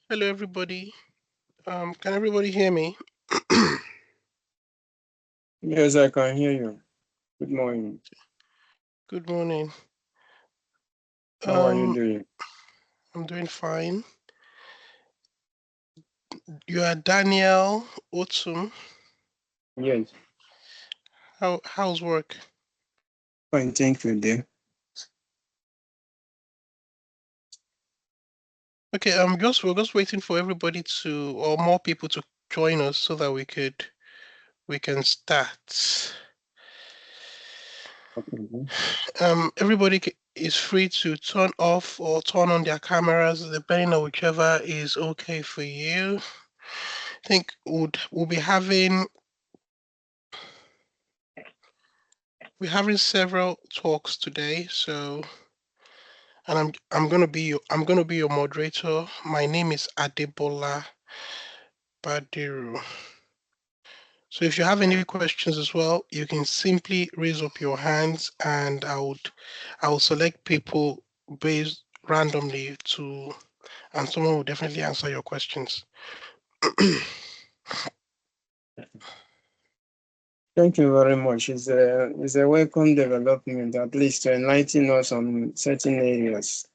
Hello, everybody. Can everybody hear me? Yes, I can hear you. Good morning. Good morning. How are you Um, doing? I'm doing fine. You are Daniel Otum. Yes, How's work? fine, thank you, dear. Okay. We're just waiting for everybody to or more people to join us so that we can start. Okay. Everybody is free to turn off or turn on their cameras, depending on whichever is okay for you. I think we'll be having we're having several talks today, so and I'm gonna be your moderator. My name is Adebola Badiru. So if you have any questions as well, you can simply raise up your hands, and I will select people based randomly to, and someone will definitely answer your questions. Thank you very much. It's a welcome development, at least to enlighten us on certain areas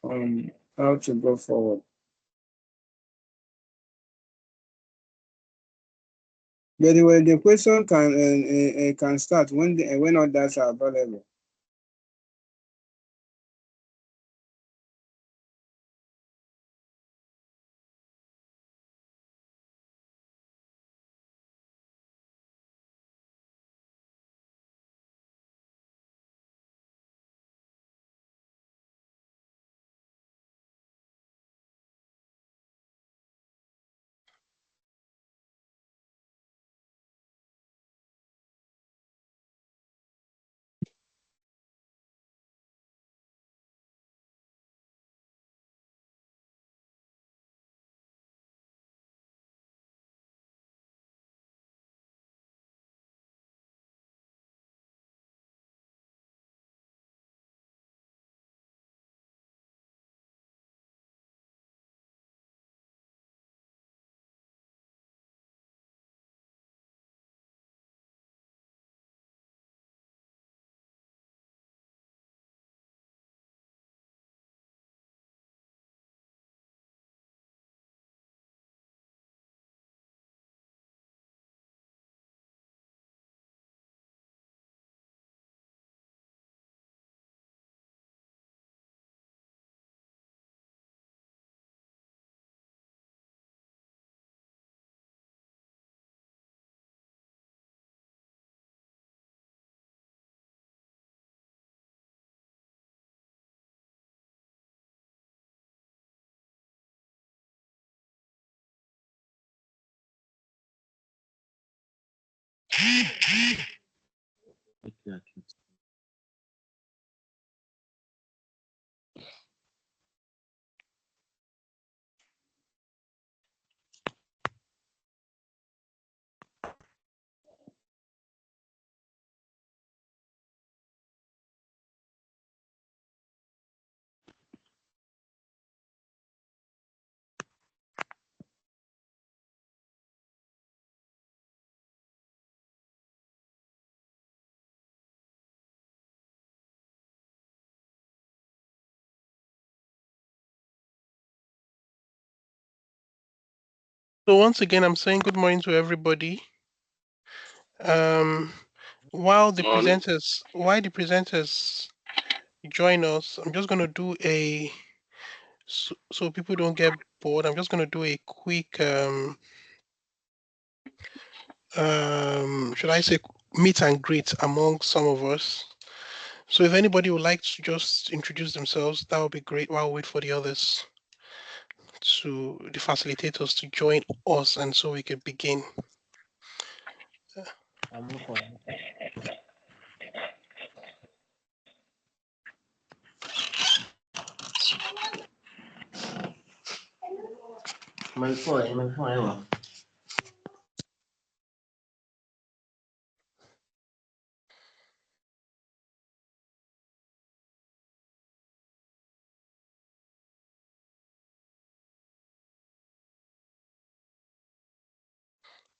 on how to go forward. By the way, the question can start when others are available. So once again, I'm saying good morning to everybody. Um, Morning. while the presenters join us, I'm just gonna do so people don't get bored. I'm just gonna do a quick should I say meet and greet among some of us. So if anybody would like to just introduce themselves, that would be great while we wait for the others the facilitators to join us and so we can begin.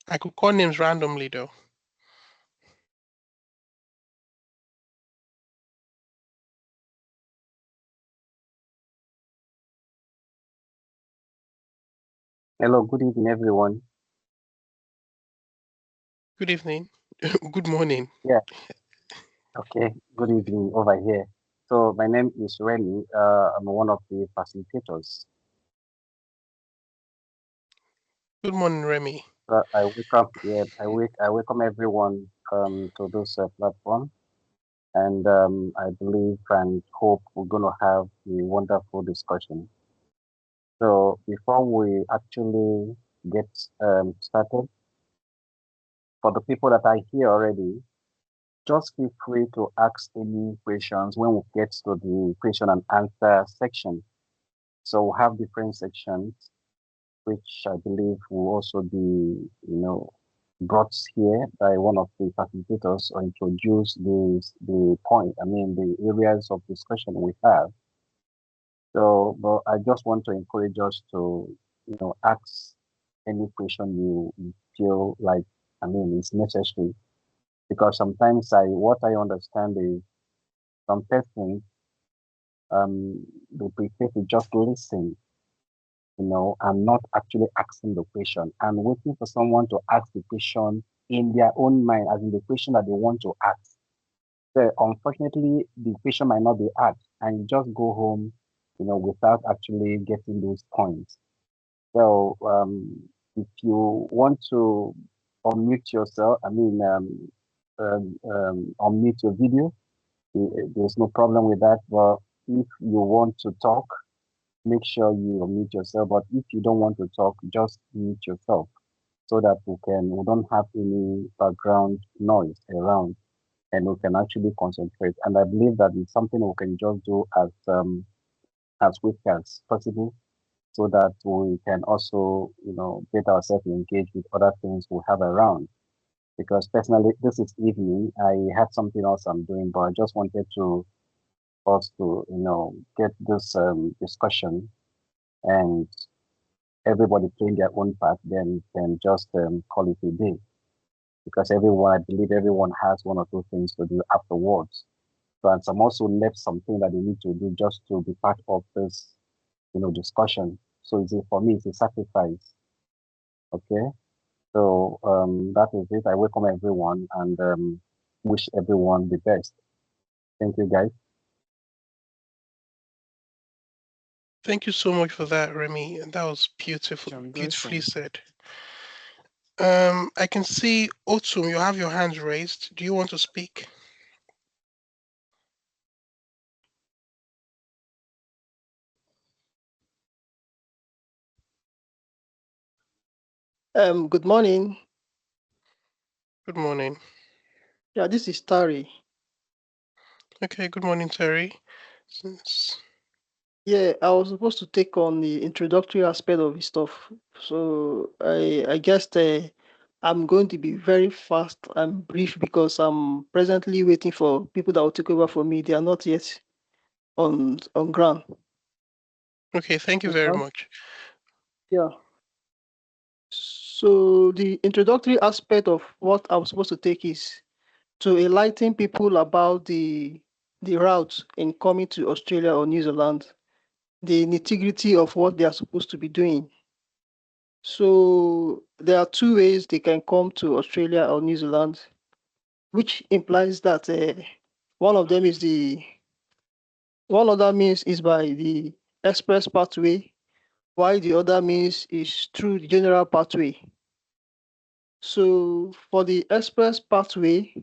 I could call names randomly though. Hello, good evening, everyone. Good evening. Good morning. Yeah, okay, good evening over here. So my name is Remy. I'm one of the facilitators. Good morning, Remy. I welcome, yeah, I welcome everyone to this platform, and I believe and hope we're going to have a wonderful discussion. So before we actually get started, for the people that are here already, just feel free to ask any questions when we get to the question and answer section. So we have different sections, which I believe will also be, brought here by one of the facilitators or introduce the point, the areas of discussion we have. So, but I just want to encourage us to, ask any question you feel like, is necessary. Because sometimes what I understand is some persons, they prefer to just listen, and not actually asking the question and waiting for someone to ask the question in their own mind, as in the question that they want to ask. So unfortunately, the question might not be asked, and you just go home, without actually getting those points. So if you want to unmute yourself, unmute your video, there's no problem with that. But if you want to talk, make sure you unmute yourself. But if you don't want to talk, just mute yourself so that we don't have any background noise around and we can actually concentrate. And I believe that it's something we can just do as quick as possible so that we can also, get ourselves engaged with other things we have around. Because personally, this is evening. I had something else I'm doing, but I just wanted to us to, get this discussion and everybody playing their own part, then can just call it a day. Because everyone, I believe everyone has one or two things to do afterwards. So, and some also left something that they need to do just to be part of this, discussion. So for me, it's a sacrifice. Okay. So that is it. I welcome everyone and wish everyone the best. Thank you, guys. Thank you so much for that, Remy. That was beautiful, Welcome, beautifully welcome. said. I can see Otum, you have your hands raised. Do you want to speak? Good morning. Good morning. Yeah, this is Tari. Okay, good morning, Terry. Since Yeah, I was supposed to take on the introductory aspect of this stuff. So I guess I'm going to be very fast and brief because I'm presently waiting for people that will take over for me. They are not yet on ground. okay, thank you very Understand? much. Yeah. So the introductory aspect of what I'm supposed to take is to enlighten people about the route in coming to Australia or New Zealand, the nitty-gritty of what they are supposed to be doing. So there are two ways they can come to Australia or New Zealand, which implies that one of them is one other means is by the express pathway, while the other means is through the general pathway. So for the express pathway,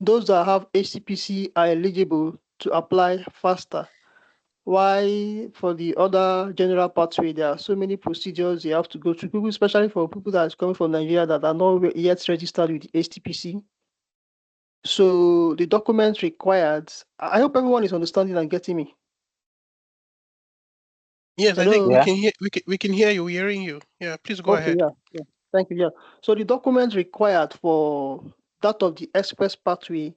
those that have HCPC are eligible to apply faster. Why for the other general pathway, there are so many procedures they have to go through, people, especially for people that is coming from Nigeria that are not yet registered with the HTPC. So the documents required, I hope everyone is understanding and getting me. Yes, I think we Hello? Yeah. can hear we can hear you, we're hearing you. Yeah, please go Okay, ahead. yeah. Thank you, yeah. So the documents required for that of the express pathway,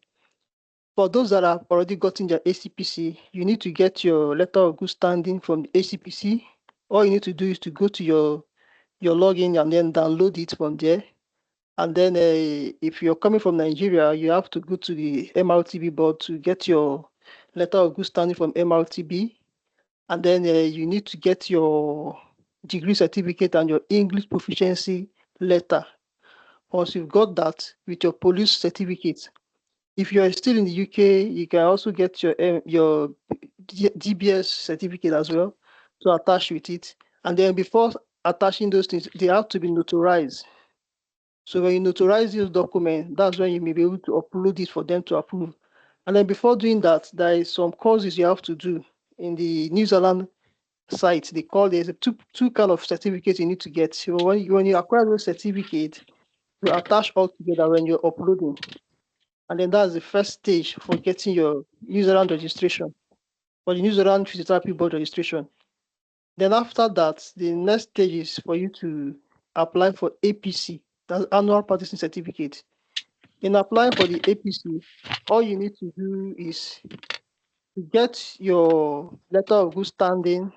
for those that have already gotten their ACPC, you need to get your letter of good standing from the ACPC. All you need to do is to go to your your login and then download it from there. And then if you're coming from Nigeria, you have to go to the MRTB board to get your letter of good standing from MRTB. And then you need to get your degree certificate and your English proficiency letter. Once you've got that with your police certificate, if you are still in the UK, you can also get your DBS certificate as well to attach with it. And then before attaching those things, they have to be notarized. So when you notarize this document, that's when you may be able to upload it for them to approve. And then before doing that, there is some courses you have to do in the NewZealand site. They call there's two kind of certificates you need to get. So when you acquire those certificates, you attach all together when you're uploading. And then that's the first stage for getting your New Zealand registration or the New Zealand Physiotherapy Board registration. Then after that, the next stage is for you to apply for APC, that's annual practicing certificate. In applying for the APC, all you need to do is to get your letter of good standing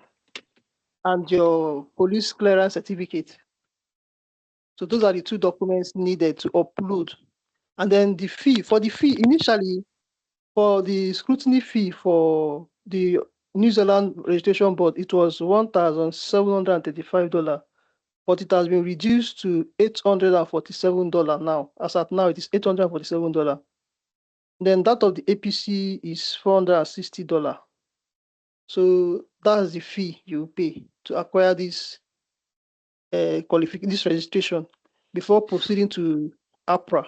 and your police clearance certificate. So those are the two documents needed to upload. And then the fee, initially, for the scrutiny fee for the New Zealand Registration Board, it was $1,735, but it has been reduced to $847 now. As at now, it is $847. Then that of the APC is $460. So that's the fee you pay to acquire this this registration before proceeding to APRA.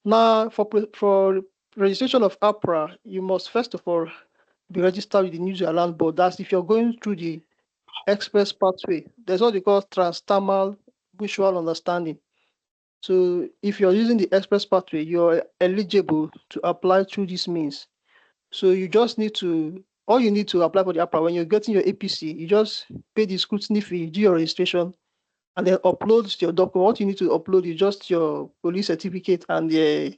Now, for registration of APRA, you must first of all be registered with the New Zealand board. That's if you're going through the express pathway. There's what they call trans-thermal mutual understanding. So if you're using the express pathway, you're eligible to apply through this means. So you just need to, all you need to apply for the APRA, when you're getting your APC, you just pay the scrutiny fee, do your registration, and then upload your document. What you need to upload is just your police certificate and I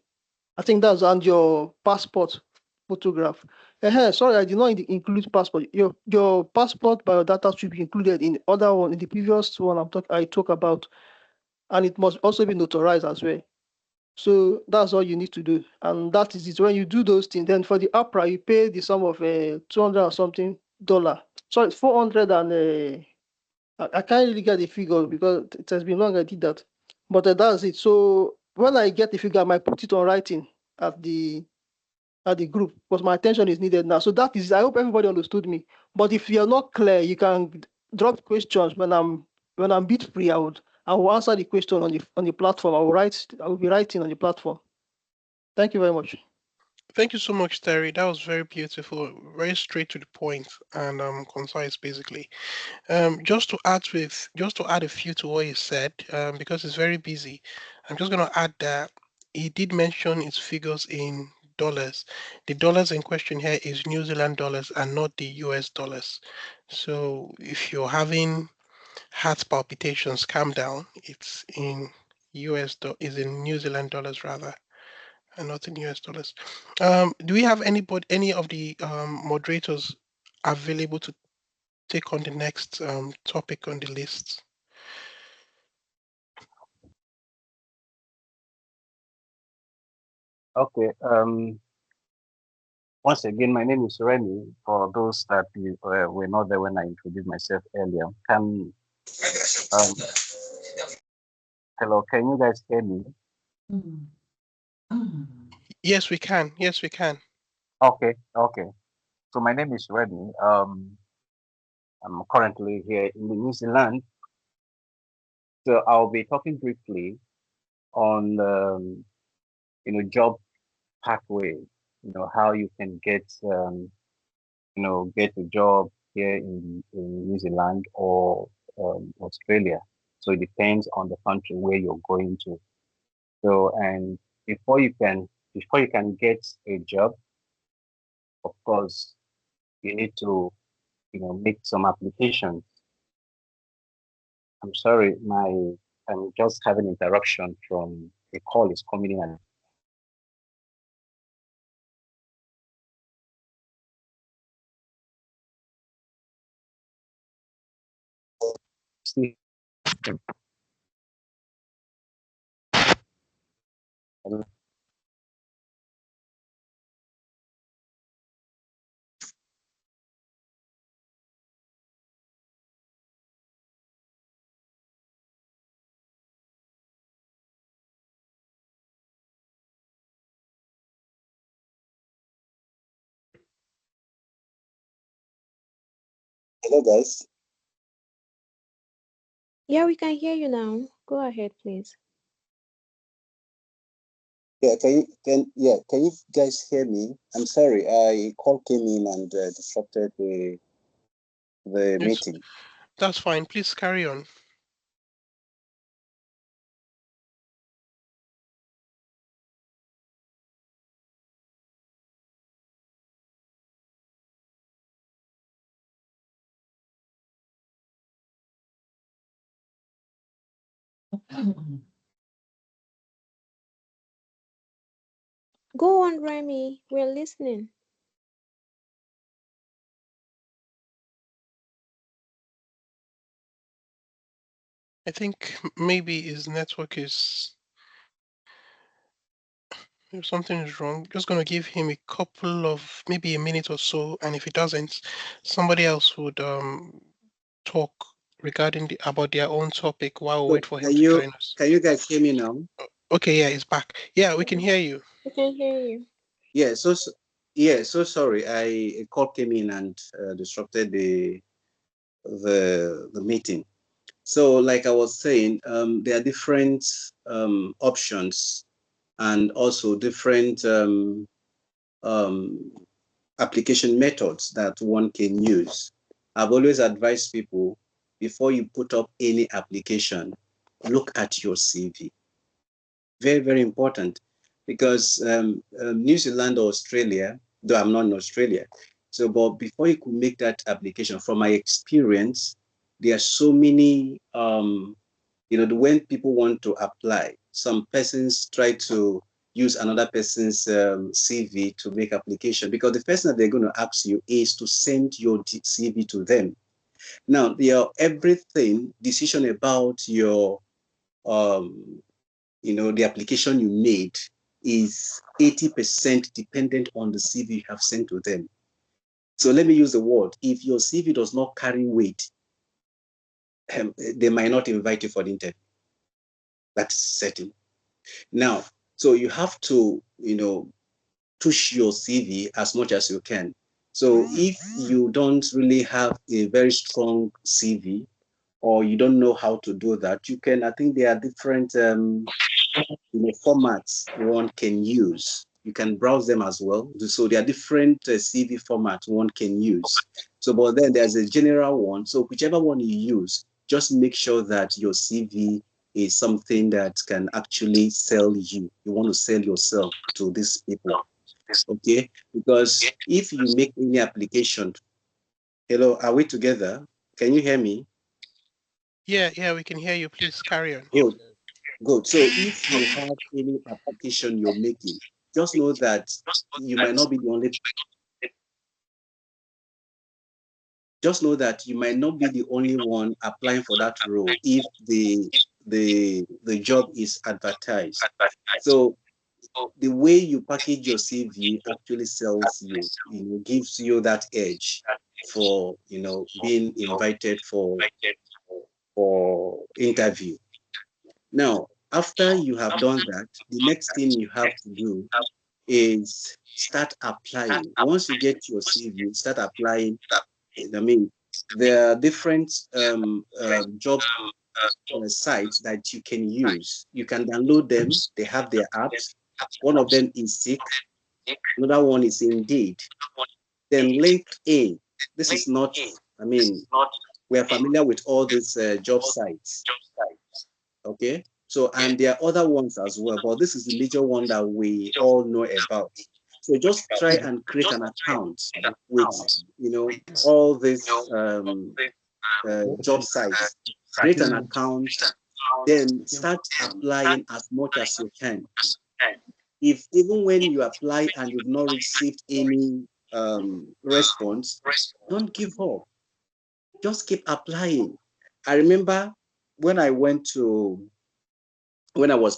think that's and your passport photograph. Sorry, I did not include passport. Your passport biodata should be included in the other one, in the previous one I talk about, and it must also be notarized as well. So that's all you need to do, and that is it. When you do those things, then for the APRA, you pay the sum of 200 or something dollar. Sorry, 400 and I can't really get the figure because it has been long I did that, but that's it. So when I get the figure, I might put it on writing at the group because my attention is needed now. So that is, I hope everybody understood me. But if you're not clear, you can drop questions when I'm bit free. I will answer the question on the platform. I will be writing on the platform. Thank you very much. Thank you so much, Terry. That was very beautiful, very straight to the point and concise, basically. Just to add a few to what he said, because it's very busy. I'm just going to add that he did mention its figures in dollars. The dollars in question here is New Zealand dollars and not the US dollars. So if you're having heart palpitations, calm down. It's in is in New Zealand dollars rather, and not in US dollars. Do we have any of the moderators available to take on the next topic on the list? Okay. Once again, my name is Remy. For those that were not there when I introduced myself earlier, um, hello, can you guys hear me? Yes, we can. Yes, we can. Okay, okay. So my name is Remy. I'm currently here in New Zealand. So I'll be talking briefly on job pathway. How you can get a job here in New Zealand or Australia. So it depends on the country where you're going to. So and before you can get a job, of course, you need to make some applications. I'm sorry, I'm just having interruption from a call is coming in. See, Hello? Hello, guys. Yeah, we can hear you now. Go ahead, please. Yeah, can you guys hear me? I'm sorry, I call came in and disrupted the Yes, meeting. that's fine. Please carry on. Go on, Remy. We're listening. I think maybe his network is if something is wrong. Just gonna give him a couple of maybe a minute or so, and if he doesn't, somebody else would talk regarding about their own topic while we So wait for him to join us. can you guys hear me now? Okay, yeah, he's back. Yeah, we can Yeah, hear you. we can hear you. Yeah, yeah, so sorry, a call came in and disrupted the meeting. So, like I was saying, there are different options and also different um, application methods that one can use. I've always advised people before you put up any application, look at your CV. Very, very important because New Zealand or Australia, though I'm not in Australia. So, but before you could make that application, from my experience, there are so many, when people want to apply, some persons try to use another person's CV to make application because the first thing that they're going to ask you is to send your CV to them. Now, your everything decision about your um, the application you made is 80% dependent on the CV you have sent to them. So let me use the word. If your CV does not carry weight, they might not invite you for the interview. That's certain. Now, so you have to, push your CV as much as you can. So if you don't really have a very strong CV or you don't know how to do that, you can, I think there are different formats one can use. You can browse them as well. So there are different CV formats one can use. So, but then there's a general one. So whichever one you use, just make sure that your CV is something that can actually sell you. You want to sell yourself to these people, okay? Because if you make any application, hello, are we together? Can you hear me? Yeah, we can hear you. Please carry on. Good. Good. So if you have any application you're making, just know that you might not be the only just know that you might not be the only one applying for that role if the job is advertised. So the way you package your CV actually sells you, gives you that edge for being invited for interview. Now, after you have done that, the next thing you have to do is start applying. Once you get your CV, start applying. I mean, there are different job sites that you can use. You can download them. They have their apps. One of them is Seek. Another one is Indeed. Then LinkedIn. This is not. I mean, we are familiar with all these job sites. Okay. So, and there are other ones as well, but this is the major one that we all know about. So just try and create an account with, all these job sites. Create an account, then start applying as much as you can. If even when you apply and you've not received any response, don't give up. Just keep applying. I remember when I was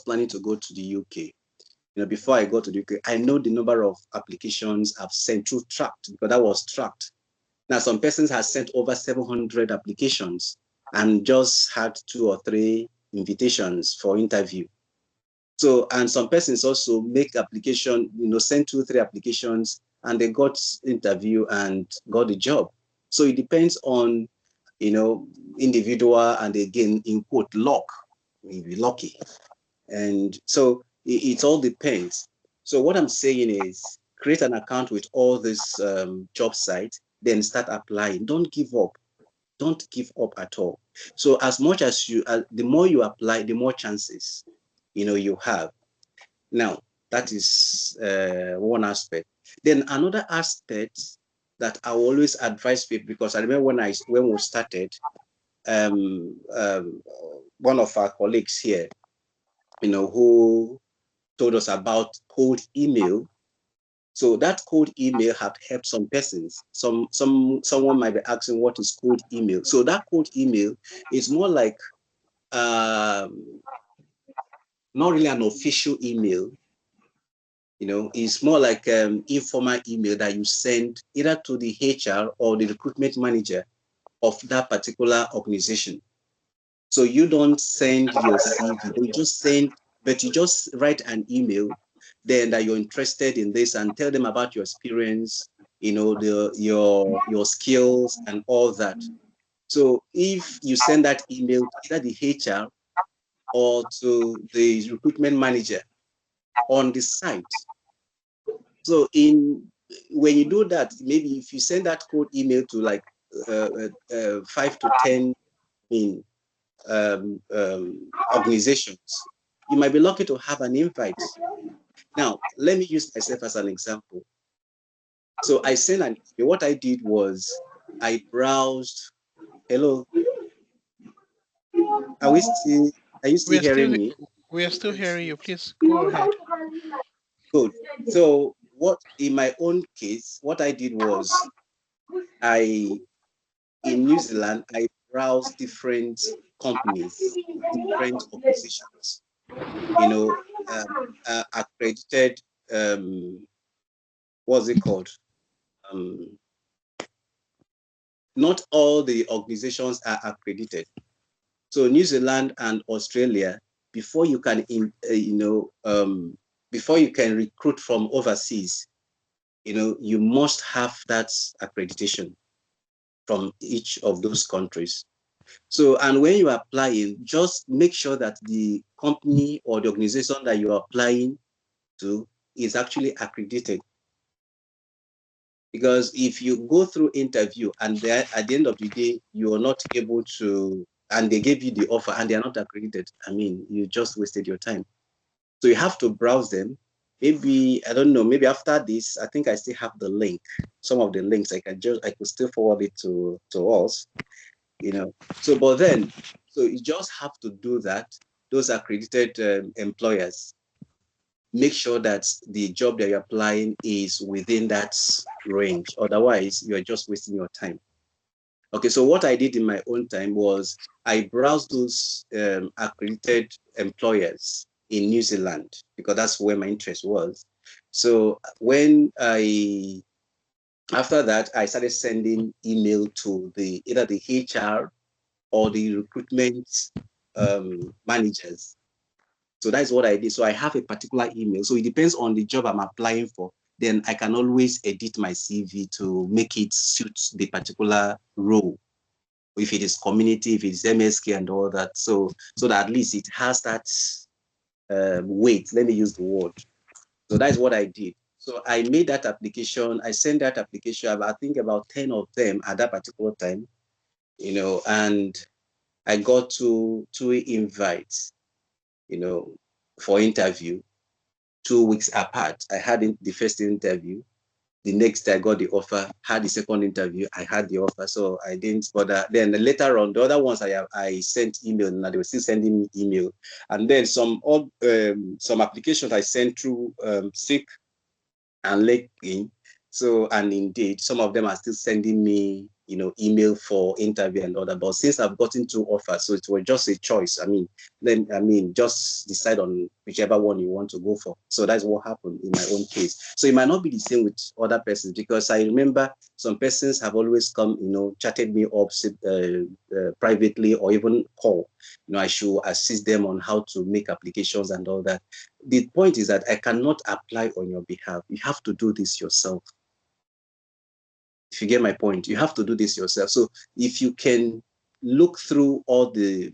planning to go to the UK. before I got to the UK, I know the number of applications I've sent through tracked, because that was tracked. Now, some persons have sent over 700 applications and just had 2 or 3 invitations for interview. So, and some persons also make application, send 2 or 3 applications and they got interview and got the job. So it depends on, individual, and again, in quote, luck. Maybe lucky. And so it all depends. So what I'm saying is create an account with all these job sites, then start applying. Don't give up. Don't give up at all. So as much as the more you apply, the more chances, you have. Now, that is one aspect. Then another aspect that I always advise people, because I remember when we started, one of our colleagues here, who told us about cold email. So that cold email have helped some persons. Someone might be asking, what is cold email? So that cold email is more like not really an official email. It's more like informal email that you send either to the HR or the recruitment manager of that particular organization. So you don't send your CV, but you just write an email then that you're interested in this and tell them about your experience, your skills and all that. So if you send that email to either the HR or to the recruitment manager on the site, so when you do that, maybe if you send that cold email to like 5 to 10 organizations, you might be lucky to have an invite. Now, let me use myself as an example. So I sent an email. What I did was I browsed. Hello, are you We still are still hearing me? we are still hearing you. Please go ahead. Good. So in my own case, what I did was in New Zealand, I browsed different companies, different organizations, accredited, what's it called? Not all the organizations are accredited. So New Zealand and Australia, before you can, before you can recruit from overseas, you must have that accreditation from each of those countries. So, and when you are applying, just make sure that the company or the organization that you are applying to is actually accredited. Because if you go through interview and then at the end of the day, you are not able to, and they gave you the offer and they are not accredited, I mean, you just wasted your time. So you have to browse them. Maybe, I don't know, maybe after this, I think I still have the link. Some of the links I could still forward it to us, So, but then, so you just have to do that. Those accredited employers, make sure that the job that you're applying is within that range. Otherwise, you're just wasting your time. Okay, so what I did in my own time was I browsed those accredited employers in New Zealand because that's where my interest was. So after that, I started sending email to either the HR or the recruitment managers. So that's what I did. So I have a particular email. So it depends on the job I'm applying for. Then I can always edit my CV to make it suit the particular role. If it is community, if it's MSK and all that. So that at least it has that weight. Let me use the word. So that's what I did. So I made that application. I sent that application, I think about 10 of them at that particular time, and I got two invites, for interview 2 weeks apart. I had the first interview. The next day I got the offer, had the second interview, I had the offer. So I didn't bother. Then later on, the other ones I sent email, and they were still sending me email. And then some applications I sent through Sick and LinkedIn. So, and indeed, some of them are still sending me email for interview and all that. But since I've gotten two offers, so it was just a choice. Just decide on whichever one you want to go for. So that's what happened in my own case. So it might not be the same with other persons, because I remember some persons have always come, chatted me up privately, or even call. I should assist them on how to make applications and all that. The point is that I cannot apply on your behalf. You have to do this yourself. If you get my point, you have to do this yourself. So if you can look through all the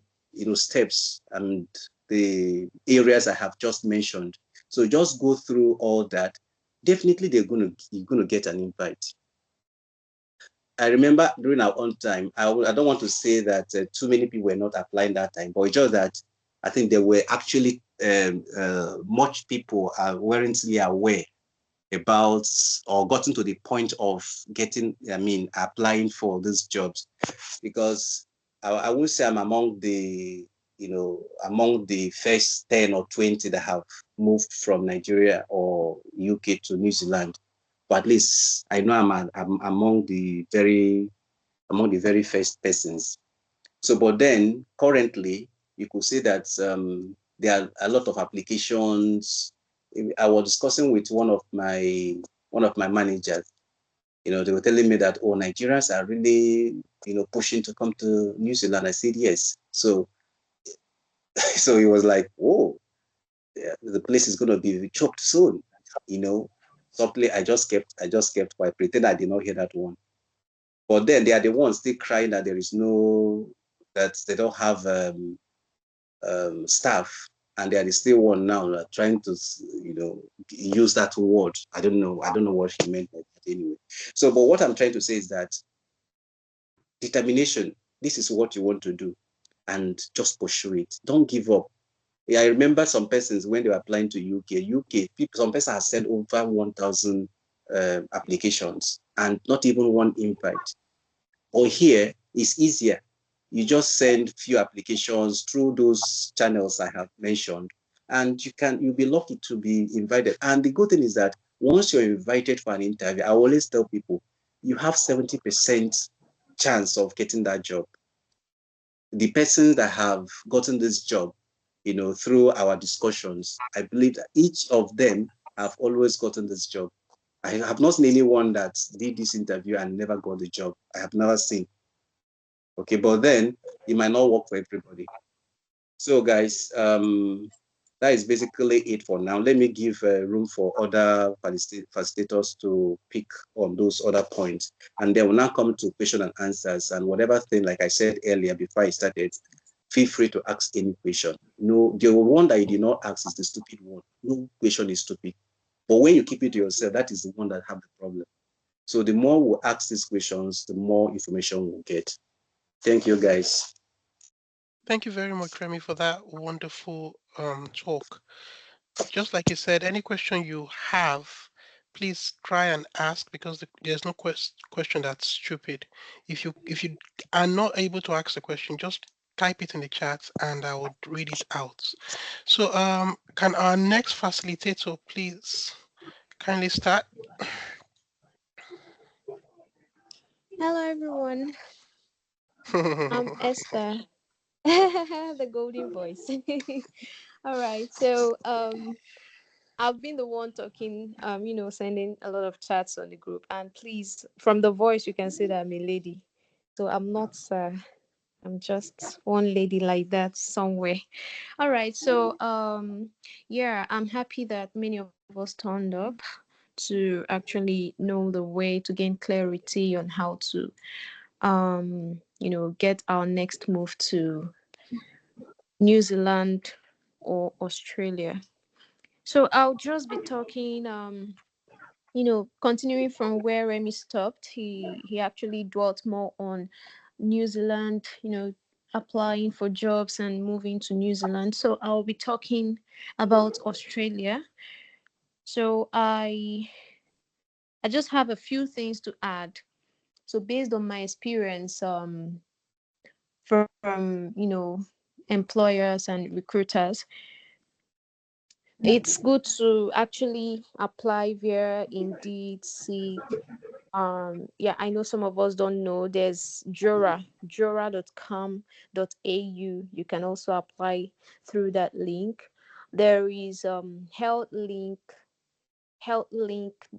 steps and the areas I have just mentioned, so just go through all that, definitely you're gonna get an invite. I remember during our own time, I don't want to say that too many people were not applying that time, but it's just that I think there were actually much people weren't really aware about or gotten to the point of applying for these jobs, because I would say I'm among the first 10 or 20 that have moved from Nigeria or UK to New Zealand. But at least I know I'm among the very first persons. So, but then currently you could say that there are a lot of applications. I was discussing with one of my managers. They were telling me that, oh, Nigerians are really, pushing to come to New Zealand. I said yes. So, so he was like, oh, yeah, the place is going to be choked soon. Softly, I just kept quiet, pretend I did not hear that one. But then they are the ones still crying that that they don't have staff, and they are still one now trying to use that word. I don't know what he meant by that anyway. So, but what I'm trying to say is that determination, this is what you want to do, and just pursue it. Don't give up. Yeah, I remember some persons when they were applying to UK people, some person has sent over 1,000 applications and not even one invite. Or here is easier. You just send few applications through those channels I have mentioned, and you'll be lucky to be invited. And the good thing is that once you're invited for an interview, I always tell people you have 70% chance of getting that job. The persons that have gotten this job, through our discussions, I believe that each of them have always gotten this job. I have not seen anyone that did this interview and never got the job. I have never seen. Okay, but then it might not work for everybody. So guys, that is basically it for now. Let me give room for other facilitators to pick on those other points, and then we'll now come to question and answers, and whatever thing, like I said earlier before I started, feel free to ask any question. No, the one that you did not ask is the stupid one. No question is stupid, but when you keep it to yourself, that is the one that have the problem. So the more we ask these questions, the more information we'll get. Thank you, guys. Thank you very much, Remy, for that wonderful talk. Just like you said, any question you have, please try and ask, because there's no question that's stupid. If you are not able to ask the question, just type it in the chat and I will read it out. So, can our next facilitator please kindly start? Hello, everyone. I'm Esther, the golden voice. All right. So, I've been the one talking, sending a lot of chats on the group. And please, from the voice, you can see that I'm a lady. So I'm not, I'm just one lady like that somewhere. All right. So, yeah, I'm happy that many of us turned up to actually know the way to gain clarity on how to, get our next move to New Zealand or Australia. So I'll just be talking, continuing from where Remy stopped. He actually dwelt more on New Zealand, applying for jobs and moving to New Zealand. So I'll be talking about Australia. So I just have a few things to add. So based on my experience from employers and recruiters, It's good to actually apply via Indeed, Seek. Yeah, I know some of us don't know. There's jora.com.au. You can also apply through that link. There is healthlink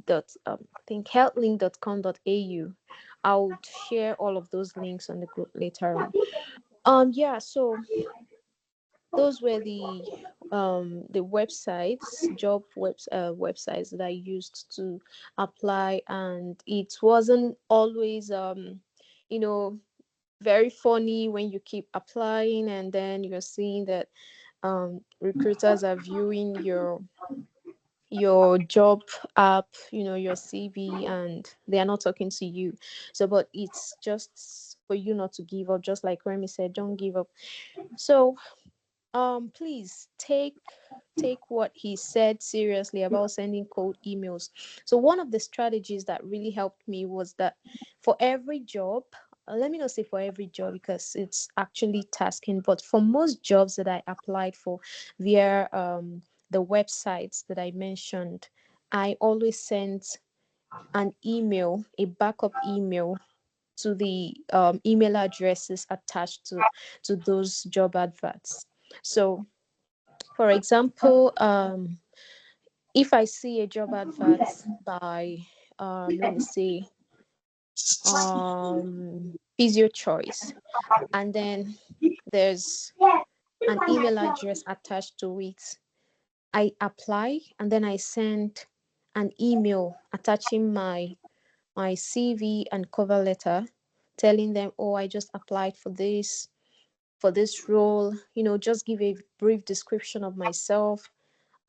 dot I think healthlink.com.au. I would share all of those links on the group later on. Yeah, so those were the websites, websites that I used to apply, and it wasn't always you know very funny when you keep applying and then you're seeing that recruiters are viewing your job app, your CV, and they are not talking to you. So, but it's just for you not to give up, just like Remy said, don't give up. So please take what he said seriously about sending cold emails. So one of the strategies that really helped me was that for every job, let me not say for every job because it's actually tasking, but for most jobs that I applied for via the websites that I mentioned, I always sent an email, a backup email, to the email addresses attached to those job adverts. So for example, if I see a job advert by, let me say, Physio Choice, and then there's an email address attached to it, I apply and then I send an email attaching my CV and cover letter, telling them, oh, I just applied for this role. Just give a brief description of myself,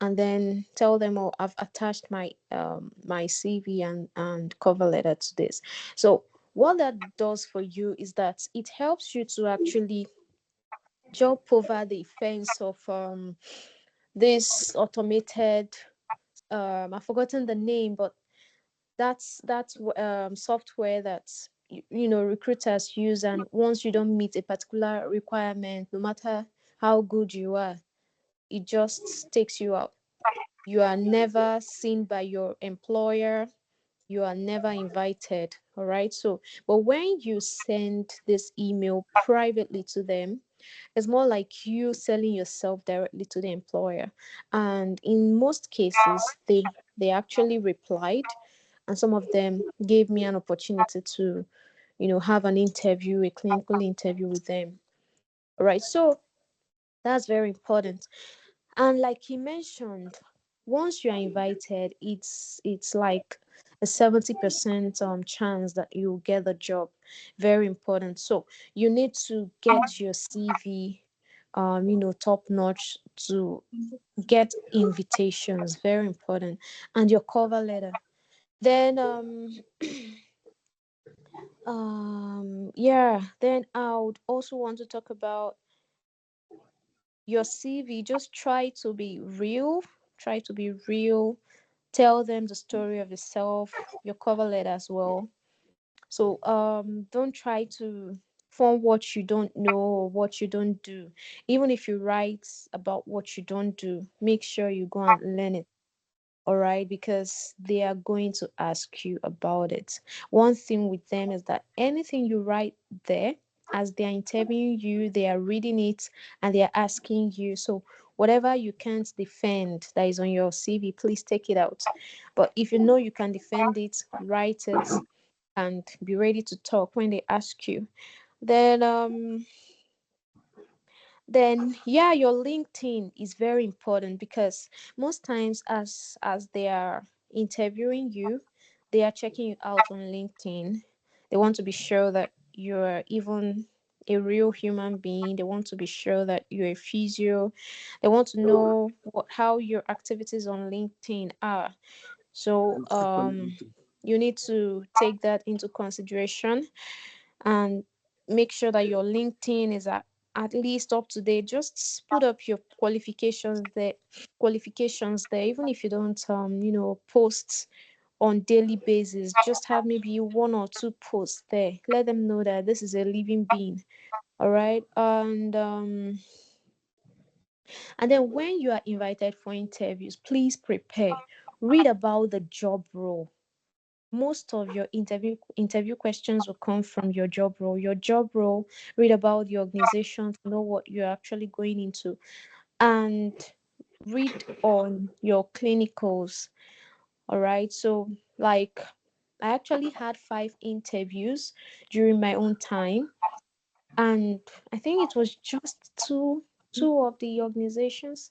and then tell them, oh, I've attached my CV and cover letter to this. So what that does for you is that it helps you to actually jump over the fence of this automated, I've forgotten the name, but that's software that recruiters use, and once you don't meet a particular requirement, no matter how good you are, it just takes you out. You are never seen by your employer. You are never invited. All right. So, but when you send this email privately to them, it's more like you selling yourself directly to the employer. And in most cases, they actually replied, and some of them gave me an opportunity to, have an interview, a clinical interview with them. All right. So that's very important. And like he mentioned, once you are invited, it's like a 70% chance that you'll get the job. Very important. So you need to get your CV top notch to get invitations. Very important. And your cover letter. Then yeah, then I would also want to talk about your CV. Just try to be real. Try to be real. Tell them the story of yourself, your cover letter as well. So don't try to form what you don't know or what you don't do. Even if you write about what you don't do, make sure you go and learn it. All right, because they are going to ask you about it. One thing with them is that anything you write there, as they are interviewing you, they are reading it and they are asking you. So whatever you can't defend that is on your CV, please take it out. But if you know you can defend it, write it and be ready to talk when they ask you. Then yeah, your LinkedIn is very important, because most times as they are interviewing you, they are checking you out on LinkedIn. They want to be sure that you're even a real human being. They want to be sure that you're a physio. They want to know how your activities on LinkedIn are. So you need to take that into consideration and make sure that your LinkedIn is at least up to date. Just put up your qualifications there, even if you don't post on daily basis. Just have maybe one or two posts there. Let them know that this is a living being. All right. And And then when you are invited for interviews, please prepare. Read about the job role. Most of your interview questions will come from your job role. Your job role, read about the organization to know what you're actually going into, and read on your clinicals. All right. So, like, I actually had 5 interviews during my own time, and I think it was just two of the organizations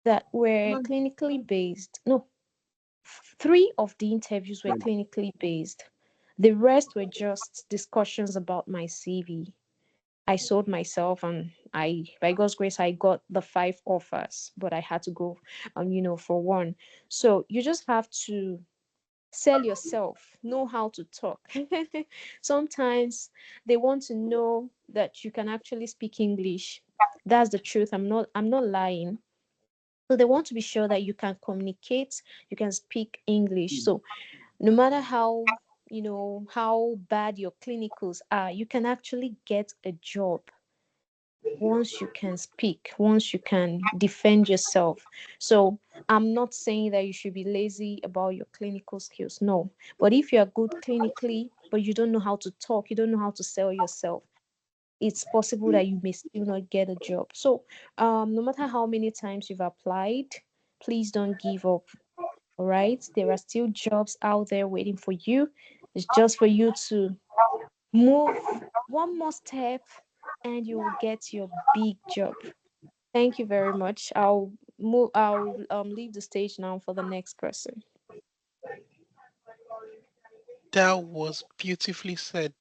that were clinically based. No, three of the interviews were clinically based. The rest were just discussions about my CV. I sold myself, and by God's grace, I got the 5 offers, but I had to go, for one. So you just have to sell yourself, know how to talk. Sometimes they want to know that you can actually speak English. That's the truth. I'm not lying. So they want to be sure that you can communicate, you can speak English. So no matter how bad your clinicals are, you can actually get a job once you can speak, once you can defend yourself. So I'm not saying that you should be lazy about your clinical skills, no. But if you're good clinically but you don't know how to talk, you don't know how to sell yourself, it's possible that you may still not get a job. So no matter how many times you've applied, please don't give up. All right, there are still jobs out there waiting for you. It's just for you to move one more step and you will get your big job. Thank you very much. I'll leave the stage now for the next person. That was beautifully said,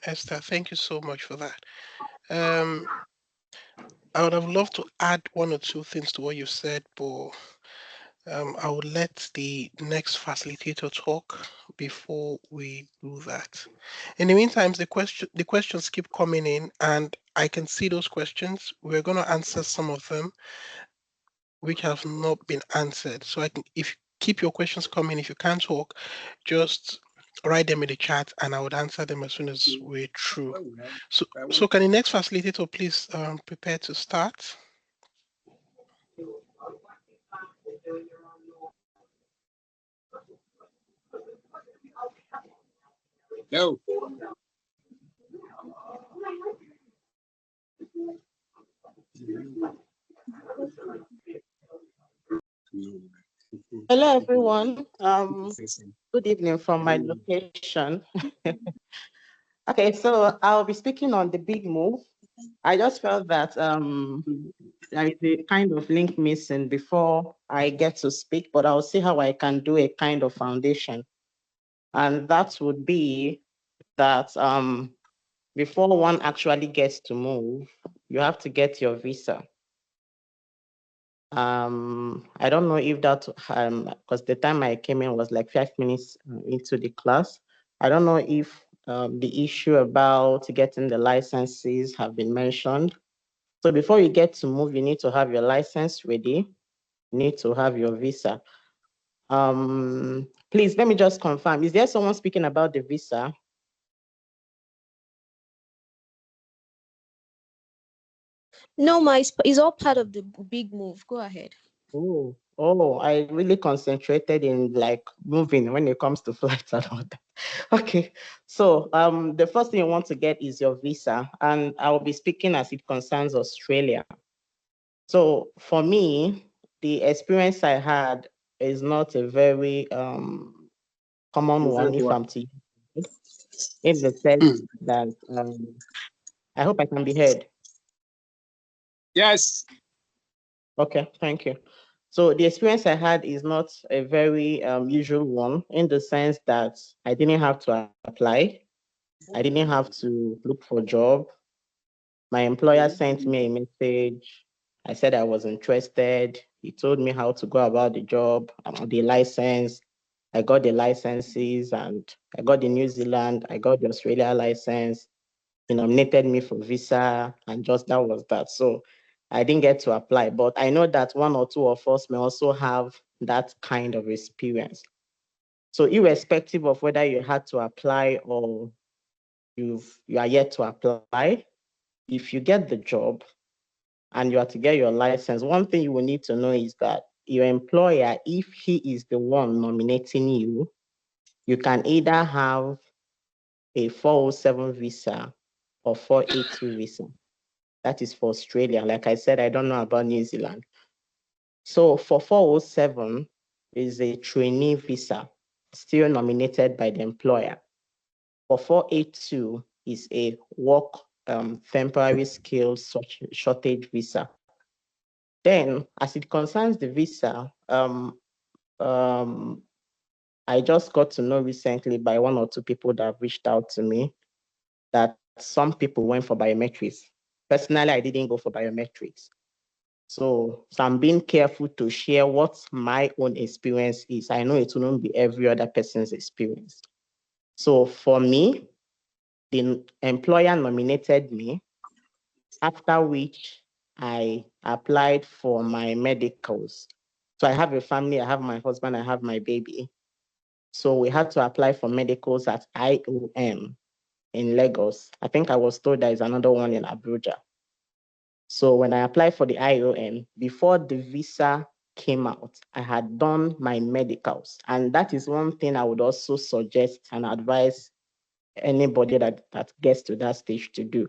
Esther. Thank you so much for that. Um, I would have loved to add one or two things to what you said, but I would let the next facilitator talk before we do that. In the meantime, the questions keep coming in, and I can see those questions. We're going to answer some of them which have not been answered. So I can, if keep your questions coming. If you can't talk, just write them in the chat, and I would answer them as soon as we're through. So can the next facilitator please prepare to start? Yo. Hello, everyone. Good evening from my location. Okay, so I'll be speaking on the big move. I just felt that there is a kind of link missing before I get to speak, but I'll see how I can do a kind of foundation. And that would be that before one actually gets to move, you have to get your visa. I don't know if that because the time I came in was like 5 minutes into the class. I don't know if the issue about getting the licenses have been mentioned. So before you get to move, you need to have your license ready. You need to have your visa. Please let me just confirm. Is there someone speaking about the visa? No, it's all part of the big move. Go ahead. Oh, I really concentrated in like moving when it comes to flights and all that. Okay, so the first thing you want to get is your visa, and I will be speaking as it concerns Australia. So for me, the experience I had is not a very common one, if I'm to use, in the sense that I hope I can be heard. Yes. Okay, thank you. So the experience I had is not a very usual one, in the sense that I didn't have to apply. I didn't have to look for a job. My employer sent me a message. I said I was interested. He told me how to go about the job, the license. I got the licenses, and I got the New Zealand, I got the Australia license. He nominated me for visa, and just that was that. So I didn't get to apply, but I know that one or two of us may also have that kind of experience. So irrespective of whether you had to apply or you are yet to apply, if you get the job, and you are to get your license, one thing you will need to know is that your employer, if he is the one nominating you, you can either have a 407 visa or 482 visa. That is for Australia. Like I said, I don't know about New Zealand. So for 407 is a trainee visa, still nominated by the employer. For 482 is a work temporary skills shortage visa. Then, as it concerns the visa, um, I just got to know recently by one or two people that have reached out to me that some people went for biometrics. Personally, I didn't go for biometrics. So I'm being careful to share what my own experience is. I know it will not be every other person's experience. So for me, the employer nominated me, after which I applied for my medicals. So I have a family, I have my husband, I have my baby. So we had to apply for medicals at IOM in Lagos. I think I was told there is another one in Abuja. So when I applied for the IOM, before the visa came out, I had done my medicals. And that is one thing I would also suggest and advise anybody that gets to that stage to do.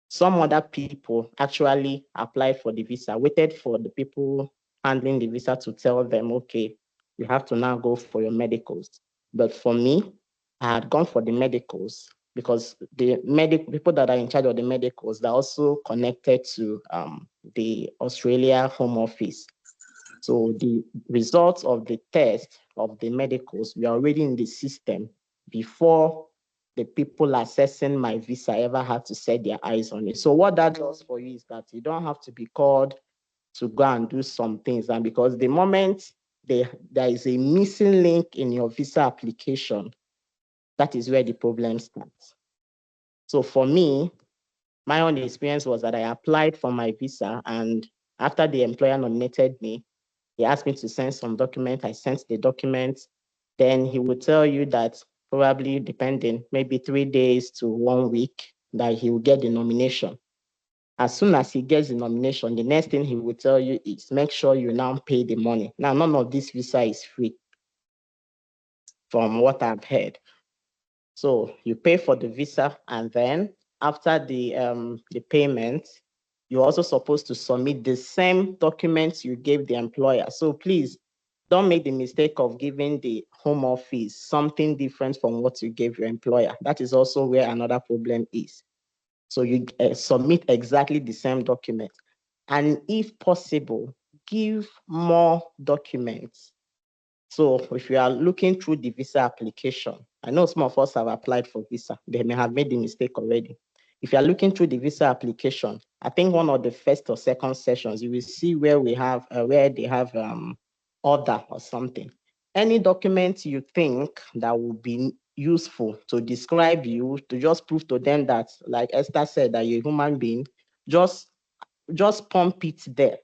Some other people actually applied for the visa, waited for the people handling the visa to tell them, okay, you have to now go for your medicals. But for me, I had gone for the medicals because the people that are in charge of the medicals, they're also connected to the Australia Home Office. So the results of the test of the medicals were already in the system before the people assessing my visa ever had to set their eyes on it. So what that does for you is that you don't have to be called to go and do some things. And because the moment there is a missing link in your visa application, that is where the problem starts. So for me, my own experience was that I applied for my visa, and after the employer nominated me, he asked me to send some document. I sent the documents. Then he would tell you that probably depending, maybe 3 days to 1 week, that he will get the nomination. As soon as he gets the nomination, the next thing he will tell you is make sure you now pay the money. Now, none of this visa is free from what I've heard. So you pay for the visa, and then after the payment, you're also supposed to submit the same documents you gave the employer. So please don't make the mistake of giving the home office something different from what you gave your employer. That is also where another problem is. So you submit exactly the same document. And if possible, give more documents. So if you are looking through the visa application, I know some of us have applied for visa. They may have made the mistake already. If you are looking through the visa application, I think one of the first or second sessions, you will see where we have, where they have order or something. Any document you think that will be useful to describe you, to just prove to them that, like Esther said, that you're a human being, just pump it there.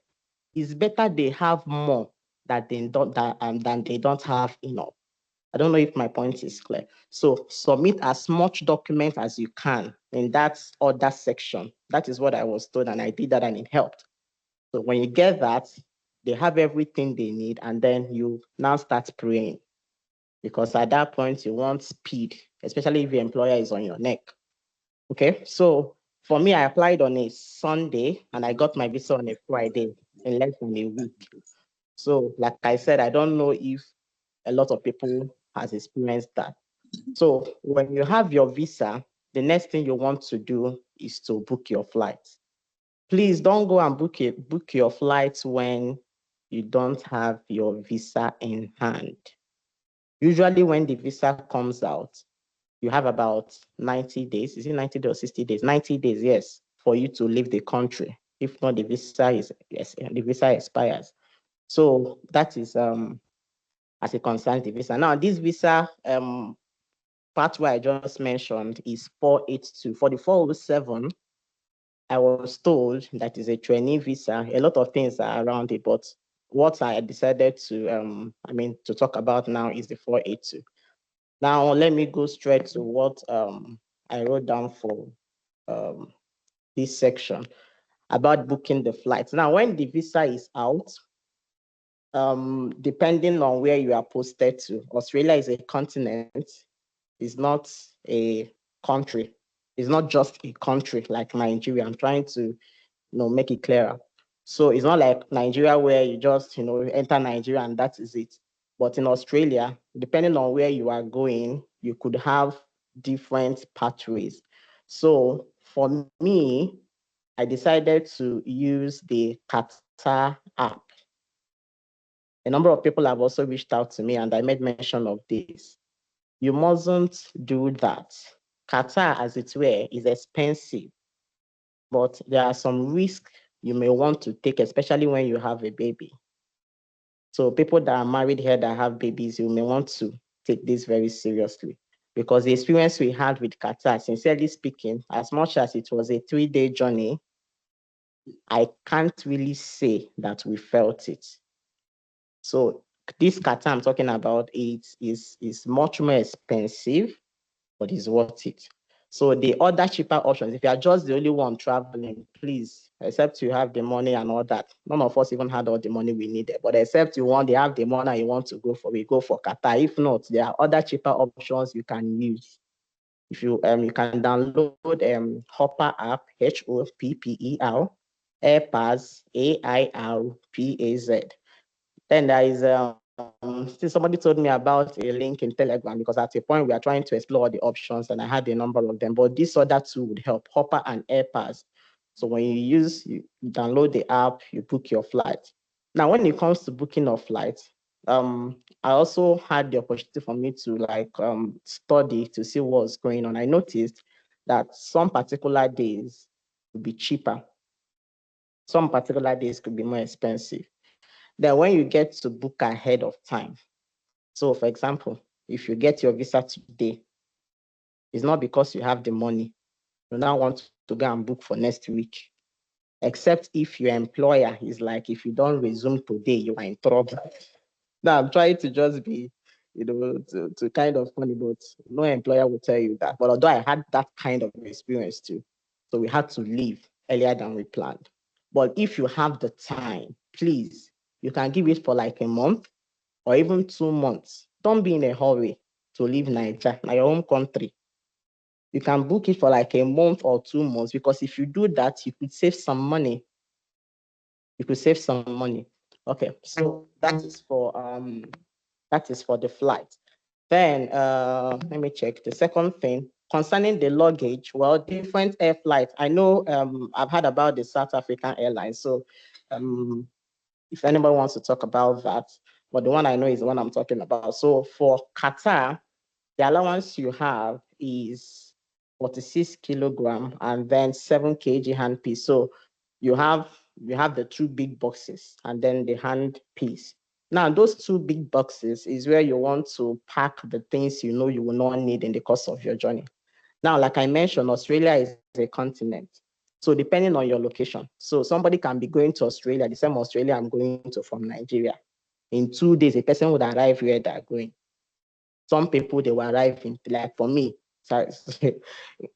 It's better they have more that they don't than they don't have enough. I don't know if my point is clear. So submit as much document as you can in that other section. That is what I was told, and I did that, and it helped. So when you get that, they have everything they need, and then you now start praying. Because at that point, you want speed, especially if your employer is on your neck. Okay, so for me, I applied on a Sunday, and I got my visa on a Friday in less than a week. So like I said, I don't know if a lot of people has experienced that. So when you have your visa, the next thing you want to do is to book your flight. Please don't go and book your flight when you don't have your visa in hand. Usually when the visa comes out, you have about 90 days. Is it 90 days or 60 days? 90 days, yes, for you to leave the country. If not, the visa expires. So that is as it concerns the visa. Now, this visa pathway I just mentioned is 482. For the 407, I was told that is a trainee visa. A lot of things are around it, but what I decided to talk about now is the 482. Now, let me go straight to what I wrote down for this section. about booking the flights. Now, when the visa is out, depending on where you are posted to, Australia is a continent, is not a country. It's not just a country like Nigeria. I'm trying to make it clearer. So it's not like Nigeria where you just enter Nigeria and that is it. But in Australia, depending on where you are going, you could have different pathways. So for me, I decided to use the Qatar app. A number of people have also reached out to me and I made mention of this. You mustn't do that. Qatar, as it were, is expensive, but there are some risks you may want to take, especially when you have a baby. So people that are married here that have babies, you may want to take this very seriously, because the experience we had with Qatar, sincerely speaking, as much as it was a 3-day journey, I can't really say that we felt it. So this Qatar I'm talking about, is much more expensive, but it's worth it. So the other cheaper options, if you are just the only one traveling, please, except you have the money and all that. None of us even had all the money we needed, but except you have the money you want to go for, we go for Qatar. If not, there are other cheaper options you can use. If you can download Hopper app, HOPPER, AirPass, AIRPAZ. Then there is still somebody told me about a link in Telegram, because at a point we are trying to explore the options and I had a number of them, but this other two would help, Hopper and AirPass. So when you download the app, you book your flight. Now, when it comes to booking of flights, I also had the opportunity for me to study to see what's going on. I noticed that some particular days would be cheaper. Some particular days could be more expensive. Then when you get to book ahead of time, so for example, if you get your visa today, it's not because you have the money. You now want to go and book for next week, except if your employer is like, if you don't resume today, you are in trouble. Now I'm trying to just be, to kind of funny, but no employer will tell you that. But although I had that kind of experience too, so we had to leave earlier than we planned. But if you have the time, please, you can give it for like a month or even 2 months. Don't be in a hurry to leave Nigeria, your home country. You can book it for like a month or 2 months, because if you do that, you could save some money. You could save some money. Okay, so that is for the flight. Then let me check the second thing concerning the luggage. Well, different air flights. I know I've heard about the South African Airlines. So if anybody wants to talk about that, but the one I know is the one I'm talking about. So for Qatar, the allowance you have is 46 kilogram and then 7 kg hand piece. So you have the two big boxes and then the hand piece. Now, those two big boxes is where you want to pack the things you know you will not need in the course of your journey. Now, like I mentioned, Australia is a continent. So depending on your location, so somebody can be going to Australia, the same Australia I'm going to from Nigeria. In 2 days, a person would arrive where they're going. Some people, they will arrive in, like for me, sorry,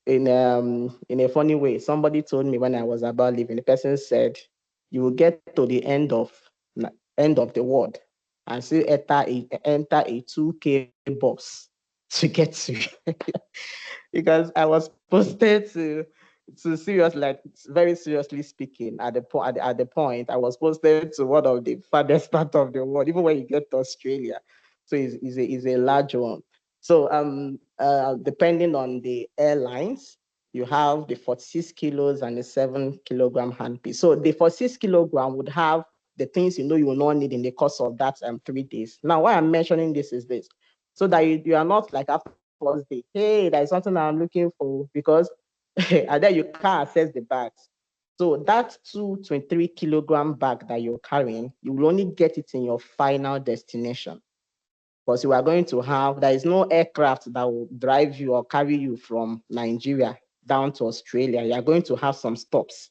in a funny way. Somebody told me when I was about leaving, the person said, you will get to the end of the world and still enter a 2K bus to get to because I was posted to serious, like very seriously speaking, at the point I was posted to one of the farthest part of the world, even when you get to Australia. So it's a large one. So depending on the airlines, you have the 46 kilos and the 7 kilogram handpiece. So the 46 kilogram would have the things you know you will not need in the course of that 3 days. Now, why I'm mentioning this is this, so that you are not like after first day, hey, there's something I'm looking for, because and then you can't access the bags. So that 223 kilogram bag that you're carrying, you will only get it in your final destination. Because you are going to have, there is no aircraft that will drive you or carry you from Nigeria down to Australia. You are going to have some stops.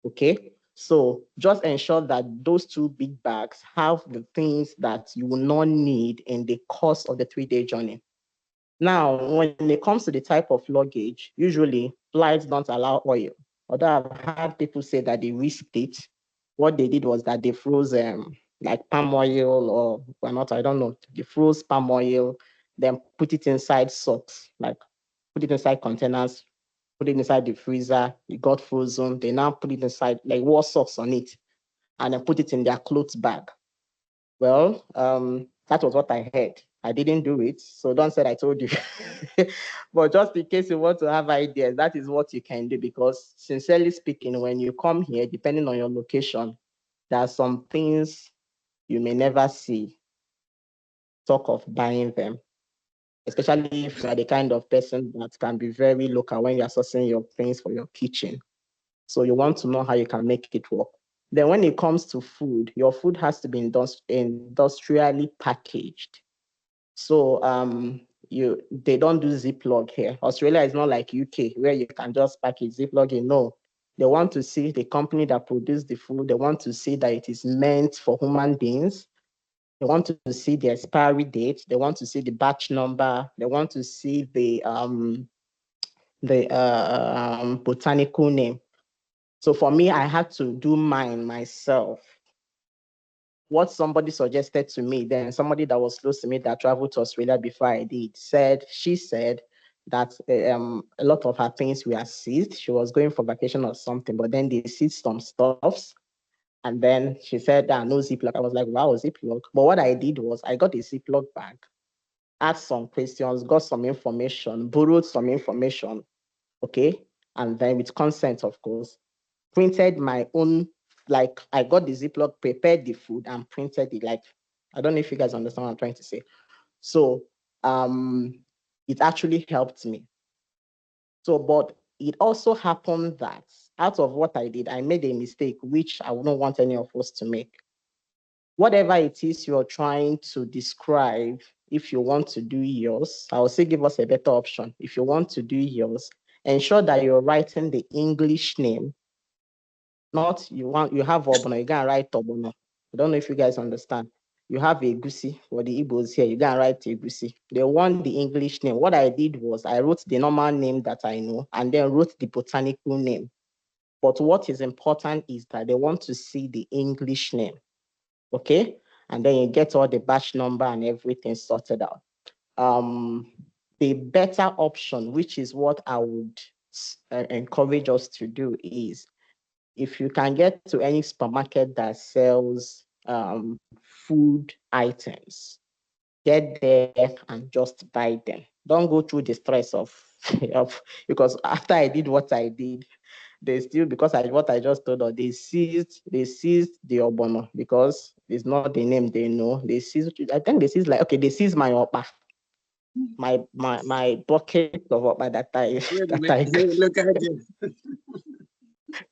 Okay. So just ensure that those two big bags have the things that you will not need in the course of the 3-day journey. Now, when it comes to the type of luggage, usually flights don't allow oil Although I've had people say that they risked it, what they did was that they froze like palm oil or well, not, I don't know, they froze palm oil, then put it inside socks, like put it inside containers, put it inside the freezer, it got frozen. They now put it inside, like wore socks on it, and then put it in their clothes bag. Well, that was what I heard. I didn't do it, so don't say I told you. But just in case you want to have ideas, that is what you can do. Because sincerely speaking, when you come here, depending on your location, there are some things you may never see. Talk of buying them, especially if you are the kind of person that can be very local when you're sourcing your things for your kitchen. So you want to know how you can make it work. Then when it comes to food, your food has to be industrially packaged. So they don't do Ziploc here. Australia is not like UK where you can just package Ziploc in. No, they want to see the company that produced the food. They want to see that it is meant for human beings. They want to see the expiry date. They want to see the batch number. They want to see the botanical name. So for me, I had to do mine myself. What somebody suggested to me, then somebody that was close to me that traveled to Australia before I did, she said that a lot of her things were seized. She was going for vacation or something, but then they seized some stuffs. And then she said, no Ziploc. I was like, wow, Ziploc. But what I did was I got a Ziploc bag, asked some questions, got some information, borrowed some information, okay? And then with consent, of course, printed my own, like I got the Ziploc, prepared the food and printed it. Like, I don't know if you guys understand what I'm trying to say. So it actually helped me. So, but it also happened that out of what I did, I made a mistake, which I wouldn't want any of us to make. Whatever it is you're trying to describe, if you want to do yours, I will say give us a better option. If you want to do yours, ensure that you're writing the English name. Not you have Obono, you can write Obono. I don't know if you guys understand. You have Egusi for the Igbos here, you can write Egusi. They want the English name. What I did was I wrote the normal name that I know and then wrote the botanical name. But what is important is that they want to see the English name. Okay? And then you get all the batch number and everything sorted out. The better option, which is what I would encourage us to do, is if you can get to any supermarket that sells food items, get there and just buy them. Don't go through the stress of because after I did what I did, they still, because what I just told her, they seized the Obono because it's not the name they know. They seized, I think they seized, like, okay, they seized my Opa, my bucket of Opa that I that I got. Look at you.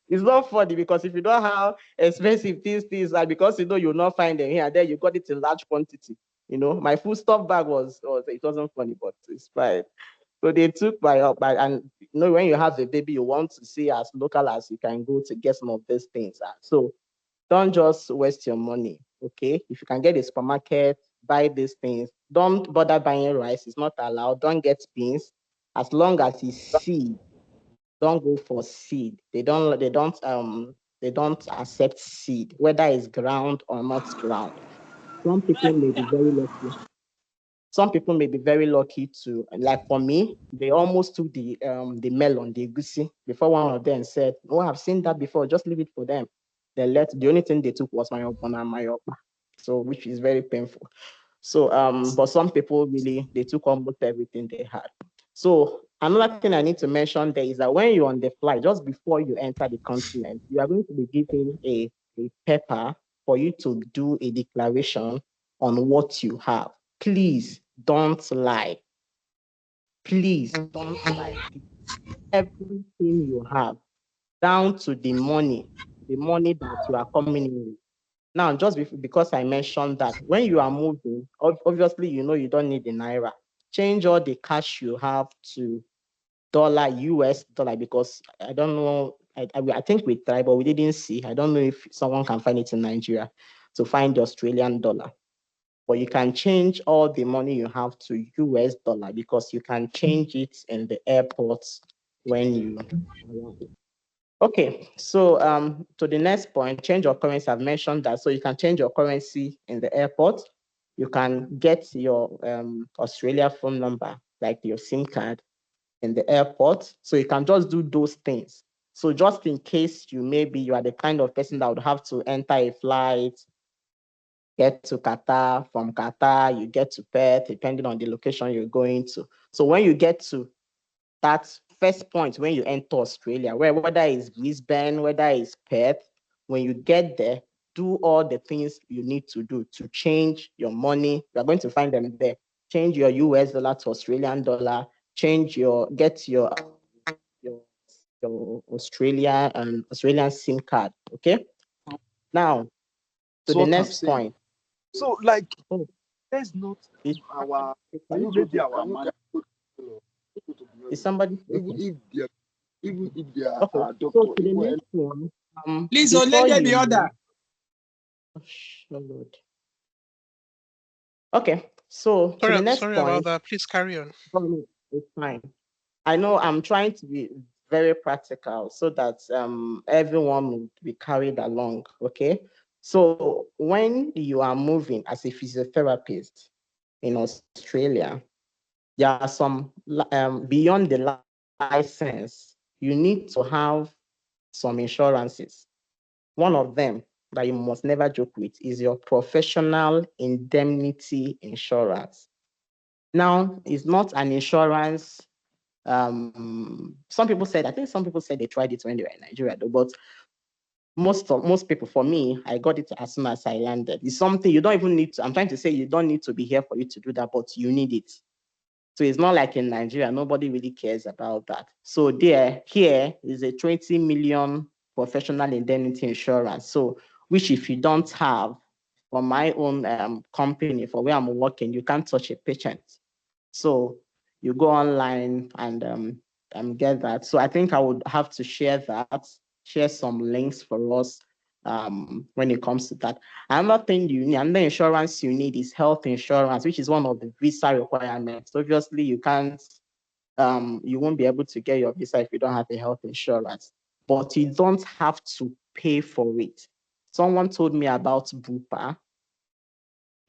It's not funny because if you know how expensive these things are, because you'll not find them here and there, you got it in large quantity. My food stuff bag was it wasn't funny, but it's fine. So they took my and when you have a baby, you want to see as local as you can go to get some of these things. So don't just waste your money. Okay, if you can get a supermarket, buy these things. Don't bother buying rice; it's not allowed. Don't get beans, as long as it's seed. Don't go for seed. They don't accept seed, whether it's ground or not ground. Some people may be very lucky. Some people may be very lucky to, like for me, they almost took the melon, the egusi, before one of them said, "Oh, I've seen that before, just leave it for them." The only thing they took was my opon and my okpa. So which is very painful. So but some people really they took almost everything they had. So another thing I need to mention there is that when you're on the flight, just before you enter the continent, you are going to be given a paper for you to do a declaration on what you have. Please don't lie. Please don't lie. Everything you have, down to the money that you are coming in with. Now, just because I mentioned that, when you are moving, obviously, you don't need the naira. Change all the cash you have to US dollar, because I don't know. I think we tried, but we didn't see. I don't know if someone can find it in Nigeria to find the Australian dollar. But you can change all the money you have to US dollar, because you can change it in the airports when you arrive. Okay, so to the next point, change of currency. I've mentioned that. So you can change your currency in the airport. You can get your Australia phone number, like your SIM card, in the airport. So you can just do those things. So just in case you are the kind of person that would have to enter a flight, get to Qatar, from Qatar, you get to Perth, depending on the location you're going to. So when you get to that first point, when you enter Australia, whether it's Brisbane, whether it's Perth, when you get there, do all the things you need to do to change your money. You're going to find them there. Change your US dollar to Australian dollar, get your, your Australian SIM card. Okay. Now to That's the what I'm next saying. point. So, like, Oh, let's not is, give our can you maybe our man. is somebody Even okay? if they are, even if they are Okay. our So doctor, to the even next one, Please, oh, let before there you be order. move, oh, Lord. Okay. So to the next Sorry about point, that. Please carry on. it's fine. I know I'm trying to be very practical so that everyone will be carried along. Okay. So when you are moving as a physiotherapist in Australia, there are some beyond the license, you need to have some insurances. One of them that you must never joke with is your professional indemnity insurance. Now, it's not an insurance. Some people said, I think some people said they tried it when they were in Nigeria, though, but most people, for me, I got it as soon as I landed. It's something you don't even need to, I'm trying to say you don't need to be here for you to do that, but you need it. So it's not like in Nigeria, nobody really cares about that. So here is a 20 million professional indemnity insurance. So which if you don't have, for my own company, for where I'm working, you can't touch a patient. So you go online and get that. So I think I would have to share some links for us when it comes to that. Another thing you need, another insurance you need is health insurance, which is one of the visa requirements. Obviously, you won't be able to get your visa if you don't have a health insurance, but you don't have to pay for it. Someone told me about Bupa.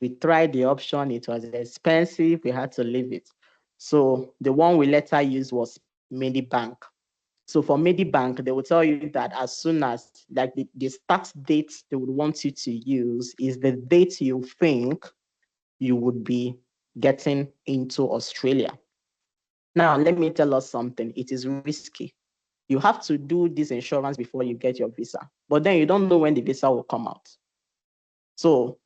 We tried the option, it was expensive, we had to leave it. So the one we later used was Medibank. So for Medibank, they will tell you that as soon as like the start date they would want you to use is the date you think you would be getting into Australia. Now, let me tell us something. It is risky. You have to do this insurance before you get your visa, but then you don't know when the visa will come out. So,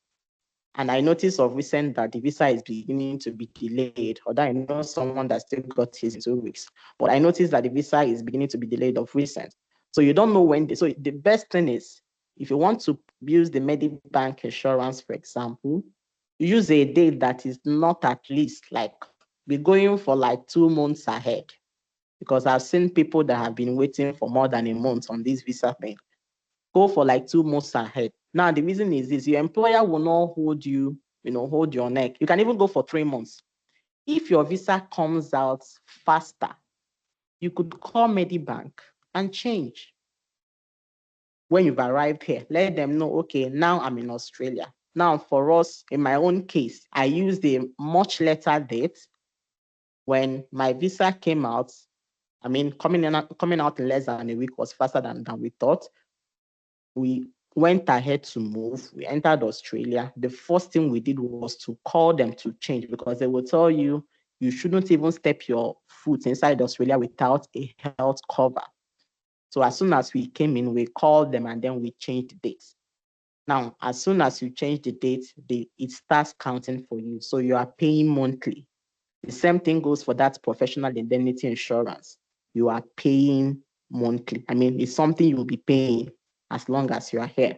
and I noticed of recent that the visa is beginning to be delayed, although I know someone that still got his in 2 weeks. But I noticed that the visa is beginning to be delayed of recent. So you don't know when. So the best thing is, if you want to use the Medibank insurance, for example, use a date that is not at least like be going for like 2 months ahead. Because I've seen people that have been waiting for more than a month on this visa thing. Go for like 2 months ahead. Now, the reason is this, your employer will not hold your neck. You can even go for 3 months. If your visa comes out faster, you could call Medibank and change. When you've arrived here, let them know, okay, now I'm in Australia. Now, for us, in my own case, I used a much later date. When my visa came out, I mean, coming out in less than a week was faster than we thought. We went ahead to move. We entered Australia. The first thing we did was to call them to change, because they will tell you you shouldn't even step your foot inside Australia without a health cover. So as soon as we came in, we called them and then we changed the dates. Now, as soon as you change the date, it starts counting for you. So you are paying monthly. The same thing goes for that professional indemnity insurance. You are paying monthly. I mean, it's something you will be paying as long as you are here.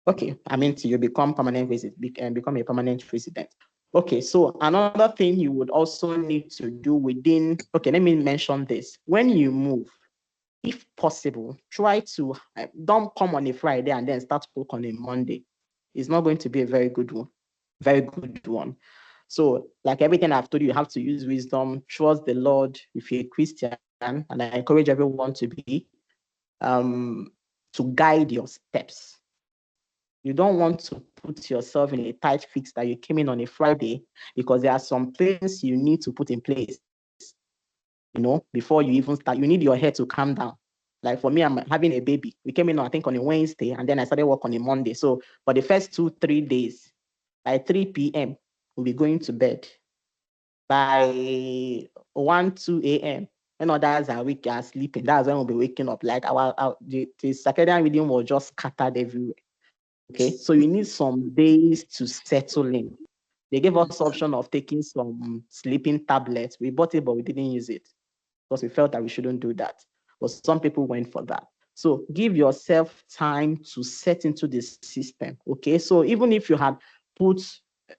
Okay, I mean, till you become permanent resident and become a permanent resident. Okay, so another thing you would also need to do within, okay, let me mention this. When you move, if possible, try to, don't come on a Friday and then start work on a Monday. It's not going to be a very good one. So like everything I've told you, you have to use wisdom, trust the Lord if you're a Christian, and I encourage everyone to be. to guide your steps. You don't want to put yourself in a tight fix that you came in on a Friday, because there are some things you need to put in place, before you even start. You need your head to calm down. Like for me, I'm having a baby. We came in, I think, on a Wednesday, and then I started work on a Monday. So for the first 2-3 days, by 3 p.m., we'll be going to bed. By 1-2 a.m., when others are sleeping, that's when we'll be waking up. Like the circadian rhythm was just scattered everywhere. Okay, so you need some days to settle in. They gave us option of taking some sleeping tablets. We bought it, but we didn't use it because we felt that we shouldn't do that. But some people went for that. So give yourself time to set into the system. Okay, so even if you had put,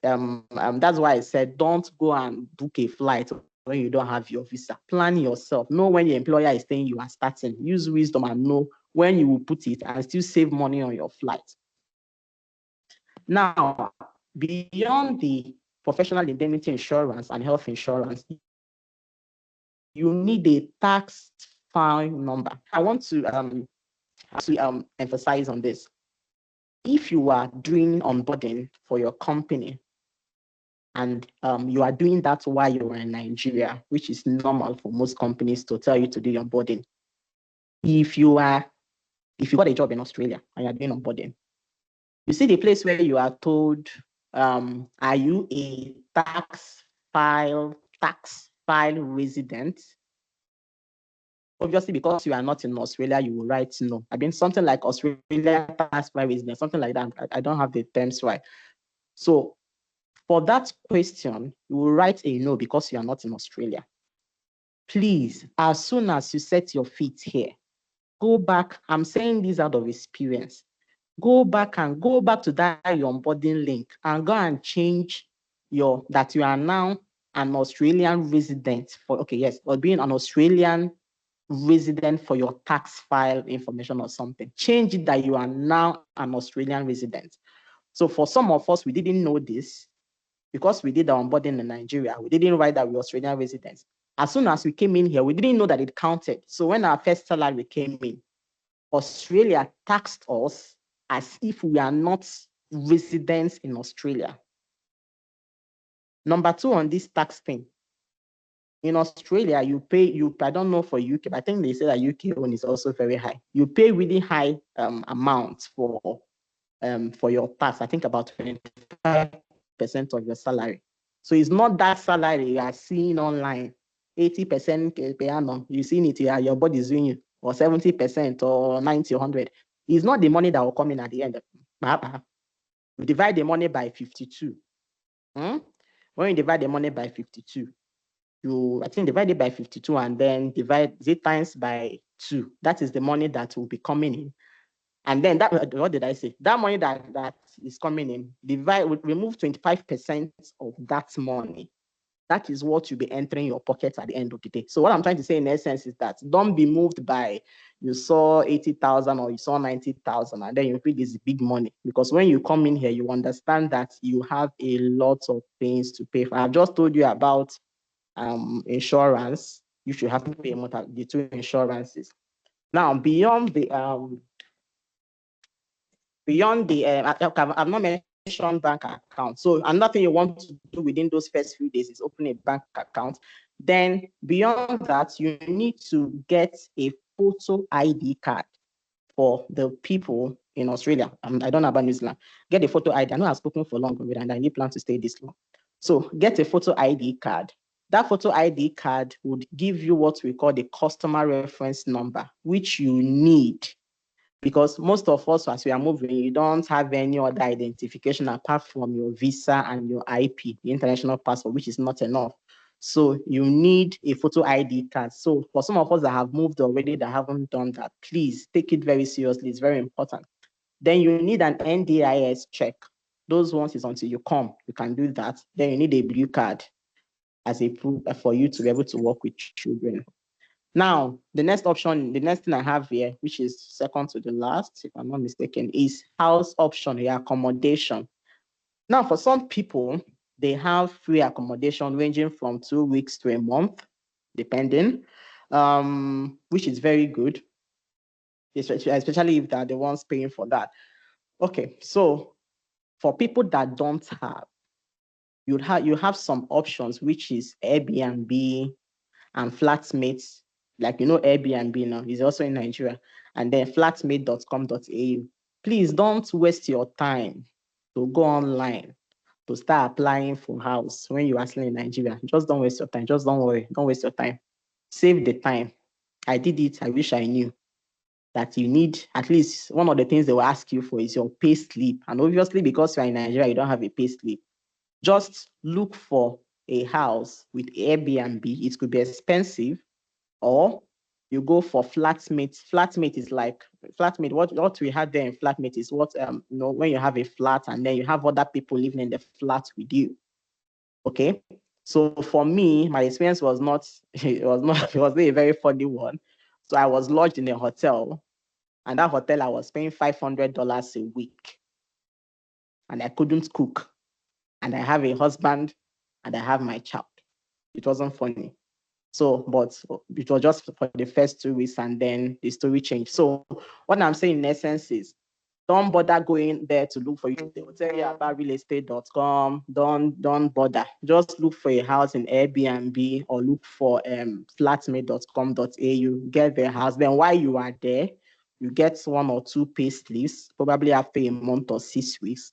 that's why I said don't go and book a flight when you don't have your visa. Plan yourself. Know when your employer is saying you are starting. Use wisdom and know when you will put it and still save money on your flight. Now, beyond the professional indemnity insurance and health insurance, you need a tax file number. I want to emphasize on this. If you are doing onboarding for your company and you are doing that while you're in Nigeria, which is normal for most companies to tell you to do onboarding. If you got a job in Australia and you're doing onboarding, you see the place where you are told, are you a tax file resident? Obviously, because you are not in Australia, you will write no. I mean, something like Australia tax file resident, something like that. I don't have the terms right. So for that question, you will write a no because you are not in Australia. Please, as soon as you set your feet here, go back. I'm saying this out of experience. Go back to that your onboarding link and go and change that you are now an Australian resident or being an Australian resident for your tax file information or something. Change it that you are now an Australian resident. So for some of us, we didn't know this because we did our onboarding in Nigeria. We didn't write that we're Australian residents. As soon as we came in here, we didn't know that it counted. So when our first salary came in, Australia taxed us as if we are not residents in Australia. Number 2 on this tax thing, in Australia, I don't know for UK, but I think they say that UK one is also very high. You pay really high amounts for your tax. I think about 25% of your salary. So it's not that salary you are seeing online, 80% per annum. You see it here, your body is doing you, or 70% or 90 or 100. It's not the money that will come in at the end. We divide the money by 52. When you divide the money by 52, divide it by 52 and then divide it times by 2. That is the money that will be coming in. And then what did I say? That money that is coming in, remove 25% of that money. That is what you'll be entering your pocket at the end of the day. So what I'm trying to say in essence is that don't be moved by you saw 80,000 or you saw 90,000 and then you feel this big money. Because when you come in here, you understand that you have a lot of things to pay for. I've just told you about insurance. You should have to pay the 2 insurances. Now, beyond the I've not mentioned bank account. So another thing you want to do within those first few days is open a bank account. Then beyond that, you need to get a photo ID card for the people in Australia. I don't know about New Zealand. Get a photo ID. I know I've spoken for long and I need plan to stay this long. So get a photo ID card. That photo ID card would give you what we call the customer reference number, which you need because most of us, as we are moving, you don't have any other identification apart from your visa and your IP, the international passport, which is not enough. So you need a photo ID card. So for some of us that have moved already that haven't done that, please take it very seriously. It's very important. Then you need an NDIS check. Those ones is until you come, you can do that. Then you need a blue card as a proof for you to be able to work with children. Now, the next thing I have here, which is second to the last, if I'm not mistaken, is house option, your accommodation. Now, for some people, they have free accommodation ranging from 2 weeks to a month, depending, which is very good. especially if they're the ones paying for that. Okay, so for people that don't have, you have some options, which is Airbnb and flatmates. Like, Airbnb now is also in Nigeria, and then flatmate.com.au. Please don't waste your time to go online to start applying for house when you are still in Nigeria. Just don't waste your time. Just don't worry. Don't waste your time. Save the time. I did it. I wish I knew that you need at least one of the things they will ask you for is your pay slip. And obviously, because you're in Nigeria, you don't have a pay slip. Just look for a house with Airbnb. It could be expensive, or you go for flatmate. Flatmate is like flatmate. What we had there in flatmate is what when you have a flat and then you have other people living in the flat with you. Okay. So for me, my experience was not it was a very funny one. So I was lodged in a hotel, and that hotel I was paying $500 a week, and I couldn't cook, and I have a husband, and I have my child. It wasn't funny. So, but it was just for the first 2 weeks, and then the story changed. So what I'm saying in essence is, don't bother going there to look for you. They will tell you about realestate.com. Don't bother. Just look for a house in Airbnb or look for flatmate.com.au. Get the house. Then while you are there, you get 1 or 2 pay slips, probably after a month or 6 weeks.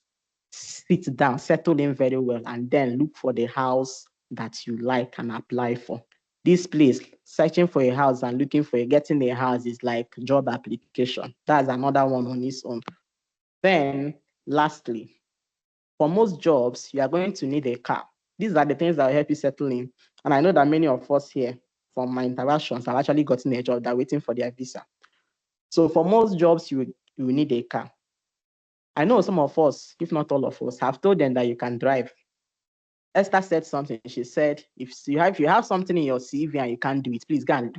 Sit down, settle in very well, and then look for the house that you like and apply for. This place, searching for a house and getting a house is like job application. That's another one on its own. Then, lastly, for most jobs, you are going to need a car. These are the things that will help you settle in. And I know that many of us here, from my interactions, have actually gotten a job. They're waiting for their visa. So for most jobs, you need a car. I know some of us, if not all of us, have told them that you can drive. Esther said something. She said, if you have something in your CV and you can't do it, please go and.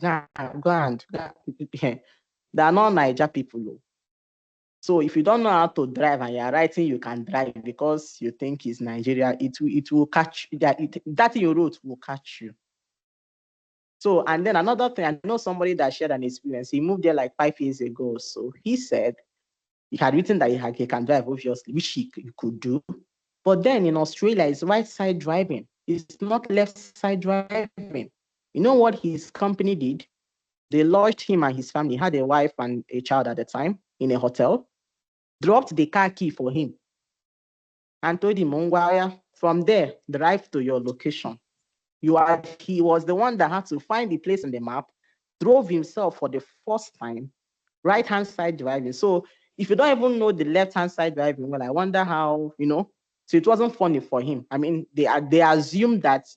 They are not Niger people, though. So if you don't know how to drive and you're writing you can drive because you think it's Nigeria, it will catch that in your road will catch you. So, and then another thing, I know somebody that shared an experience. He moved there like 5 years ago. So he said he had written that he can drive, obviously, which he could do. But then in Australia, it's right side driving. It's not left side driving. You know what his company did? They lodged him and his family, had a wife and a child at the time, in a hotel, dropped the car key for him, and told him, from there, drive to your location. He was the one that had to find the place on the map, drove himself for the first time, right-hand side driving. So if you don't even know the left-hand side driving, well, I wonder how, so it wasn't funny for him. I mean, they assume that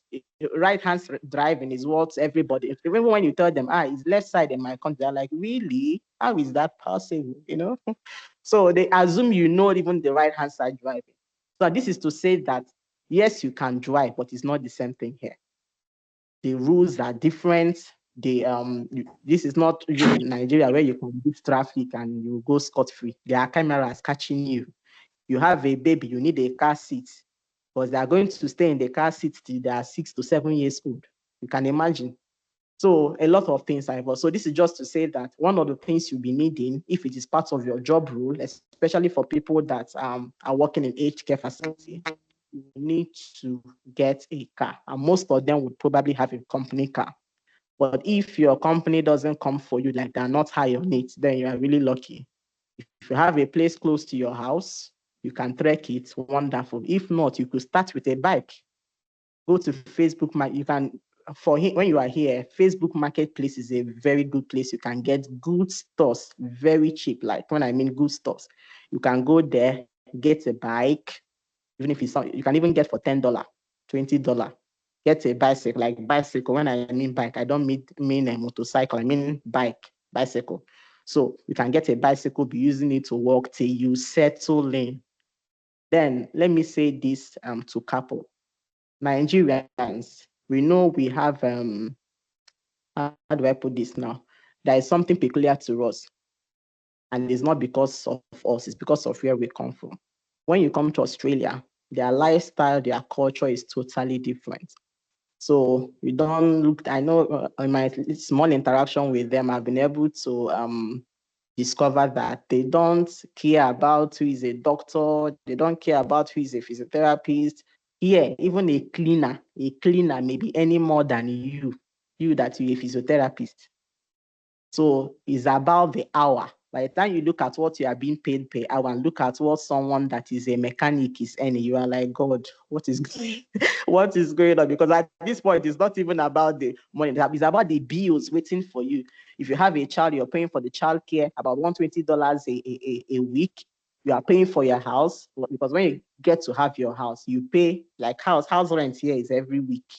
right-hand driving is what everybody, even when you tell them, it's left side in my country, they're like, really? How is that possible, So they assume you know even the right-hand side driving. So this is to say that, yes, you can drive, but it's not the same thing here. The rules are different. This is not Nigeria where you can beat traffic and you go scot-free. There are cameras catching you. You have a baby, you need a car seat, because they are going to stay in the car seat till they are 6 to 7 years old. You can imagine. So a lot of things are involved. So this is just to say that one of the things you'll be needing, if it is part of your job role, especially for people that are working in aged care facility, you need to get a car. And most of them would probably have a company car. But if your company doesn't come for you, like they're not high on it, then you are really lucky. If you have a place close to your house, you can trek it, wonderful. If not, you could start with a bike. Go to Facebook, you can, when you are here, Facebook Marketplace is a very good place. You can get good stores very cheap. Like when I mean good stores, you can go there, get a bike, even if it's you can even get for $10, $20. Get a bicycle, like bicycle. When I mean bike, I don't mean a motorcycle, I mean bicycle. So you can get a bicycle, be using it to walk till you settle in. Then let me say this to couple. Nigerians, we know we have how do I put this now? There is something peculiar to us. And it's not because of us, it's because of where we come from. When you come to Australia, their lifestyle, their culture is totally different. So we don't look, I know in my small interaction with them, I've been able to discover that they don't care about who is a doctor, they don't care about who is a physiotherapist. Here, even a cleaner may be any more than you that you're a physiotherapist. So it's about the hour. By the time you look at what you are being paid per hour and look at what someone that is a mechanic is earning, you are like, God, what is what is going on? Because at this point, it's not even about the money. It's about the bills waiting for you. If you have a child, you're paying for the child care, about $120 a week. You are paying for your house, because when you get to have your house, you pay like house rent here is every week.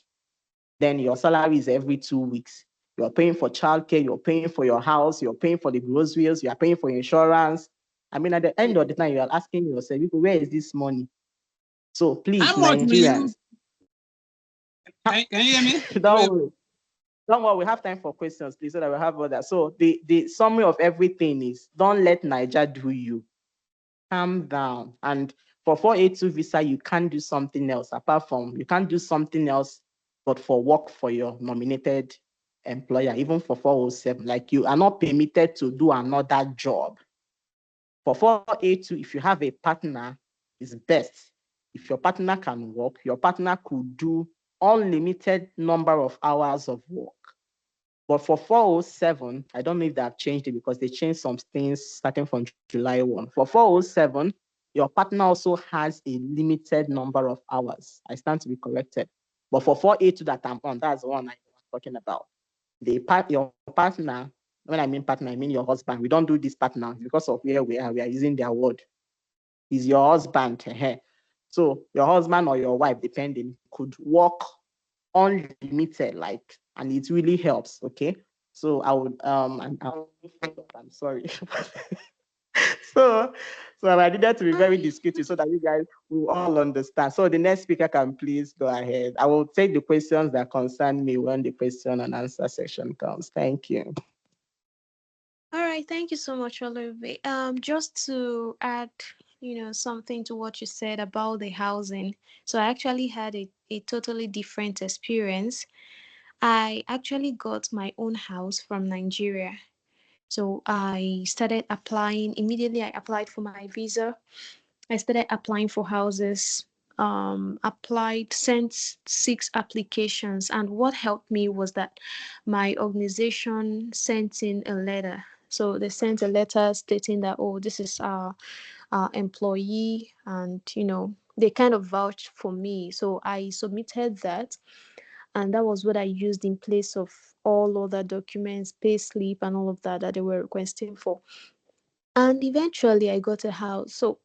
Then your salary is every 2 weeks. You're paying for childcare, you're paying for your house, you're paying for the groceries, you're paying for insurance. I mean, at the end of the time, you are asking yourself, where is this money? So please, How much will you? Nigerians, Can you hear me? don't worry, we have time for questions, please, so that we have others. So the summary of everything is, don't let Niger do you. Calm down. And for 482 visa, you can't do something else apart from, you can't do something else but for work for your nominated employer, even for 407. Like, you are not permitted to do another job. For 482, if you have a partner, it's best. If your partner can work, your partner could do unlimited number of hours of work. But for 407, I don't know if they have changed it, because they changed some things starting from July 1. For 407, your partner also has a limited number of hours. I stand to be corrected. But for 482 that I'm on, that's the one I'm talking about. Your partner, when I mean partner, I mean your husband. We don't do this partner because of where we are using their word. Is your husband. So your husband or your wife, depending, could work unlimited, like, and it really helps. Okay, so I would I'm sorry. so I needed to be very discreet so that you guys will all understand. So the next speaker can please go ahead. I will take the questions that concern me when the question and answer session comes. Thank you. All right, thank you so much, Olive. Just to add, something to what you said about the housing. So I actually had a totally different experience. I actually got my own house from Nigeria. So I started applying immediately. I applied for my visa. I started applying for houses. Applied, sent 6 applications, and what helped me was that my organization sent in a letter. So they sent a letter stating that, oh, this is our employee, and they kind of vouched for me. So I submitted that, and that was what I used in place of all other documents, pay slip, and all of that they were requesting for. And eventually I got a house. So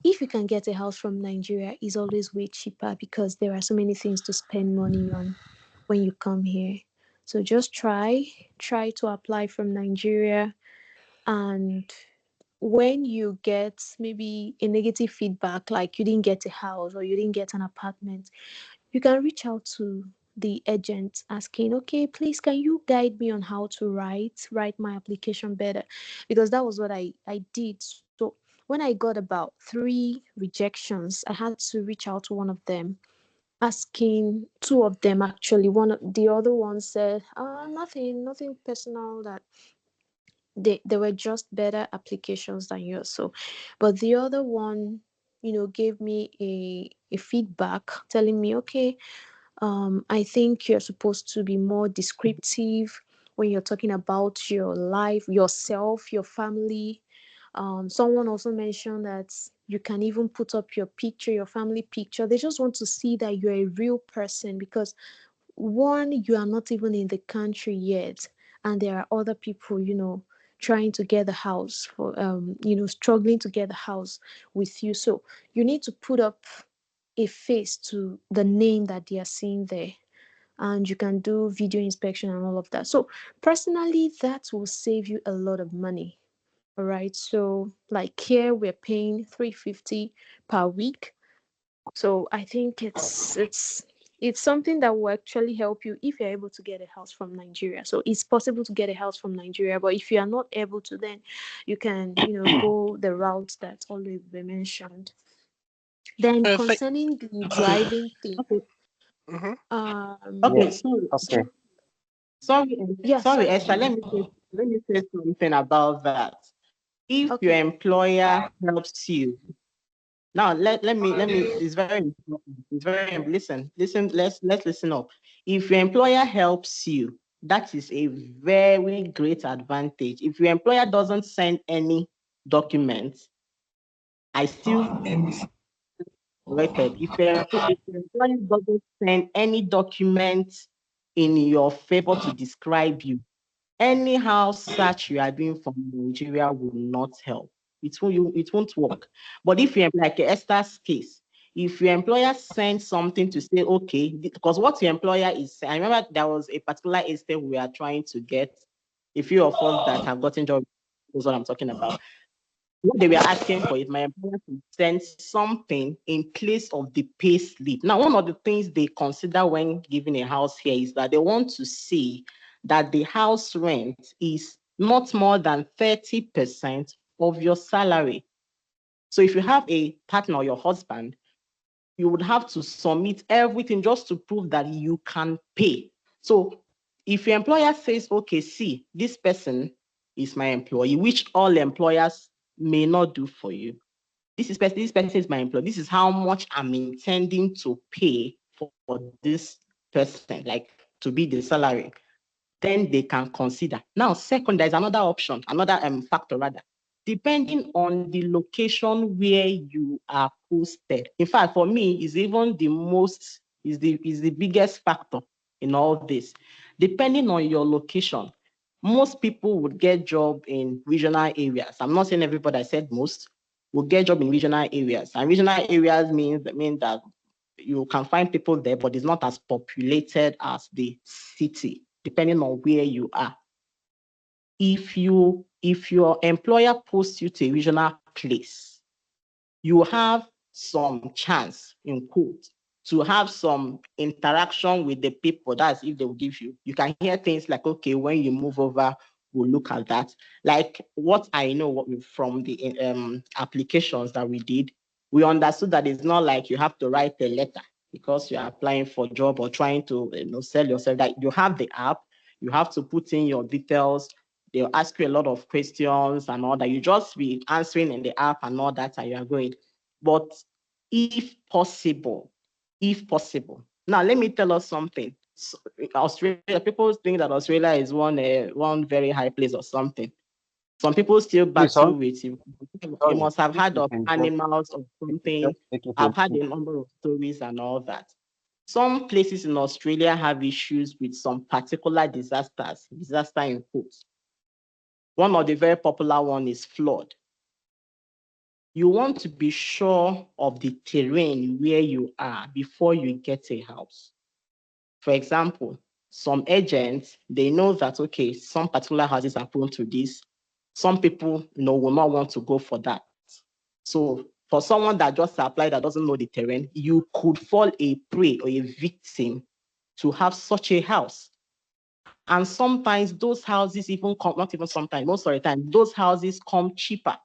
if you can get a house from Nigeria, it's always way cheaper because there are so many things to spend money on when you come here. So just try to apply from Nigeria, and when you get maybe a negative feedback, like you didn't get a house or you didn't get an apartment, you can reach out to the agent asking, okay, please, can you guide me on how to write my application better? Because that was what I did. So when I got about 3 rejections, I had to reach out to one of them, asking two of them actually. The other one said, nothing personal, that they were just better applications than yours. So, but the other one, gave me a feedback telling me, okay, I think you're supposed to be more descriptive when you're talking about your life, yourself, your family. Someone also mentioned that you can even put up your picture, your family picture. They just want to see that you're a real person, because one, you are not even in the country yet, and there are other people, trying to get a house for, struggling to get a house with you. So you need to put up a face to the name that they are seeing there, and you can do video inspection and all of that. So personally, that will save you a lot of money. All right, so like here we're paying 350 per week. So I think it's something that will actually help you if you're able to get a house from Nigeria. So it's possible to get a house from Nigeria, but if you are not able to, then you can go the route that already mentioned. Then Thank. concerning the Okay. driving thing, Okay. Mm-hmm. Okay. Yeah. um Okay. Sorry, yeah, sorry, sorry. Esther. Let me say something about that. If Okay. your employer helps you, now let me it's very important. It's very listen, let's listen up. If your employer helps you, that is a very great advantage. If your employer doesn't send any documents, I still corrected. If your employer doesn't send any documents in your favor to describe you, anyhow search you are doing from Nigeria will not help. It won't work. But if you're like Esther's case, if your employer sends something to say, okay, because what your employer is saying, I remember there was a particular estate we are trying to get. A few of us that have gotten jobs is what I'm talking about. What they were asking for is my employer to send something in place of the pay slip. Now, one of the things they consider when giving a house here is that they want to see that the house rent is not more than 30% of your salary. So if you have a partner or your husband, you would have to submit everything just to prove that you can pay. So if your employer says, okay, see, this person is my employee, which all employers may not do for you. This person is my employee. This is how much I'm intending to pay for this person, like to be the salary. Then they can consider. Now, second, there's another option, another factor rather, depending on the location where you are posted. In fact, for me, is even the most, is the biggest factor in all this. Depending on your location, most people would get job in regional areas. I'm not saying everybody, I said most, will get job in regional areas. And regional areas mean that you can find people there, but it's not as populated as the city, depending on where you are. If your employer posts you to a regional place, you have some chance, in quote, to have some interaction with the people. That's if they will give you. You can hear things like, okay, when you move over, we'll look at that. Like what I know from the applications that we did, we understood that it's not like you have to write a letter because you're applying for a job or trying to sell yourself. That you have the app, you have to put in your details. They'll ask you a lot of questions and all that. You just be answering in the app and all that, and you are going. But if possible, now let me tell us something. So, Australia, people think that Australia is one very high place or something. Some people still Please, battle with you. You sorry, must have if heard you of can animals or something. just make it I've had a a number of stories and all that. Some places in Australia have issues with some particular disaster in quotes. One of the very popular one is flood. You want to be sure of the terrain where you are before you get a house. For example, some agents, they know that, okay, some particular houses are prone to this. Some people, will not want to go for that. So for someone that just applied that doesn't know the terrain, you could fall a prey or a victim to have such a house. And sometimes those houses even come, not even sometimes, most of the time, those houses come cheaper.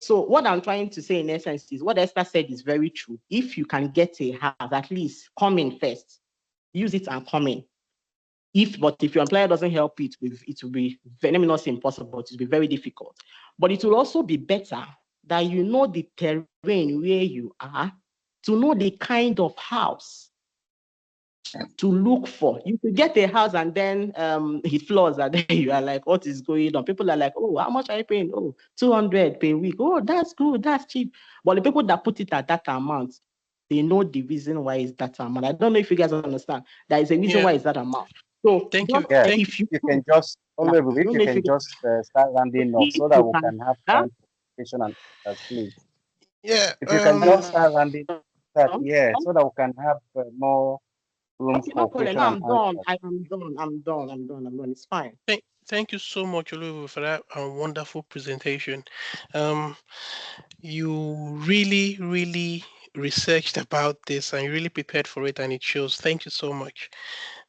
So what I'm trying to say in essence is what Esther said is very true. If you can get a house, at least come in first, use it and come in. But if your employer doesn't help it, it will be, let me not say impossible, it will be very difficult. But it will also be better that you know the terrain where you are, to know the kind of house to look for. You could get a house and then it floors and then you are like, what is going on? People are like, oh, how much are you paying? Oh, 200 per week. Oh, that's good, that's cheap. But the people that put it at that amount, they know the reason why it's that amount. I don't know if you guys understand. There is a reason Yeah. why it's that amount. So Thank you. just yeah. Thank if you You can just yeah, only I if don't you know if can you just start rounding off if so that you we can can have huh? time for question and answers, please. yeah. If you can just start rounding that, Um, yeah, so that we can have more room okay, no for problem. question No, and I'm done. answers. I'm done. It's fine. Thank you so much, Oluwu, for that wonderful presentation. Um, you really, really researched about this and you really prepared for it, and it shows. Thank you so much.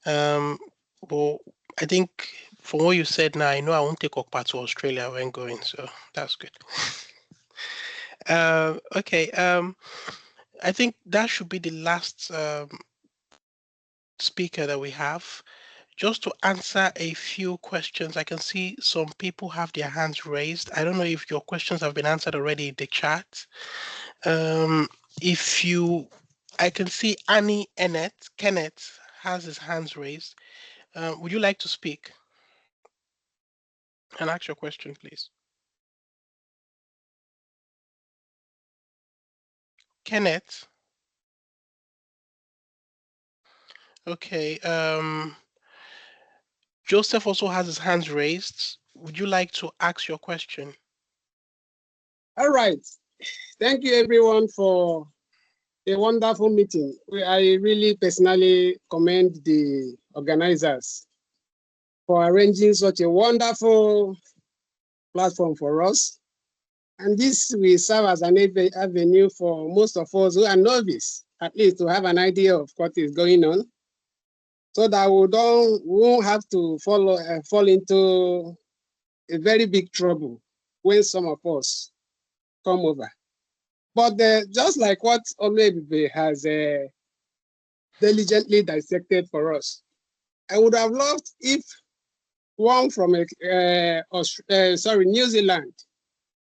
But I think from what you said now, I know I won't take Okpa to Australia when going, so that's good. Okay. I think that should be the last speaker that we have. just to answer a few questions. I can see some people have their hands raised. I don't know if your questions have been answered already in the chat. Um, if you, I can see Annie Ennett, Kenneth has his hands raised. Would you like to speak and ask your question, please? Kenneth. Okay. Joseph also has his hands raised. Would you like to ask your question? All right. Thank you, everyone, for a wonderful meeting. I really personally commend the organizers for arranging such a wonderful platform for us. And this will serve as an avenue for most of us who are novice, at least to have an idea of what is going on, so that we won't have to fall into a very big trouble when some of us come over. But just like what Olebe has diligently dissected for us, I would have loved if one from New Zealand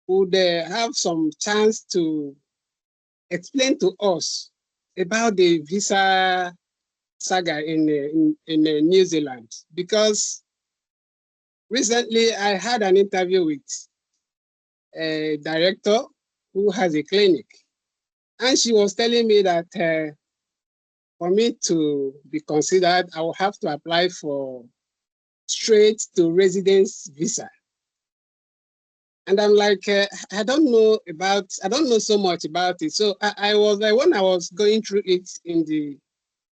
would have some chance to explain to us about the visa saga in New Zealand, because recently I had an interview with a director who has a clinic, and she was telling me that for me to be considered, I will have to apply for straight to residence visa. And I'm like, I don't know so much about it. So I was like, when I was going through it in the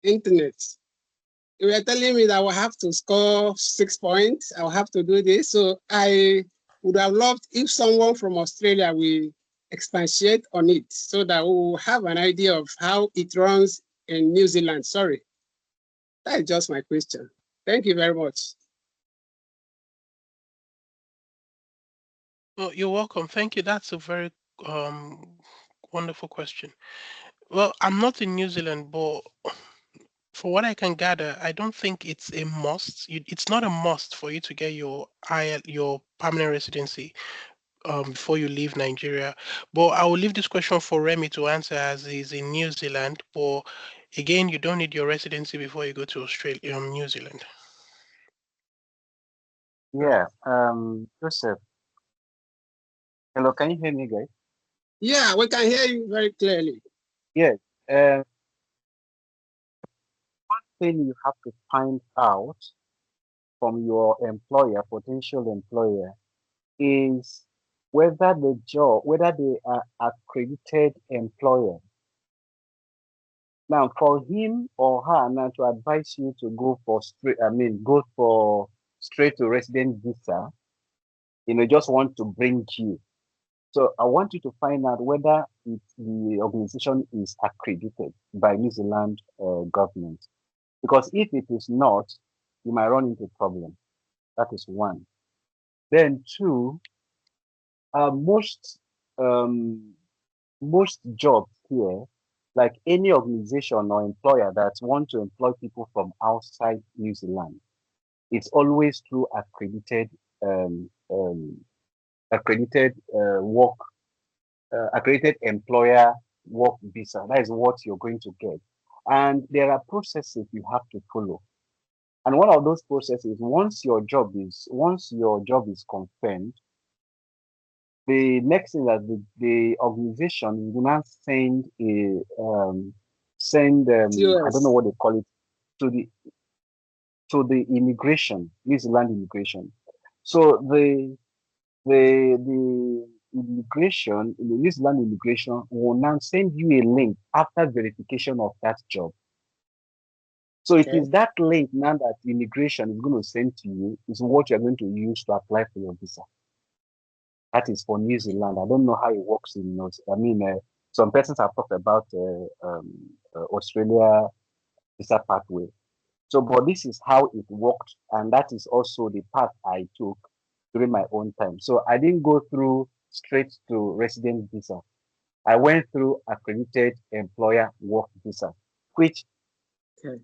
internet, they were telling me that I will have to score 6 points. I will have to do this. So I would have loved if someone from Australia will expatiate on it so that we will have an idea of how it runs in New Zealand. Sorry, that is just my question. Thank you very much. Well, you're welcome. Thank you. That's a very wonderful question. Well, I'm not in New Zealand, but for what I can gather, I don't think it's a must. It's not a must for you to get your permanent residency before you leave Nigeria. But I will leave this question for Remy to answer as he's in New Zealand. But again, you don't need your residency before you go to Australia, New Zealand. Yeah. Joseph. Hello, can you hear me, guys? Yeah, we can hear you very clearly. Yes. One thing you have to find out from your employer, potential employer, is whether whether they are accredited employer. Now, for him or her now to advise you to go for go for straight to resident visa, just want to bring you. So I want you to find out whether the organization is accredited by New Zealand government. Because if it is not, you might run into problem. That is one. Then two, most most jobs here, like any organization or employer that want to employ people from outside New Zealand, it's always through um, um, work accredited employer work visa. That is what you're going to get, and there are processes you have to follow. And one of those processes, once your job is confirmed, the next thing that the organization will now I don't know COS. what they call it, to the immigration, New Zealand immigration. So the immigration, the New Zealand immigration will now send you a link after verification of that job. So it Okay. is that link now that immigration is going to send to you is what you're going to use to apply for your visa. That is for New Zealand. I don't know how it works in North. I mean, some persons have talked about Australia visa pathway. So, but this is how it worked, and that is also the path I took during my own time. So I didn't go through straight to resident visa. I went through accredited employer work visa, which Okay.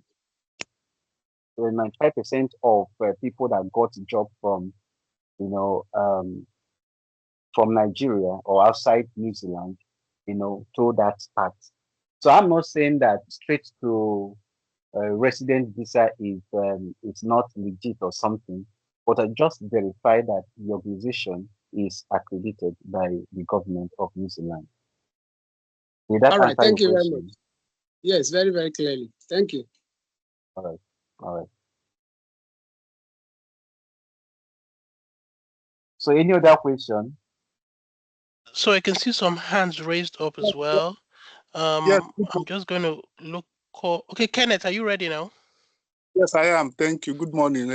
95% of people that got a job from, you know, from Nigeria or outside New Zealand, through that path. So I'm not saying that straight to resident visa is not legit or something, but I just verify that the organization is accredited by the government of New Zealand. Did that All right. answer your Thank you very much. question? Yes, very, very clearly. Thank you. All right. All right. So any other question? So I can see some hands raised up as well. Yes, I'm just going to look. Okay, Kenneth, are you ready now? yes, I am. Thank you. Good morning,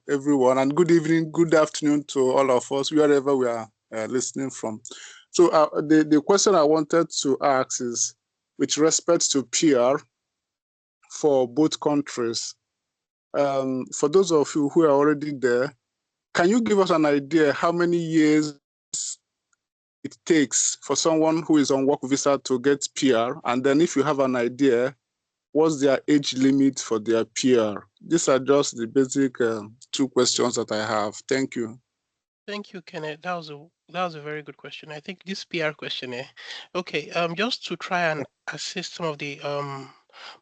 everyone, and good evening, good afternoon to all of us, wherever we are listening from. So the question I wanted to ask is, with respect to PR for both countries, for those of you who are already there, can you give us an idea how many years it takes for someone who is on work visa to get PR? And then if you have an idea, what's their age limit for their PR? These are just the basic two questions that I have. Thank you. Thank you, Kenneth. That was a very good question. I think this PR question, eh? Okay, just to try and assist some of the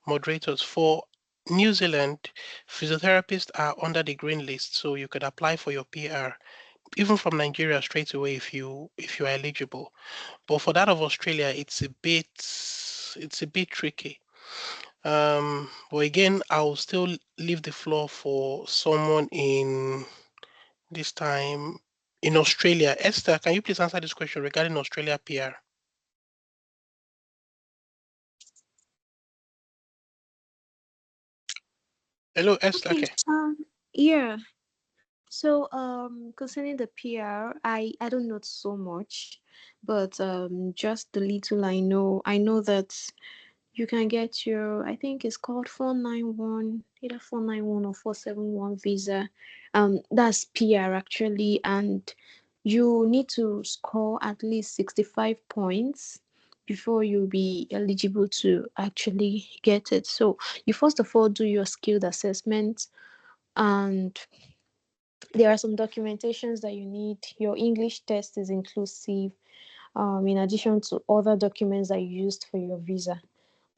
moderators for New Zealand, physiotherapists are under the green list, so you could apply for your PR even from Nigeria straight away if you're eligible. But for that of Australia, it's a bit tricky. But again, I'll still leave the floor for someone in this time in Australia. Esther, can you please answer this question regarding Australia PR? Hello, Esther. Okay. Okay. Yeah. So concerning the PR, I don't know so much, but just the little I know that you can get your, I think it's called 491, either 491 or 471 visa. That's PR actually, and you need to score at least 65 points before you'll be eligible to actually get it. So you first of all do your skilled assessment, and there are some documentations that you need. Your English test is inclusive, in addition to other documents that you used for your visa.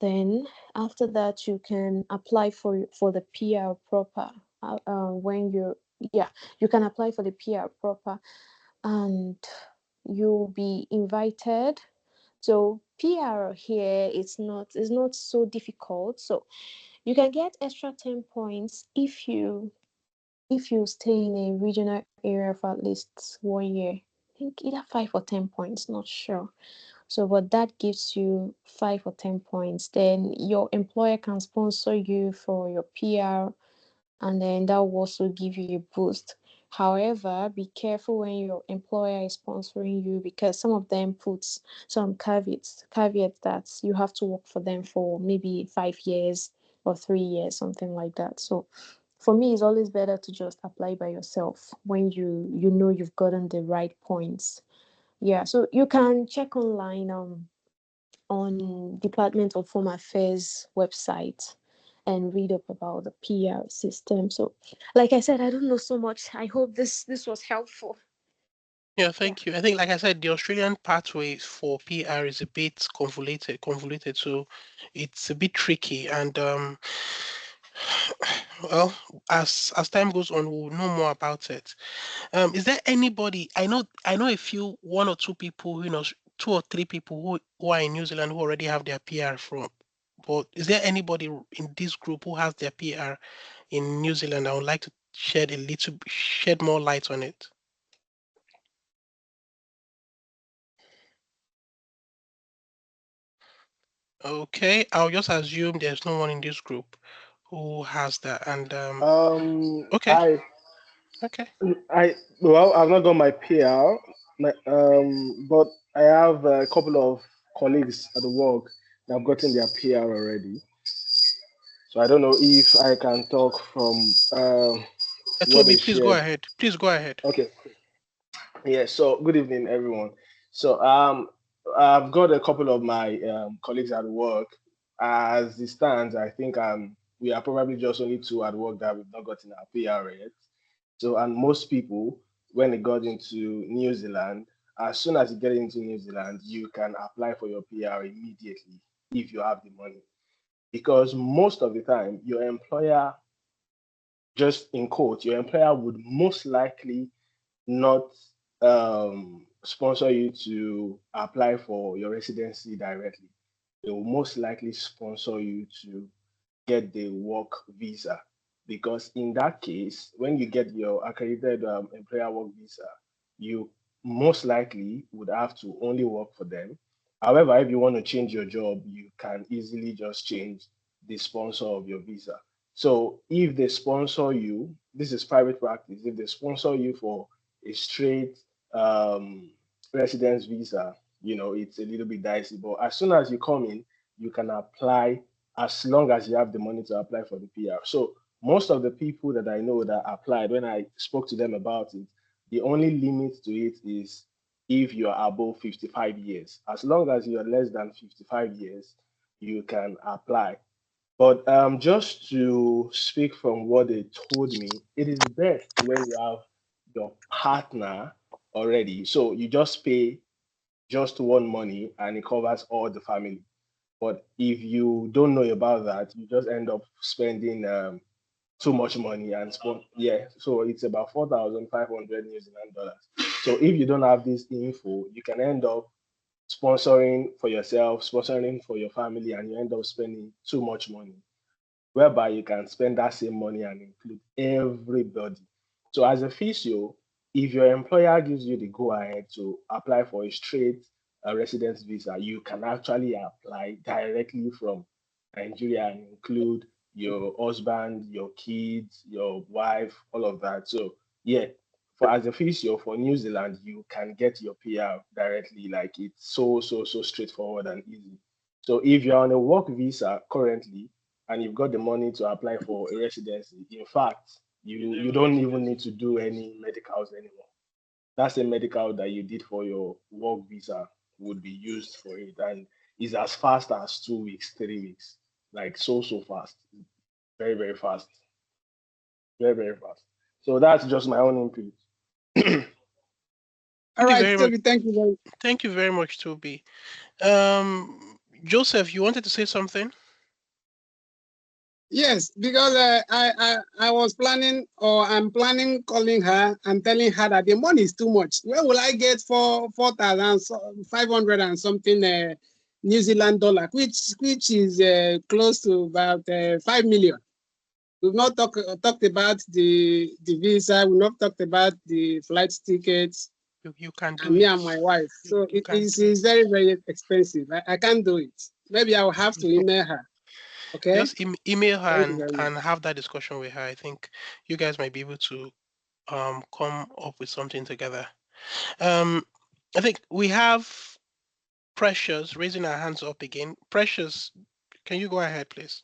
Then after that, you can apply for the PR proper. When you Yeah, you can apply for the PR proper, and you'll be invited. So PR here is not so difficult. So you can get extra 10 points if you stay in a regional area for at least 1 year. I think either 5 or 10 points, not sure. So, but that gives you 5 or 10 points. Then your employer can sponsor you for your PR, and then that will also give you a boost. However, be careful when your employer is sponsoring you, because some of them puts some caveats that you have to work for them for maybe 5 years or 3 years, something like that. So for me, it's always better to just apply by yourself when you know you've gotten the right points. Yeah, so you can check online on Department of Home Affairs website and read up about the PR system. So, like I said, I don't know so much. I hope this was helpful. Yeah, Yeah. thank you. I think, like I said, the Australian pathway for PR is a bit convoluted, so it's a bit tricky. And well, as time goes on, we'll know more about it. Is there anybody? I know a few, one or two people, 2 or 3 people who are in New Zealand who already have their PR from. But is there anybody in this group who has their PR in New Zealand? I would like to shed more light on it. Okay, I'll just assume there's no one in this group who has that. And okay, I okay. well, I've not got my PR, but I have a couple of colleagues at the work that have gotten their PR already. So I don't know if I can talk from what Toby, they please go shared. ahead. Please go ahead. Okay. Yeah. So good evening, everyone. So I've got a couple of my colleagues at work. As it stands, I think I'm we are probably just only two at work that we've not gotten our PR yet. So, and most people, when they got into New Zealand, as soon as you get into New Zealand, you can apply for your PR immediately if you have the money. Because most of the time, your employer, just in quote, your employer would most likely not sponsor you to apply for your residency directly. They will most likely sponsor you to get the work visa, because in that case, when you get your accredited employer work visa, you most likely would have to only work for them. However, if you want to change your job, you can easily just change the sponsor of your visa. So if they sponsor you, this is private practice. If they sponsor you for a straight um, residence visa, it's a little bit dicey. But as soon as you come in, you can apply as long as you have the money to apply for the PR. So most of the people that I know that applied, when I spoke to them about it, the only limit to it is if you are above 55 years. As long as you're less than 55 years, you can apply. But just to speak from what they told me, it is best when you have your partner already. So you just pay just one money and it covers all the family. But if you don't know about that, you just end up spending too much money and yeah. So it's about 4,500 New Zealand dollars. So if you don't have this info, you can end up sponsoring for yourself, sponsoring for your family, and you end up spending too much money, whereby you can spend that same money and include everybody. So as a physio, if your employer gives you the go ahead to apply for a straight residence visa, you can actually apply directly from Nigeria and include your husband, your kids, your wife, all of that. So yeah, for as a physio for New Zealand, you can get your PR directly. Like it's so straightforward and easy. So if you're on a work visa currently, and you've got the money to apply for a residency, in fact, you don't even need to do any medicals anymore. That's a medical that you did for your work visa would be used for it, and is as fast as 2 weeks, 3 weeks, like so fast, very fast, very fast. So that's just my own input. All Thank you right, very much. Toby, thank you very Thank you very much, Toby. Joseph, you wanted to say something? Yes, because I was planning, or I'm planning calling her and telling her that the money is too much. Where will I get for 4,500 and something New Zealand dollar, which is close to about 5 million. We've not talked about the visa. We've not talked about the flight tickets, You can do and me it. and my wife. So You it can is do it. very expensive. I can't do it. Maybe I will have to email her. Okay. Just email her Thank you and very much. have that discussion with her. I think you guys might be able to come up with something together. Um, I think we have Precious raising her hands up again. Precious, can you go ahead, please?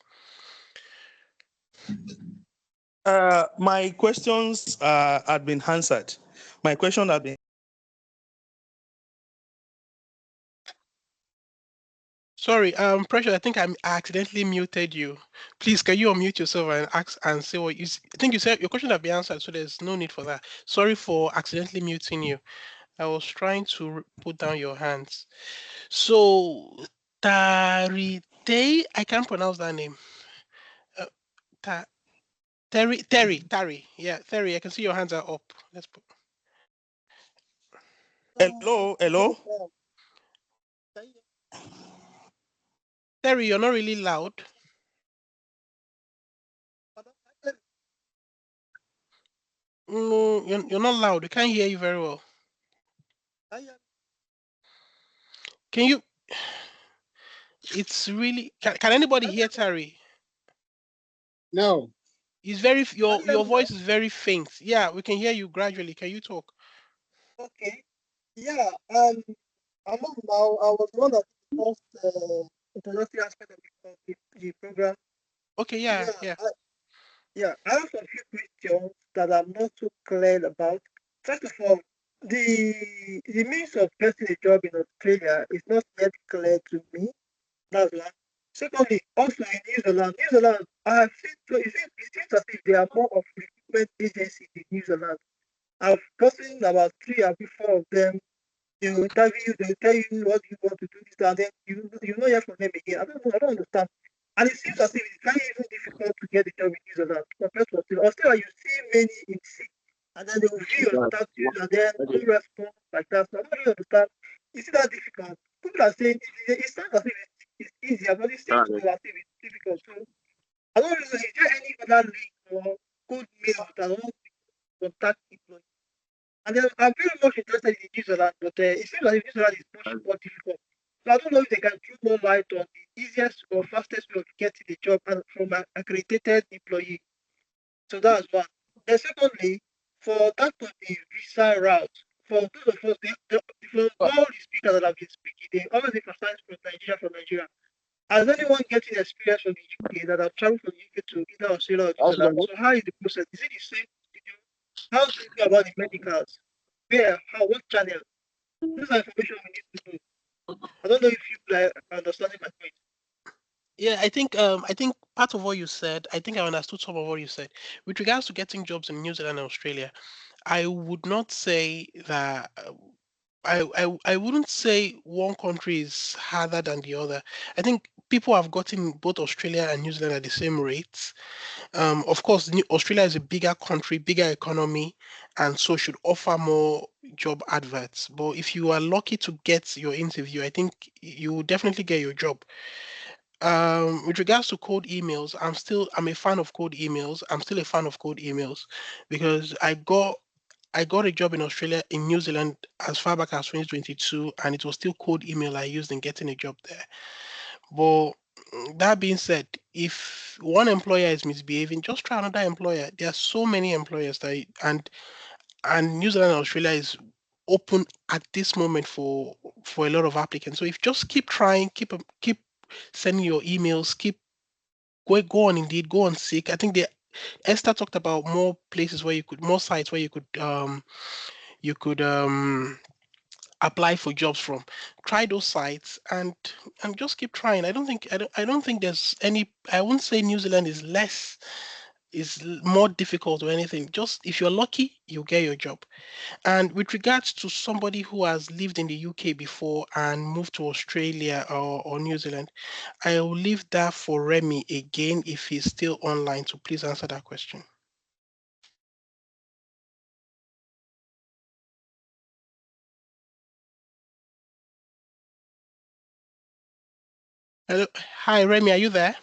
My questions had been answered. My question had been. Sorry, Precious, I think I accidentally muted you. Please, can you unmute yourself and ask and say what I think you said your question have been answered, so there's no need for that. Sorry for accidentally muting you. I was trying to put down your hands. So, Tarite, I can't pronounce that name. Uh, Ta- Terry. Yeah, Terry, I can see your hands are up. Let's put. Hello. Terry, you're not really loud. No, you're not loud. We can't hear you very well. Can you? It's really. Can anybody hear Terry? No. It's very your voice is very faint. Yeah, we can hear you gradually. Can you talk? Okay. Yeah. I'm on now. I was one of the first introductory aspect of the program. Okay, Yeah. yeah. I have a few questions that I'm not so clear about. First of all, the means of getting a job in Australia is not yet clear to me. That's one. Secondly, also in New Zealand, I have seen, so it seems as if there are more of recruitment agencies in New Zealand. I've gotten about 3 or 4 of them. They will interview you, they will tell you what you want to do this, and then you not hear from them again. I don't know, I don't understand. And it seems as if it's very even difficult to get a job in New Zealand compared to Australia. Australia, you see many in sick, and then they will view your status and then no response like that. So I don't really understand. Is it that difficult? People are saying it sounds as if it's easier, but it seems to be as if it's difficult. So I don't really know. Is there any other link or code mail that I want to contact employees? And then I'm very much interested in New Zealand, but it seems like New Zealand is much more difficult. So I don't know if they can throw more light on the easiest or fastest way of getting a job and from an accredited employee. So that's one. Then secondly, for that to be visa route, for those of us, for all the speakers that have been speaking, they always emphasize from Nigeria. Has anyone getting experience from the UK that have traveled from the UK to either Australia or New Zealand? So how is the process? Is it the same procedure? How do you go about the medicals? Where? How? What channel? These are information we need to know. I don't know if you are understanding my point. Yeah, I think part of what you said, I think I understood some of what you said. With regards to getting jobs in New Zealand and Australia, I would not say that I wouldn't say one country is harder than the other. I think people have gotten both Australia and New Zealand at the same rates. Of course, Australia is a bigger country, bigger economy, and so should offer more job adverts. But if you are lucky to get your interview, I think you will definitely get your job. With regards to cold emails, I'm a fan of cold emails. I'm still a fan of cold emails because I got a job in Australia, in New Zealand, as far back as 2022, and it was still cold email I used in getting a job there. But that being said, if one employer is misbehaving, just try another employer. There are so many employers and New Zealand and Australia is open at this moment for a lot of applicants. So if just keep trying, keep sending your emails, keep go on Indeed, go on Seek. I think Esther talked about more places where more sites where you could apply for jobs from. Try those sites and just keep trying. I don't think there's any. I wouldn't say New Zealand is more difficult or anything. Just if you're lucky, you'll get your job. And with regards to somebody who has lived in the UK before and moved to Australia or New Zealand, I will leave that for Remy again if he's still online. So please answer that question. Hello. Hi, Remy, are you there?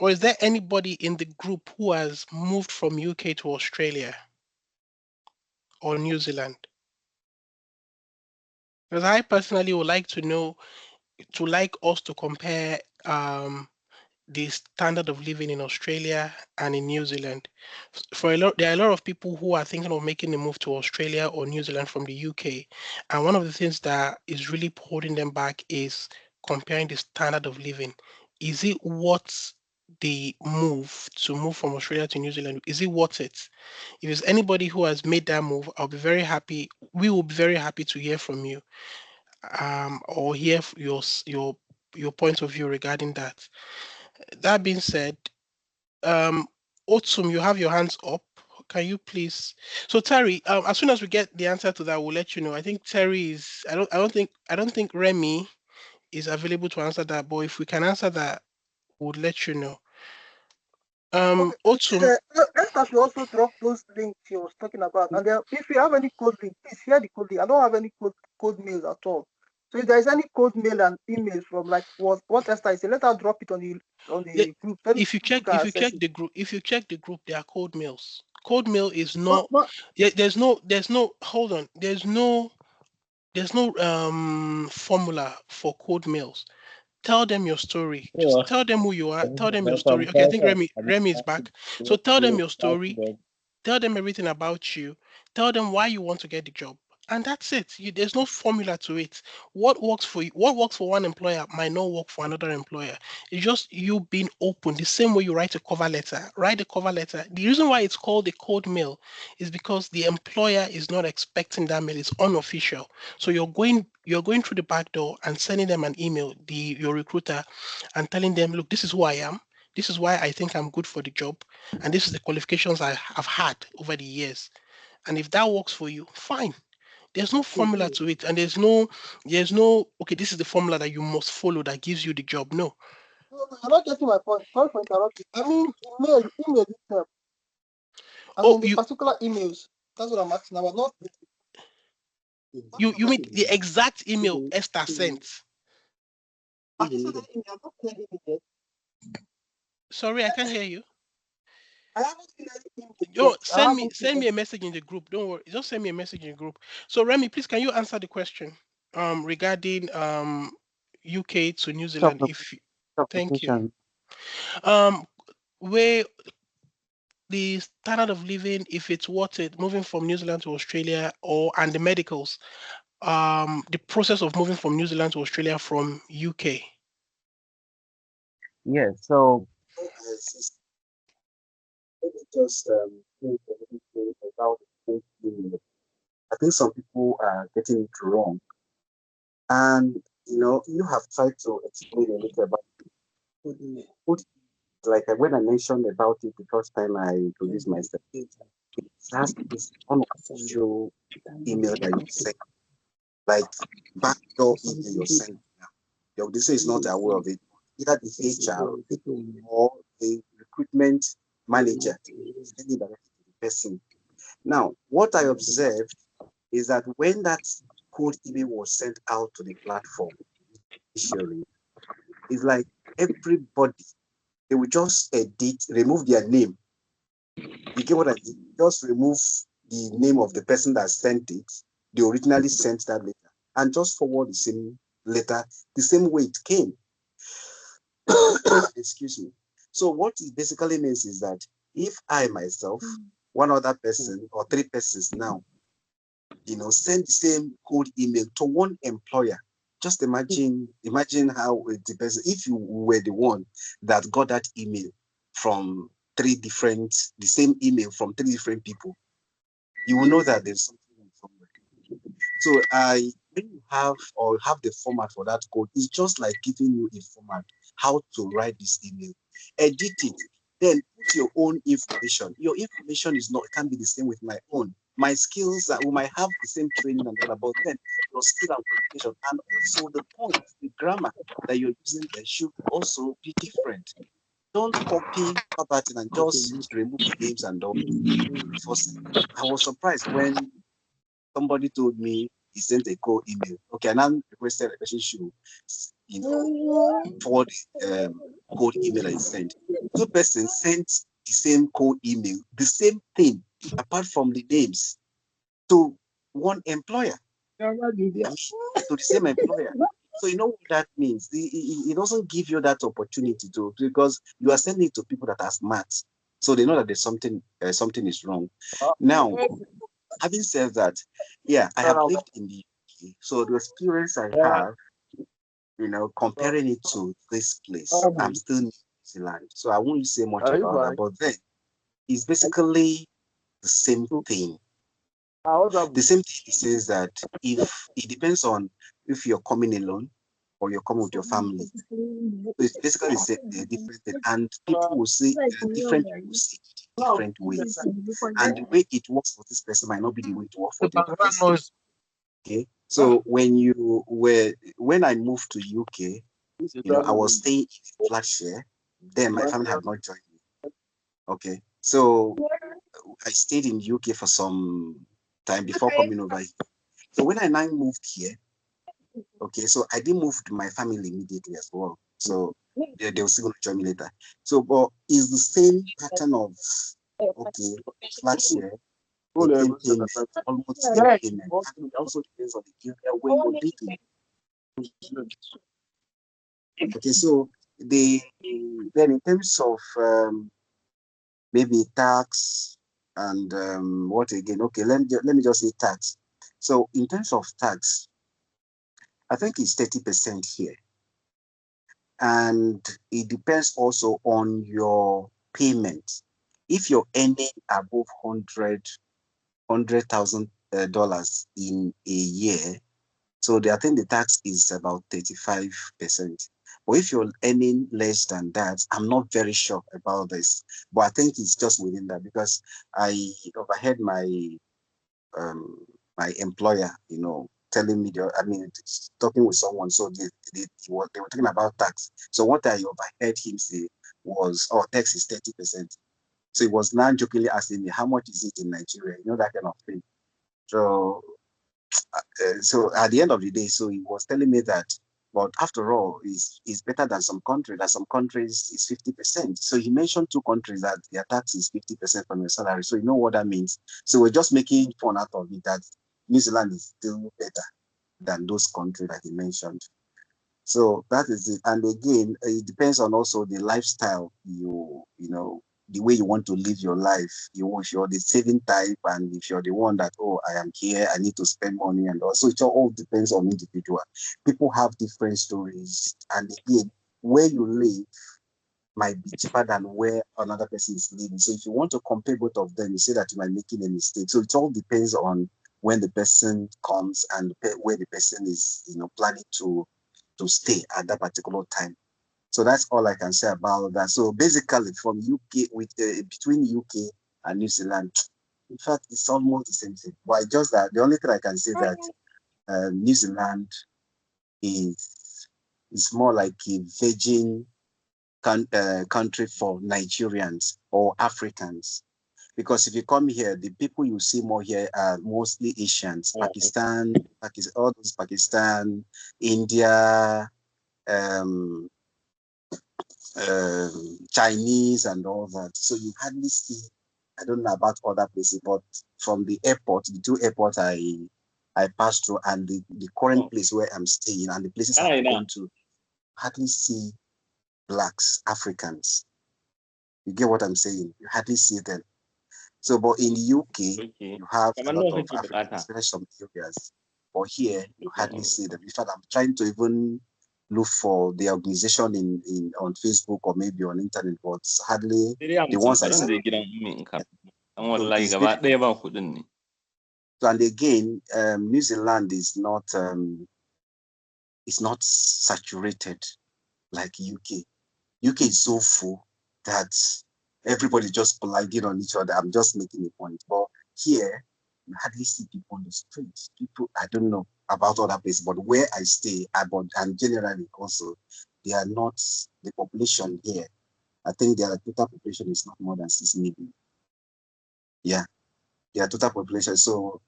Or is there anybody in the group who has moved from UK to Australia or New Zealand? Because I personally would like to know, to like us to compare the standard of living in Australia and in New Zealand. There are a lot of people who are thinking of making a move to Australia or New Zealand from the UK, and one of the things that is really holding them back is comparing the standard of living. Is it worth the move from Australia to New Zealand? Is it worth it? If there's anybody who has made that move, I'll be very happy. We will be very happy to hear from you, or hear your point of view regarding that. That being said, um, Otsum, you have your hands up. Can you please? So Terry, as soon as we get the answer to that, we'll let you know. I think Terry is. I don't think Remy is available to answer that. But if we can answer that, we'll let you know. Okay. Otsum, Esther should also drop those links she was talking about. And then if you have any code link, please share the code link. I don't have any code mails at all. So if there is any code mail and emails from like what Esther is saying, let her drop it on the group. Then if you check people can access it. the group, there are code mails. Code mail is not. But There's no. Hold on. There's no formula for code mails. Tell them your story. Just tell them who you are. Tell them your story. Okay, I think Remy is back. So tell them your story. Tell them everything about you. Tell them why you want to get the job. And that's it. There's no formula to it. What works for you, what works for one employer might not work for another employer. It's just you being open. The same way you write a cover letter. Write a cover letter. The reason why it's called a cold mail is because the employer is not expecting that mail. It's unofficial. So you're going through the back door and sending them an email, your recruiter, and telling them, look, this is who I am. This is why I think I'm good for the job, and this is the qualifications I have had over the years. And if that works for you, fine. There's no formula to it, and there's no okay, this is the formula that you must follow that gives you the job. No. No, you're not getting my point. Sorry for interrupting. I mean, email itself, as Oh, in the particular emails. That's what I'm asking about. Not you mean the exact email Esther sent? have you seen the email? I'm not sending it yet. Sorry, I can't hear you. I haven't seen any email Yo, yet. send me a message in the group. Don't worry, just send me a message in the group. So Remy, please, can you answer the question regarding UK to New Zealand? If Thank you. Application. Um, where the standard of living, if it's worth it, moving from New Zealand to Australia, and the medicals, the process of moving from New Zealand to Australia from UK. Yeah, so Just think a little bit about the email. I think some people are getting it wrong. And you have tried to explain a little about it. Like when I mentioned about it the first time I introduced myself, it's unofficial email that you send, like backdoor email you're sending. The organization is not aware of it. Either the HR or the recruitment manager sending directly to the person. Now, what I observed is that when that cold email was sent out to the platform initially, it's like everybody, they will just remove their name. You get what I mean? Just remove the name of the person that sent it. They originally sent that letter and just forward the same letter the same way it came. Excuse me. So what it basically means is that if I myself, one other person, or three persons now, send the same cold email to one employer, just imagine how the person, if you were the one that got that email from the same email from three different people, you will know that there's something wrong somewhere. So when you have the format for that code, it's just like giving you a format how to write this email. Edit it, then put your own information. Your information can't be the same with my own. My skills, we might have the same training and all, but then your skill and qualification, and also the points, the grammar that you're using there should also be different. Don't copy verbatim and just remove the names and all. I was surprised when somebody told me he sent a cold email. Okay, and I requested a person should, forward the cold email I sent. Two persons sent the same cold email, the same thing, apart from the names, to one employer. I mean, to the same employer. So you know what that means? It doesn't give you that opportunity because you are sending it to people that are smart, so they know that there's something is wrong. Now, having said that, yeah, I have lived in the UK, so the experience I have, comparing it to this place, I'm still in New Zealand, so I won't say much about that. But then it's basically the same thing. The same thing says that if it depends on if you're coming alone or you're coming with your family. So it's basically the different thing, and people will see different people see it different ways, and the way it works for this person might not be the way it works for the other person. Okay, so when I moved to UK, I was staying in a flat share. Then my family had not joined me. Okay, so I stayed in UK for some time before coming over here. So when I now moved here, okay, so I didn't move to my family immediately as well. So they were still going to join me later. So, but it's the same pattern of, okay, flat share, the same payment, almost the same payment. And it also depends on the area where you're living. Okay, so then in terms of maybe tax and what again? Okay, let me just say tax. So in terms of tax, I think it's 30% here. And it depends also on your payment. If you're earning above $100,000 in a year, so I think the tax is about 35%. But if you're earning less than that, I'm not very sure about this. But I think it's just within that because I overheard um, my employer, telling me, talking with someone. So they were talking about tax. So what I overheard him say was, oh, tax is 30%. So he was now jokingly asking me, how much is it in Nigeria? That kind of thing. So so at the end of the day, so he was telling me that, but after all, is better than some countries. That some countries is 50%. So he mentioned two countries that their tax is 50% from your salary. So you know what that means. So we're just making fun out of it that New Zealand is still better than those countries that he mentioned. So that is it. And again, it depends on also the lifestyle the way you want to live your life. If you're the saving type, and if you're the one that, oh, I am here, I need to spend money, and also it all depends on individual. People have different stories, and again, where you live might be cheaper than where another person is living. So if you want to compare both of them, you say that you might be making a mistake. So it all depends on when the person comes and where the person is, planning to stay at that particular time. So that's all I can say about that. So basically, from UK between UK and New Zealand, in fact, it's almost the same thing. But just that the only thing I can say that New Zealand is more like a virgin country for Nigerians or Africans. Because if you come here, the people you see more here are mostly Asians, Pakistan, all those Pakistan, India, um, Chinese, and all that. So you hardly see. I don't know about other places, but from the airport, the two airports I passed through, and the current place where I'm staying, and the places I've gone to, hardly see blacks, Africans. You get what I'm saying? You hardly see them. So, but in the UK, you have a lot of Africans, especially some areas. But here, you hardly see them. In fact, I'm trying to even look for the organization in on Facebook or maybe on internet, but hardly the ones I see. So it's very, so, and again, New Zealand is not saturated like UK. UK is so full that everybody just colliding on each other. I'm just making a point. But here, you hardly see people on the streets. People, I don't know about other places, but where I stay, and generally also, they are not, the population here, I think their total population is not more than 6 million. Yeah, their total population. So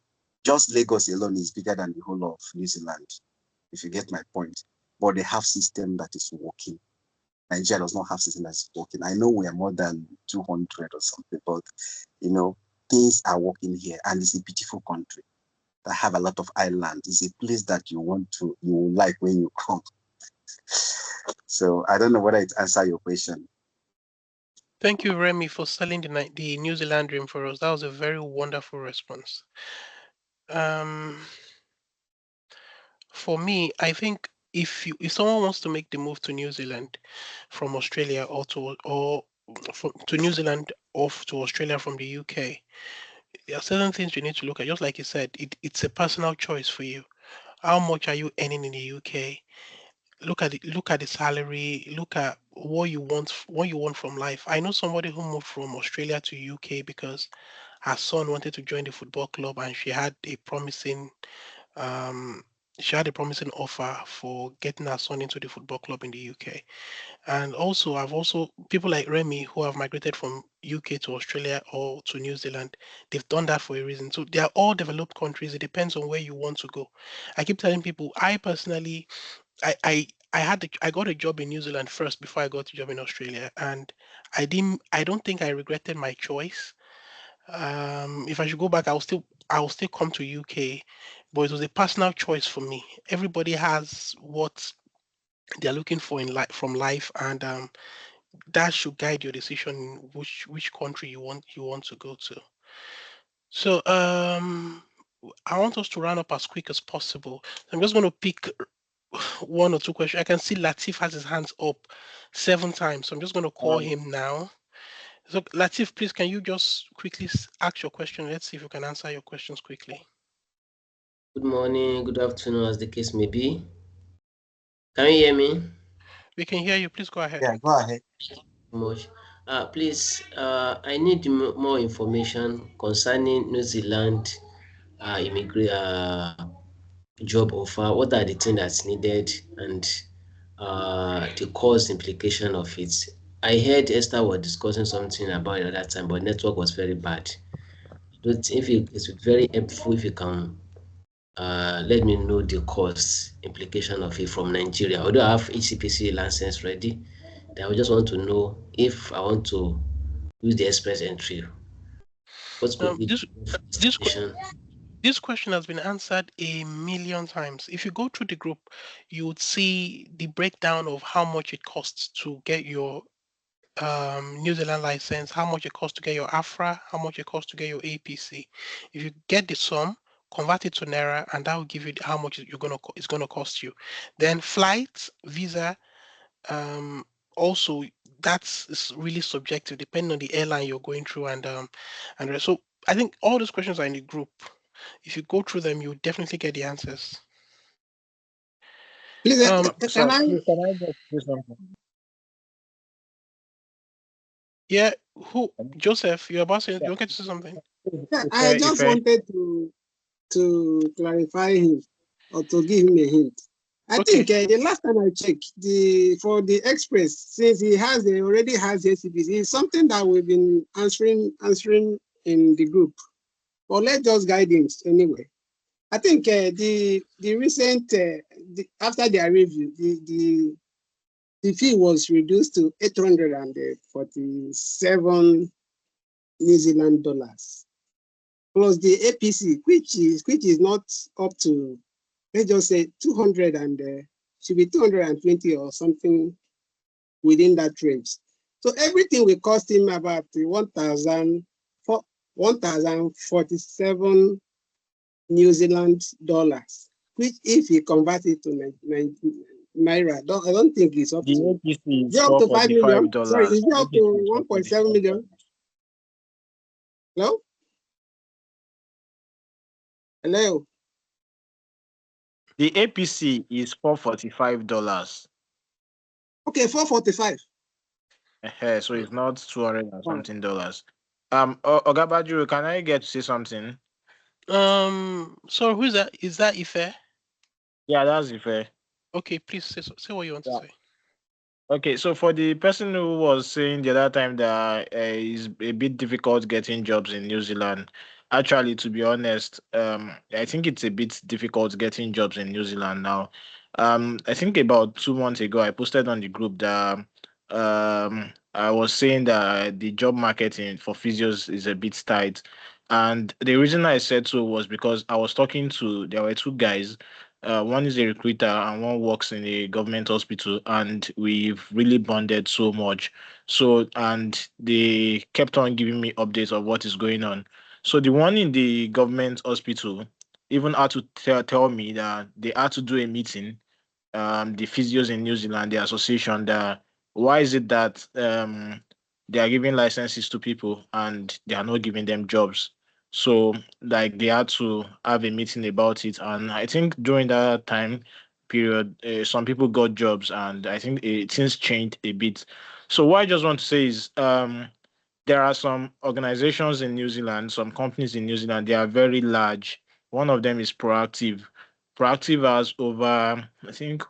just Lagos alone is bigger than the whole of New Zealand, if you get my point. But they have system that is working. Nigeria does not have system that's working. I know we are more than 200 or something, but things are working here, and it's a beautiful country that have a lot of islands. It's a place that you will like when you come. So I don't know whether it answers your question. Thank you, Remy, for selling the New Zealand dream for us. That was a very wonderful response. Um, for me, I think if someone wants to make the move to New Zealand from Australia to New Zealand or to Australia from the UK, there are certain things you need to look at. Just like you said, it's a personal choice for you. How much are you earning in the UK? Look at the salary. Look at what you want from life. I know somebody who moved from Australia to UK because her son wanted to join the football club, and um, she had a promising offer for getting her son into the football club in the UK. And also, I've also people like Remy who have migrated from UK to Australia or to New Zealand. They've done that for a reason. So they are all developed countries. It depends on where you want to go. I keep telling people, I personally, I got a job in New Zealand first before I got a job in Australia, and I don't think I regretted my choice. If I should go back, I'll still come to UK, but it was a personal choice for me. Everybody has what they're looking for in life from life, and that should guide your decision in which country you want to go to. So I want us to round up as quick as possible. I'm just going to pick one or two questions. I can see Latif has his hands up 7 times, so I'm just going to call him now. So, Latif, please, can you just quickly ask your question? Let's see if you can answer your questions quickly. Good morning, good afternoon, as the case may be. Can you hear me? We can hear you. Please go ahead. Yeah, go ahead. Much. Please, I need more information concerning New Zealand immigrant job offer. What are the things that's needed and the cost implication of it? I heard Esther was discussing something about it at that time, but network was very bad. If it's very helpful if you can let me know the cost implication of it from Nigeria. Although I have HCPC license ready, then I just want to know if I want to use the express entry. What could be This the this estimation? this question has been answered a million times. If you go through the group, you would see the breakdown of how much it costs to get your New Zealand license, how much it costs to get your AFRA, how much it costs to get your APC. If you get the sum, convert it to Naira, and that will give you how much it's gonna cost you. Then flights, visa, also that's is really subjective depending on the airline you're going through so I think all those questions are in the group. If you go through them, you definitely get the answers. Please, So, can I? please, can I just do something? Yeah, who Joseph, you're about to Yeah, you want to say something? Yeah, I just wanted to clarify him or to give him a hint. I Okay. think the last time I checked, for the express, since he already has the ACPC, it's something that we've been answering in the group. But let's just guide him anyway. I think the recent after their review, the fee was reduced to 847 New Zealand dollars plus the APC, which is not up to, let's just say 200 and should be 220 or something within that range. So everything will cost him about 1,047 New Zealand dollars, which if he converts it to Naira, I don't think it's up the to, APC is is it up to 5 million? Sorry, $445. is it up to APC is 1.7 million? Hello? Hello? The APC is $445. Okay, 445. So it's not 200 and something dollars. Ogabaju, can I get to say something? So who's that? Is that Ife? Yeah, that's fair. Okay, please say what you want to say. Okay, so for the person who was saying the other time that it's a bit difficult getting jobs in New Zealand, actually, to be honest, I think it's a bit difficult getting jobs in New Zealand now. I think about 2 months ago, I posted on the group that I was saying that the job market for physios is a bit tight, and the reason I said so was because I was talking to there were two guys, one is a recruiter and one works in a government hospital, and we've really bonded so much. So, and they kept on giving me updates of what is going on. So, the one in the government hospital even had to tell me that they had to do a meeting, the physios in New Zealand, the association, that why is it that they are giving licenses to people and they are not giving them jobs? So like they had to have a meeting about it, and I think during that time period, some people got jobs, and I think things changed a bit. So what I just want to say is, there are some organizations in New Zealand, some companies in New Zealand, they are very large. One of them is Proactive. Proactive has over, I think,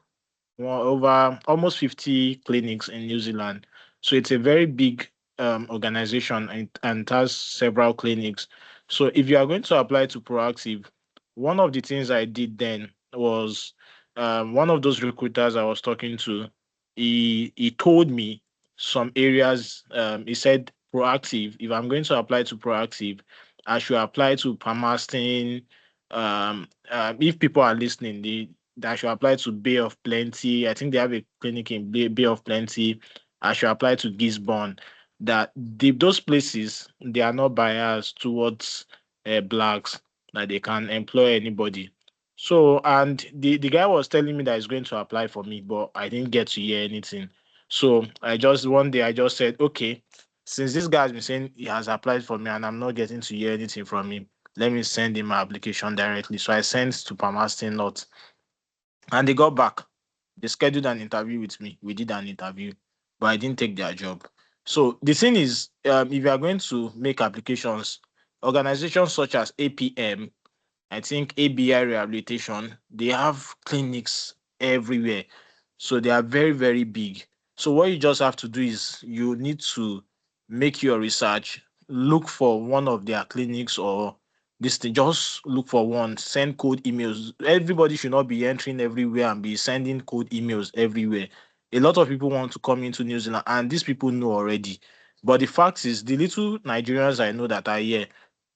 over almost 50 clinics in New Zealand. So it's a very big organization, and has several clinics. So if you are going to apply to Proactive, one of the things I did then was, one of those recruiters I was talking to, he told me some areas. He said Proactive, if I'm going to apply to Proactive, I should apply to Palmerston. If people are listening, that should apply to Bay of Plenty. I think they have a clinic in Bay of Plenty. I should apply to Gisborne. Those places, they are not biased towards blacks. that they can employ anybody. So, and the guy was telling me that he's going to apply for me, but I didn't get to hear anything. So I just one day I just said, okay, since this guy has been saying he has applied for me and I'm not getting to hear anything from him, let me send him my application directly. So I sent to Palmerston North, and they got back. They scheduled an interview with me. We did an interview, but I didn't take their job. So the thing is, if you are going to make applications, organizations such as APM, I think ABI Rehabilitation, they have clinics everywhere. So they are very, very big. So what you just have to do is you need to make your research, look for one of their clinics or this thing, just look for one, send code emails. Everybody should not be entering everywhere and be sending code emails everywhere. A lot of people want to come into New Zealand, and these people know already. But the fact is, the little Nigerians I know that are here,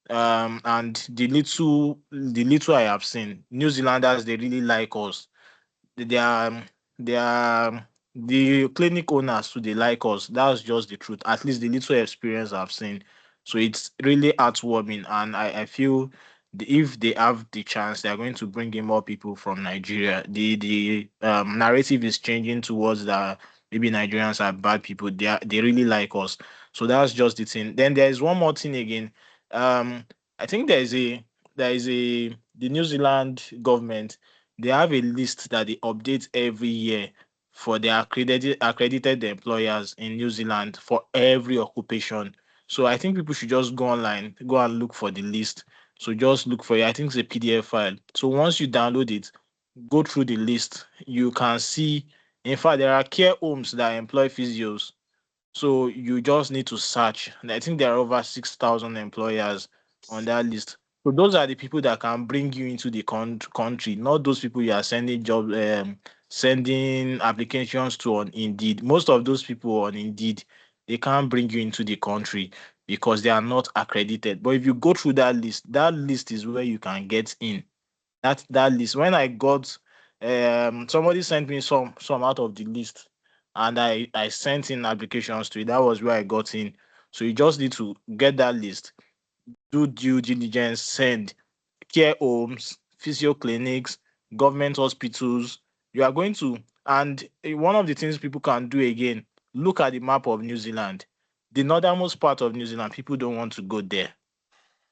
and the little I have seen, New Zealanders, they really like us. They are the clinic owners too, they like us. That's just the truth, at least the little experience I've seen. So it's really heartwarming, and I feel if they have the chance, they're going to bring in more people from Nigeria. The narrative is changing towards that maybe Nigerians are bad people. They really like us. So that's just the thing. Then there is one more thing again. I think there is a the New Zealand government, they have a list that they update every year for their accredited employers in New Zealand for every occupation. So I think people should just go online, go and look for the list. So just look for it. I think it's a PDF file. So once you download it, go through the list. You can see, in fact, there are care homes that employ physios, so you just need to search. And I think there are over 6,000 employers on that list. So those are the people that can bring you into the country, not those people you are sending applications to on Indeed. Most of those people on Indeed, they can't bring you into the country because they are not accredited. But if you go through that list is where you can get in. That list. When I got, somebody sent me some out of the list, and I sent in applications to it. That was where I got in. So you just need to get that list, do due diligence, send care homes, physio clinics, government hospitals. You are going to, and one of the things people can do again, look at the map of New Zealand. The northernmost part of New Zealand, people don't want to go there.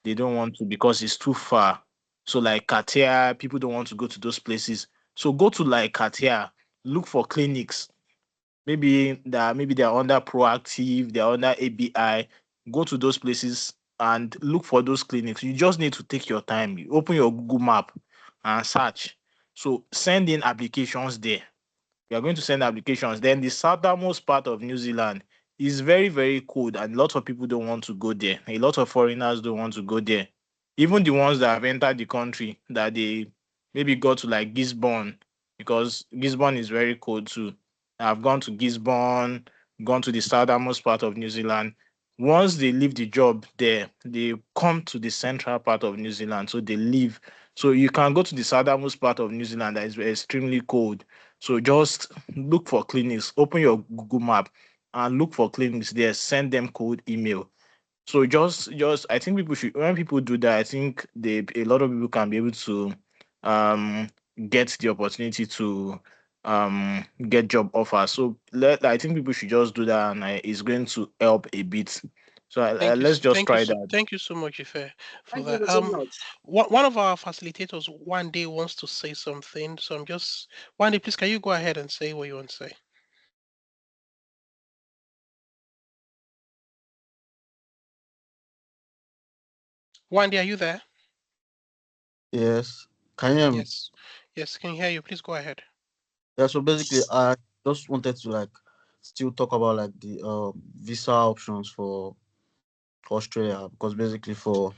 They don't want to because it's too far. So like Katia, people don't want to go to those places. So go to like Katia, look for clinics. Maybe they're under proactive, they're under ABI. Go to those places and look for those clinics. You just need to take your time. You open your Google map and search. So send in applications there. You are going to send applications. Then the southernmost part of New Zealand is very, very cold, and a lot of people don't want to go there. A lot of foreigners don't want to go there. Even the ones that have entered the country, that they maybe go to like Gisborne, because Gisborne is very cold too. I've gone to Gisborne, gone to the southernmost part of New Zealand. Once they leave the job there, they come to the central part of New Zealand. So they leave. So you can go to the southernmost part of New Zealand that is extremely cold. So just look for clinics, open your Google map and look for clinics there, send them code email. So just I think people should, when people do that, I think a lot of people can be able to um get the opportunity to get job offers. So I think people should just do that, and it's going to help a bit. So let's just try that. Thank you so much, Ife, for Thank that. you so much. One of our facilitators one day wants to say something, so I'm just one day. Please, can you go ahead and say what you want to say? One day, are you there? Yes. Can you hear me? Yes, yes, can hear you. Please go ahead. Yeah, so basically I just wanted to like still talk about like the visa options for Australia, because basically for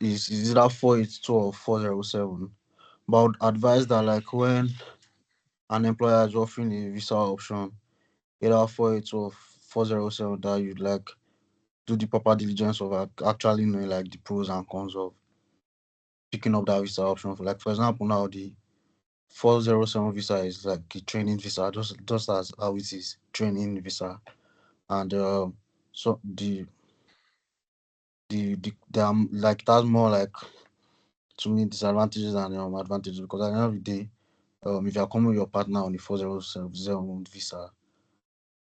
is either 482 or 407. But I would advise that like when an employer is offering a visa option, either 482 or 407, that you'd like do the proper diligence of actually knowing like the pros and cons of picking up that visa option. For like for example now the 407 visa is like a training visa, just as how it is training visa, and so the like that's more like to me disadvantages than advantages, because at the end of the day, if you're coming with your partner on the 407 visa,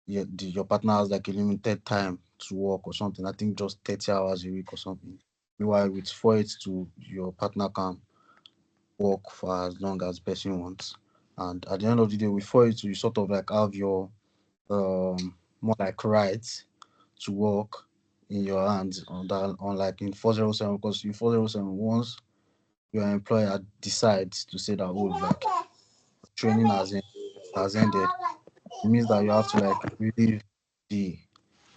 your partner has like a limited time to work or something. I think just 30 hours a week or something. Meanwhile, with 482, your partner can work for as long as the person wants. And at the end of the day, with 482, you sort of like have your more like rights to work in your hands on that, unlike in 407, because in 407, once your employer decides to say that, oh, like training has ended, it means that you have to like the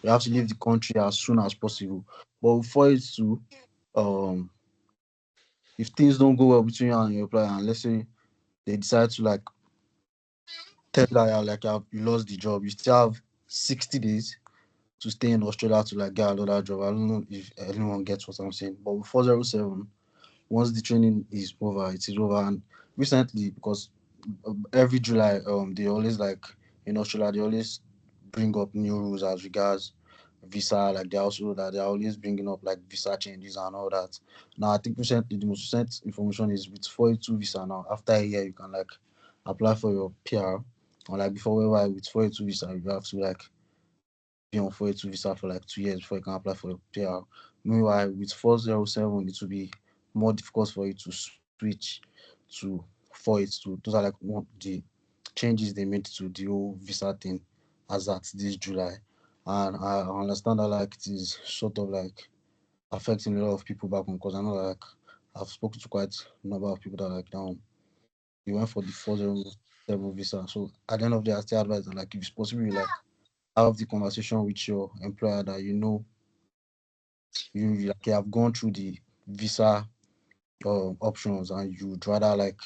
leave the country as soon as possible. But before it to um if things don't go well between you and your employer, and let's say they decide to like tell you that you lost the job, you still have 60 days to stay in Australia to like get another job. I don't know if anyone gets what I'm saying. But with 407, once the training is over, it is over. And recently, because every July, they always like in Australia, they always bring up new rules as regards visa. Like they're always bringing up like visa changes and all that. Now I think recently the most recent information is with 42 visa now. After a year, you can like apply for your PR. Or like before, whereby with 42 visa, you have to like be on 482 visa for like 2 years before you can apply for your PR. Meanwhile, with 407, it will be more difficult for you to switch to 482. Those are like one of the changes they made to the whole visa thing as at this July. And I understand that like it is sort of like affecting a lot of people back home, because I know like I've spoken to quite a number of people that like now you went for the 407 visa. So at the end of the day, I still advise that like if it's possible, you like have the conversation with your employer that you have gone through the visa options, and you'd rather like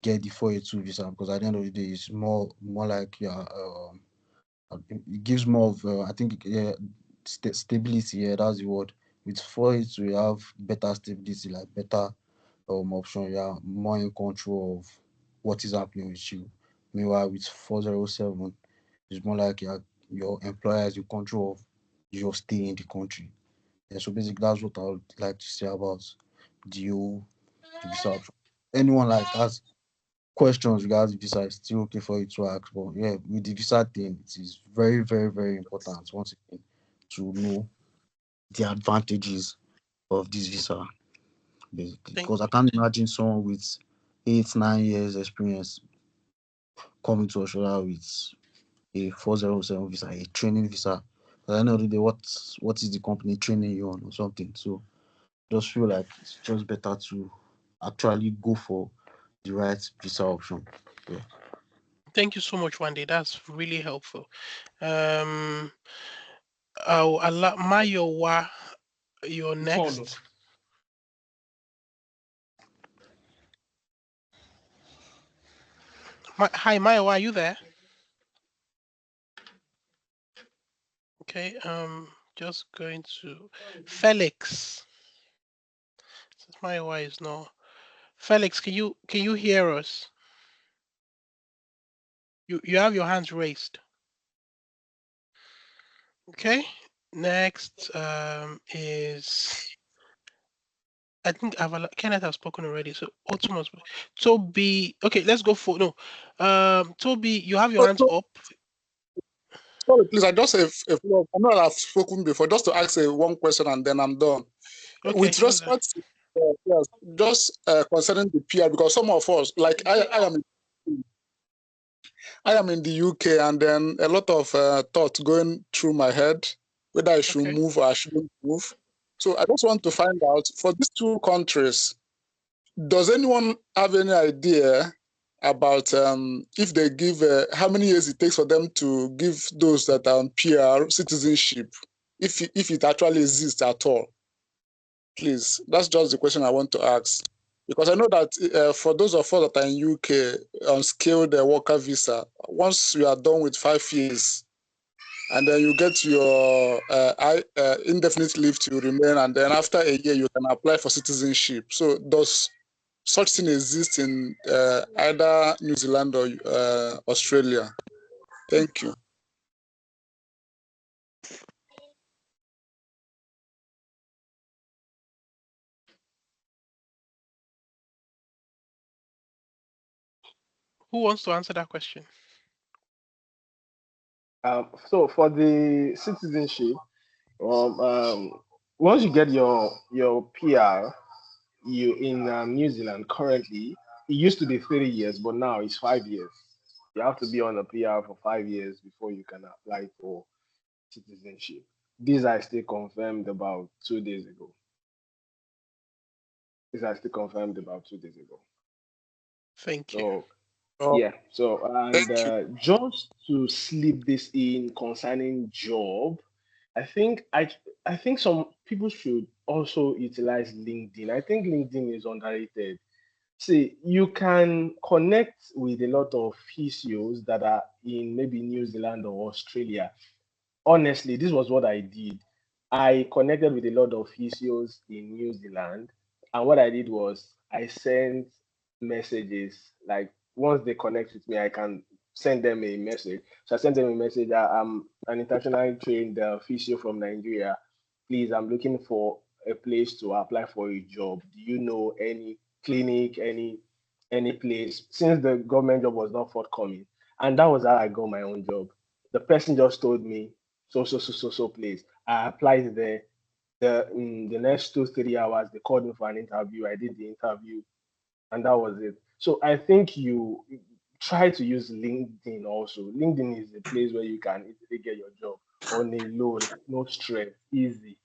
get the 482 visa, because at the end of the day it's more like it gives more of I think stability. Yeah, that's the word. With 482 you have better stability, like better option. You are more in control of what is happening with you. Meanwhile, with 407, it's more like your employer is in control of your stay in the country. Yeah, so basically that's what I would like to say about the visa option. Anyone like has questions regarding visa, it's still okay for you to ask. But yeah, with the visa thing, it is very, very, very important once again to know the advantages of this visa, basically. Thank Because I can't imagine someone with 8, 9 years experience coming to Australia with a 407 visa, a training visa. But at the end of the day, what is the company training you on or something? So just feel like it's just better to actually go for the right visa option. Yeah. thank you so much, Wendy. That's really helpful. Um, I'll allow Mayowa, you're Follow. next. Hi, Mayowa, are you there? Okay. Just going to Felix. Since Mayowa is not. Felix, can you hear us? You have your hands raised. Okay. Next is I think Kenneth has spoken already. So Ottoman, Toby. Okay, let's go for no. Toby, you have your hands So, up. sorry, please, I just if I know I've spoken before, just to ask one question and then I'm done. Okay, With who's that? respect to yes, just concerning the PR, because some of us, like I am in the UK, and then a lot of thoughts going through my head whether I should Okay. move or I shouldn't move. So I just want to find out for these two countries, does anyone have any idea about if they give how many years it takes for them to give those that are on PR citizenship, if it actually exists at all? Please, that's just the question I want to ask. Because I know that for those of us that are in UK on skilled worker visa, once you are done with 5 years, and then you get your indefinite leave to remain, and then after a year you can apply for citizenship. So does such thing exist in either New Zealand or Australia? Thank you. Who wants to answer that question? So for the citizenship, once you get your PR, you in New Zealand currently, it used to be 3 years, but now it's 5 years. You have to be on a PR for 5 years before you can apply for citizenship. These are still confirmed about 2 days ago. These are still confirmed about 2 days ago. Thank you. So Oh, yeah. So and thank you. just to slip this in concerning job, I think I think some people should also utilize LinkedIn. I think LinkedIn is underrated. See, you can connect with a lot of physios that are in maybe New Zealand or Australia. Honestly, this was what I did. I connected with a lot of physios in New Zealand, and what I did was I sent messages. Like once they connect with me, I can send them a message. So I sent them a message. I'm an internationally trained physio from Nigeria. Please, I'm looking for a place to apply for a job. Do you know any clinic, any place? Since the government job was not forthcoming, and that was how I got my own job. The person just told me so place. I applied there. In the next 2 3 hours, they called me for an interview. I did the interview, and that was it. So I think you try to use LinkedIn also. LinkedIn is a place where you can easily get your job on a low, no stress, easy.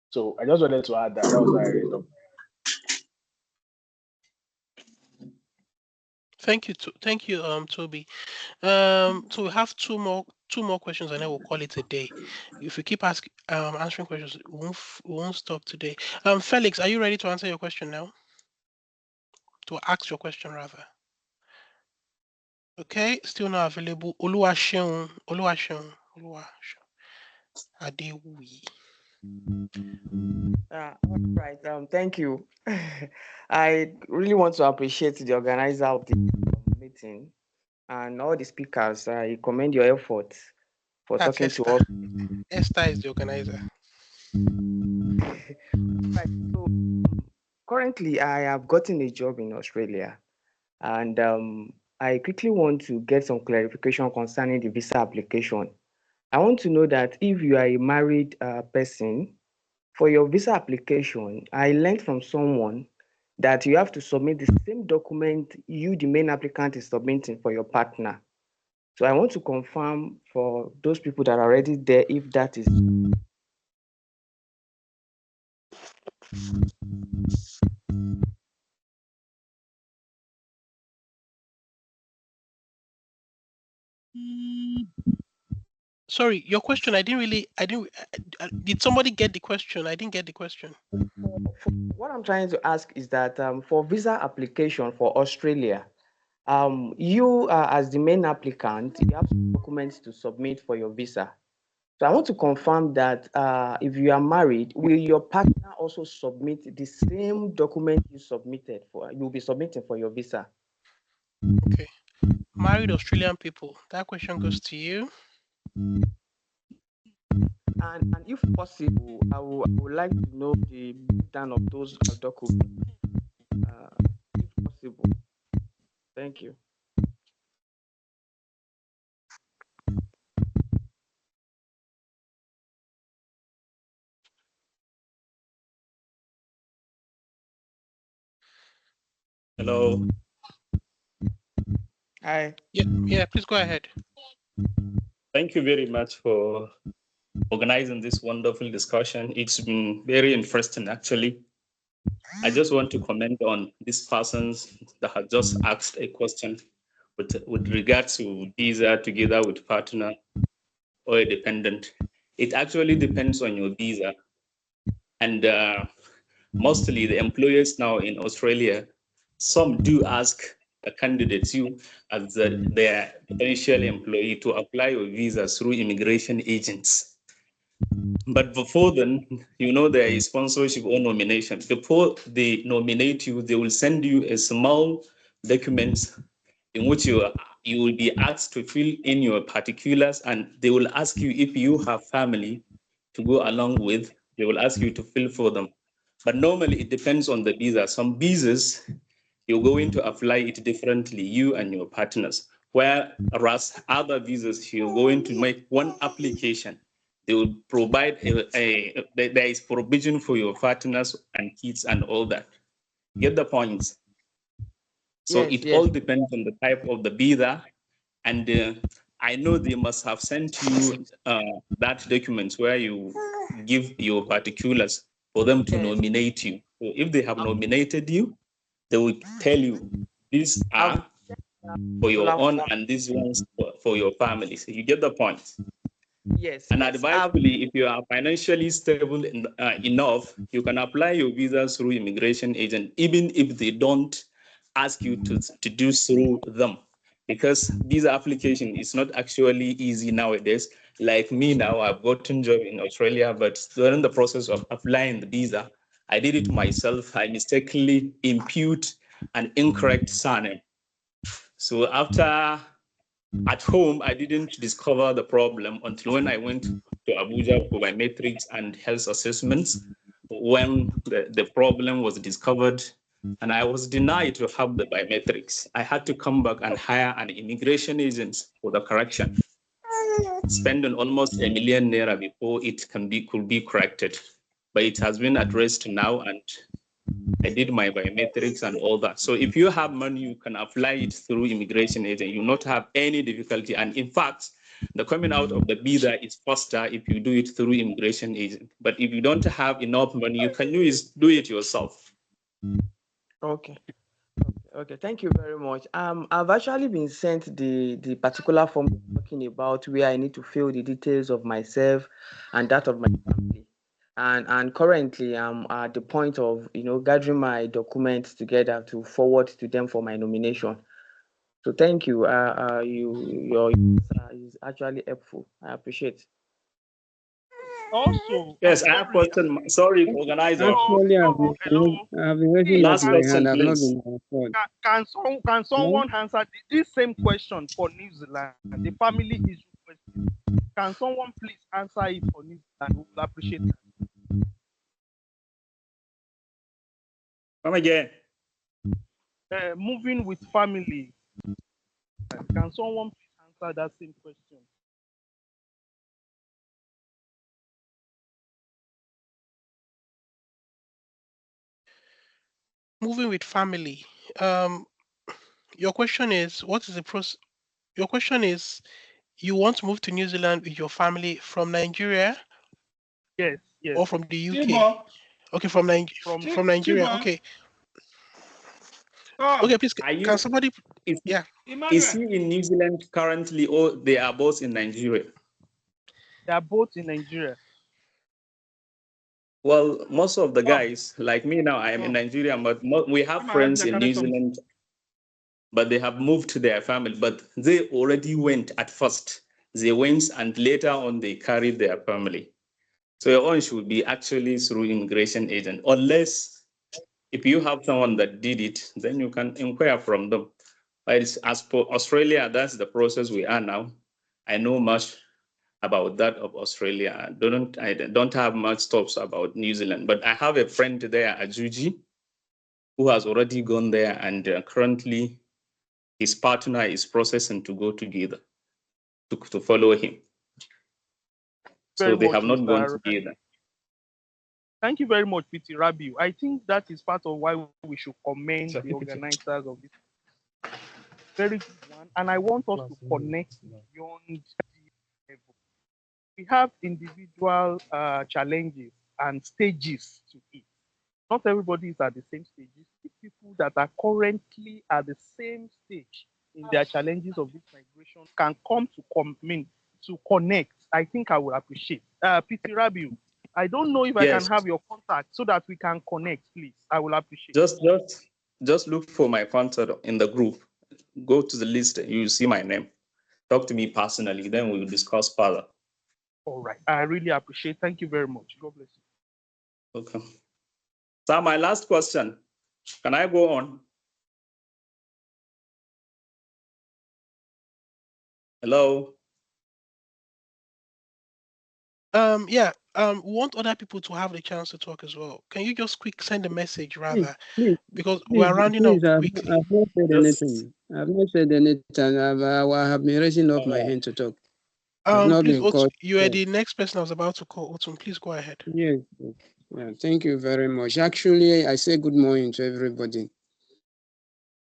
So I just wanted to add that. That was why I raised up. Thank you, Toby. So we have two more questions, and then we'll call it a day. If we keep answering questions, we won't stop today. Felix, are you ready to answer your question now? To ask your question rather. Okay, still not available. Oluwaseun Adewi. All right. Thank you. I really want to appreciate the organizer of the meeting and all the speakers. I commend your efforts for That's talking to Esther. us. Esther is the organizer. Right. So currently, I have gotten a job in Australia, and I quickly want to get some clarification concerning the visa application. I want to know that if you are a married person, for your visa application, I learned from someone that you have to submit the same document you, the main applicant, is submitting for your partner. So I want to confirm for those people that are already there if that is. Sorry, your question. I didn't. Did somebody get the question? I didn't get the question. What I'm trying to ask is that for visa application for Australia, you as the main applicant, you have some documents to submit for your visa. So I want to confirm that if you are married, will your partner also submit the same document you submitted for? You'll be submitting for your visa. Okay. Married Australian people. That question goes to you. And if possible, I would like to know the breakdown of those documents, if possible. Thank you. Hello. Hi. Yeah. Please go ahead. Thank you very much for organizing this wonderful discussion. It's been very interesting, actually. I just want to comment on these persons that have just asked a question with regard to visa together with partner or a dependent. It actually depends on your visa. And mostly the employers now in Australia, some do ask the candidates, you as their potential employee, to apply your visa through immigration agents. But before then, there is sponsorship or nomination. Before they nominate you, they will send you a small document in which you will be asked to fill in your particulars, and they will ask you if you have family to go along with. They will ask you to fill for them. But normally it depends on the visa. Some visas, you're going to apply it differently, you and your partners. Whereas other visas, you're going to make one application. They will provide there is provision for your partners and kids and all that. Get the points. So Yes, it yes. all depends on the type of the visa. And I know they must have sent you that documents where you give your particulars for them to Yes. nominate you. So if they have nominated you, they will tell you these I've are for your particular own form. and these ones for your family. So you get the point. Yes, And yes. I've advisably, if you are financially stable enough, you can apply your visa through immigration agent, even if they don't ask you to do through them. Because visa application is not actually easy nowadays. Like me now, I've gotten job in Australia, but during the process of applying the visa, I did it myself. I mistakenly impute an incorrect surname. So after at home, I didn't discover the problem until when I went to Abuja for my matrix and health assessments, when the problem was discovered and I was denied to have the biometrics. I had to come back and hire an immigration agent for the correction, spending almost ₦1 million before it could be corrected. But it has been addressed now, and I did my biometrics and all that. So if you have money, you can apply it through immigration agent. You not have any difficulty. And in fact, the coming out of the visa is faster if you do it through immigration agent. But if you don't have enough money, you can do it yourself. okay. Okay, thank you very much. I've actually been sent the particular form you're talking about where I need to fill the details of myself and that of my family. And currently I'm at the point of gathering my documents together to forward to them for my nomination. So thank you. Your answer is actually helpful. I appreciate. Also, I'm Yes, I have sorry. question. Sorry, organizer. Hello, Actually, hello, hello. I've been Please, waiting here Last for my hand. question, I've not please. been answered. can No? someone answer this same question for New Zealand? The family issue question. Can someone please answer it for New Zealand? We will appreciate Come again. that. Moving with family. Can someone please answer that same question? Moving with family. Um, your question is what is the process? Your question is you want to move to New Zealand with your family from Nigeria Yes, yes. or from the UK? Chibo, Okay, From from Nigeria. Chibo, Okay, come. okay. Please, Are can you somebody? is, Yeah. is Emmanuel. he in New Zealand currently, or they are both in Nigeria? they are both in Nigeria. Well, most of the Come, guys, like me now, I am in come. Nigeria, but we have Come and help friends me in carry New something. Zealand, but they have moved to their family. But they already went at first. They went and later on they carried their family. So your own should be actually through immigration agent, unless if you have someone that did it, then you can inquire from them. But as for Australia, that's the process we are now. I know much about that of Australia. I don't have much thoughts about New Zealand, but I have a friend there, Ajuji, who has already gone there, and currently his partner is processing to go together to follow him. So Very they much, have not gone Mr. together. Thank you very much, PT Rabiu. I think that is part of why we should commend the organizers of this very good one. And I want us to connect beyond the level. We have individual challenges and stages to it. Not everybody is at the same stages. People that are currently at the same stage in their challenges of this migration can come to to connect. I think I would appreciate. PT Rabiu, I don't know if I can Yes, have your contact so that we can connect, please. I will appreciate. just look for my contact in the group. Go to the list, you see my name. Talk to me personally, then we will discuss further. All right. I really appreciate. Thank you very much. God bless you. Okay. So my last question, can I go on? Hello? Yeah. we want other people to have the chance to talk as well. Can you just quick send a message Please, rather, please, because please, we're rounding please, up quickly. I've not said Just anything. I've not said anything. I have been raising up my hand to talk. I've not Please, been called. You are the next person I was about to call. Otum, please go ahead. Yes. Yeah, thank you very much. Actually, I say good morning to everybody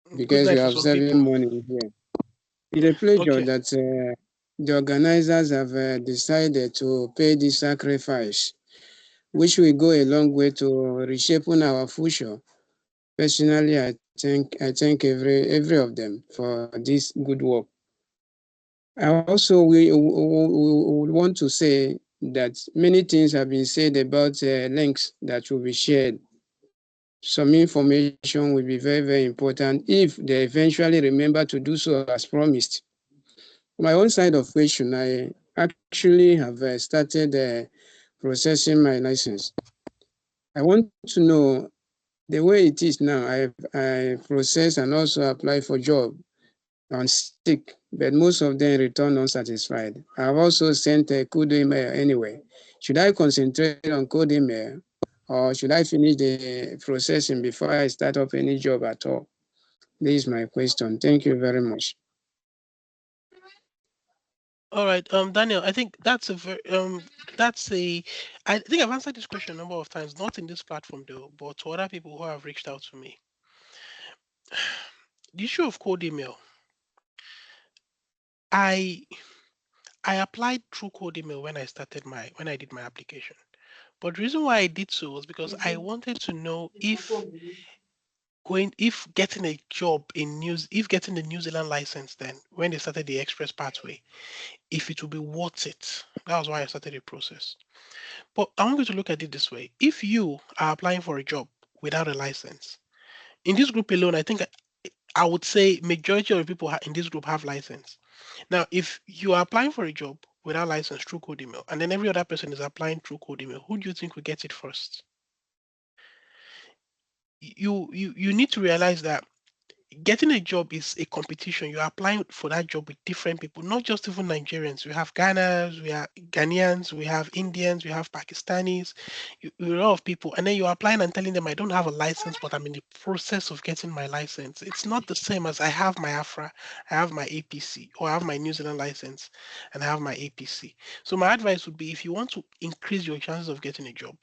Good because night we are to some people. observing morning here. It's a pleasure Okay. that the organizers have decided to pay this sacrifice, which will go a long way to reshaping our future. Personally, I thank every of them for this good work. I also we want to say that many things have been said about links that will be shared. Some information will be very, very important if they eventually remember to do so as promised. My own side of question, I actually have started processing my license. I want to know the way it is now. I process and also apply for job on sick, but most of them return unsatisfied. I've also sent a code email anyway. Should I concentrate on code email or should I finish the processing before I start up any job at all? This is my question. Thank you very much. All right. Daniel, I think that's a very that's a I think I've answered this question a number of times, not in this platform though, but to other people who have reached out to me. The issue of cold email, I I applied through cold email when I did my application. But the reason why I did so was because I wanted to know if getting a job in news if getting the New Zealand license then when they started the express pathway, if it would be worth it. That was why I started the process. But I want you to look at it this way. If you are applying for a job without a license, in this group alone, I think I would say majority of the people in this group have license. Now, if you are applying for a job without license through code email, and then every other person is applying through code email, who do you think will get it first? You need to realize that getting a job is a competition. You're applying for that job with different people, not just even Nigerians. We have Ghanaians, we have Ghanaians, we have Indians, we have Pakistanis, a lot of people. And then you're applying and telling them, I don't have a license, but I'm in the process of getting my license. It's not the same as I have my AFRA, I have my APC, or I have my New Zealand license, and I have my APC. So my advice would be if you want to increase your chances of getting a job,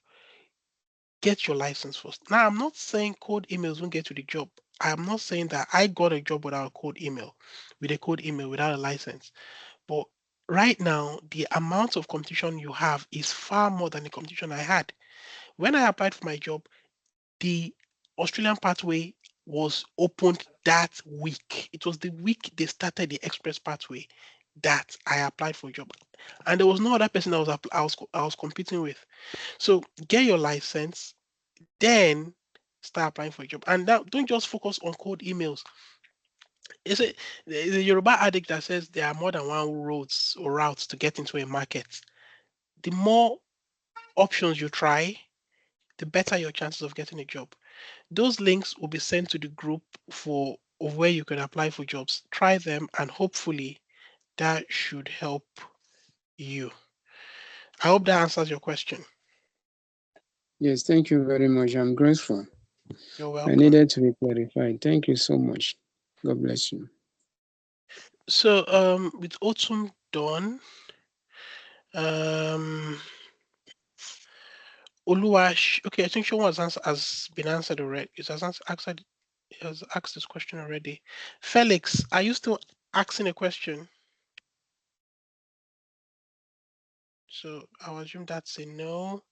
get your license first. Now, I'm not saying cold emails won't get you the job. I'm not saying that I got a job without a code email, with a code email without a license. But right now, the amount of competition you have is far more than the competition I had. When I applied for my job, the Australian pathway was opened that week. It was the week they started the express pathway that I applied for a job. And there was no other person I was competing with. So get your license, then start applying for a job. And now don't just focus on cold emails. Is it there's a Yoruba addict that says there are more than one roads or routes to get into a market. The more options you try, the better your chances of getting a job. Those links will be sent to the group for of where you can apply for jobs. Try them and hopefully that should help you. I hope that answers your question. Yes, thank you very much. I'm grateful. You're I welcome. needed to be clarified. Thank you so much. God bless you. So with autumn done, um Oluwash, okay, I think Sean has been answered already. It has answered, it has asked this question already. Felix, are you still asking a question? So I'll assume that's a no.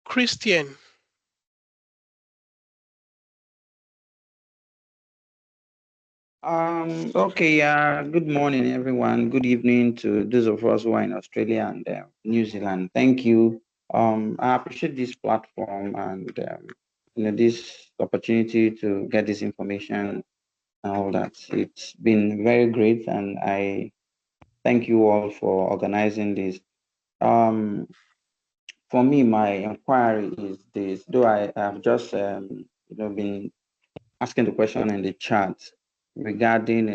Christian, Okay, good morning, everyone. Good evening to those of us who are in Australia and New Zealand. Thank you. I appreciate this platform and this opportunity to get this information and all that. It's been very great, and I thank you all for organizing this. Um, for me, my inquiry is this: though I have just been asking the question in the chat regarding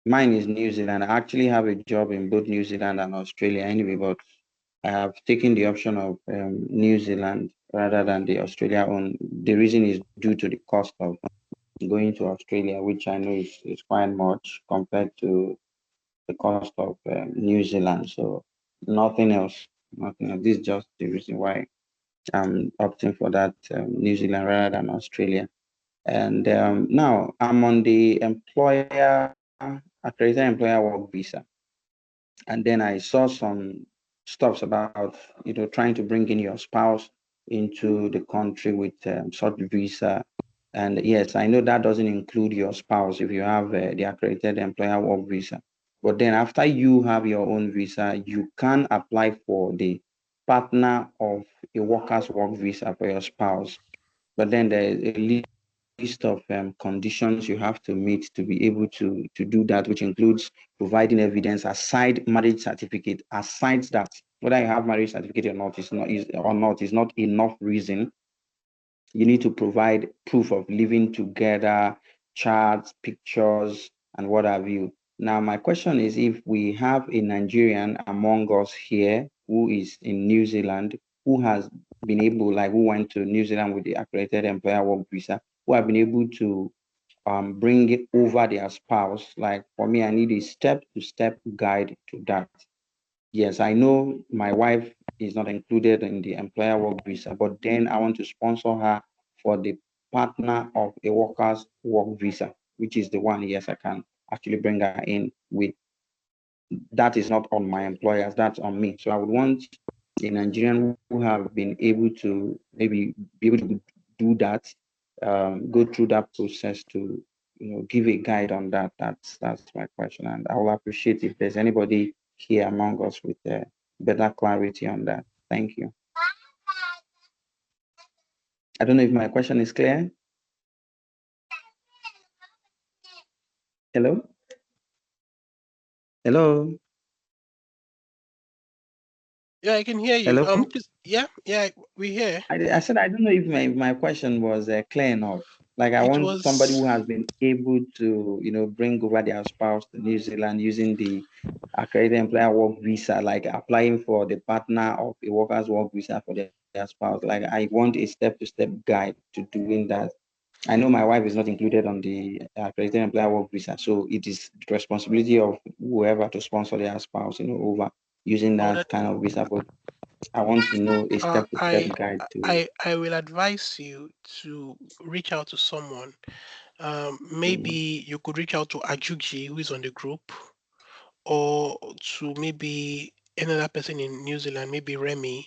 mine is New Zealand. I actually have a job in both New Zealand and Australia anyway, but I have taken the option of New Zealand rather than the Australia one. The reason is due to the cost of going to Australia, which I know is quite much compared to the cost of New Zealand. So nothing else, nothing else. This is just the reason why I'm opting for that New Zealand rather than Australia. And now I'm on the accredited employer work visa. And then I saw some stuffs about, trying to bring in your spouse into the country with such visa. And yes, I know that doesn't include your spouse if you have the accredited employer work visa. But then after you have your own visa, you can apply for the partner of a worker's work visa for your spouse. But then there is a list of conditions you have to meet to be able to do that, which includes providing evidence aside marriage certificate. Aside that, whether you have marriage certificate or not is not enough reason. You need to provide proof of living together, charts, pictures, and what have you. Now, my question is, if we have a Nigerian among us here who is in New Zealand, who has been able, like who went to New Zealand with the accredited employer work visa, who have been able to bring it over their spouse, like for me, I need a step-to-step guide to that. Yes, I know my wife is not included in the employer work visa, but then I want to sponsor her for the partner of a worker's work visa, which is the one, yes, I can actually bring her in with. That is not on my employers, that's on me. So I would want a Nigerian who have been able to maybe be able to do that, go through that process to give a guide on that. That's my question, and I will appreciate if there's anybody here among us with better clarity on that. Thank you. I don't know if my question is clear. Hello? Hello? Yeah, I can hear you. Hello? Please, yeah, we hear. I said I don't know if my question was clear enough. Like I It want somebody was who has been able to, bring over their spouse to New Zealand using the accredited employer work visa, like applying for the partner of a worker's work visa for their spouse. Like I want a step-to-step guide to doing that. I know my wife is not included on the accredited employer work visa, so it is the responsibility of whoever to sponsor their spouse, over using oh, that kind of visa. But I want to know a step-to-step I guide to. I will advise you to reach out to someone. Maybe you could reach out to Ajuji, who is on the group, or to maybe another person in New Zealand, maybe Remy.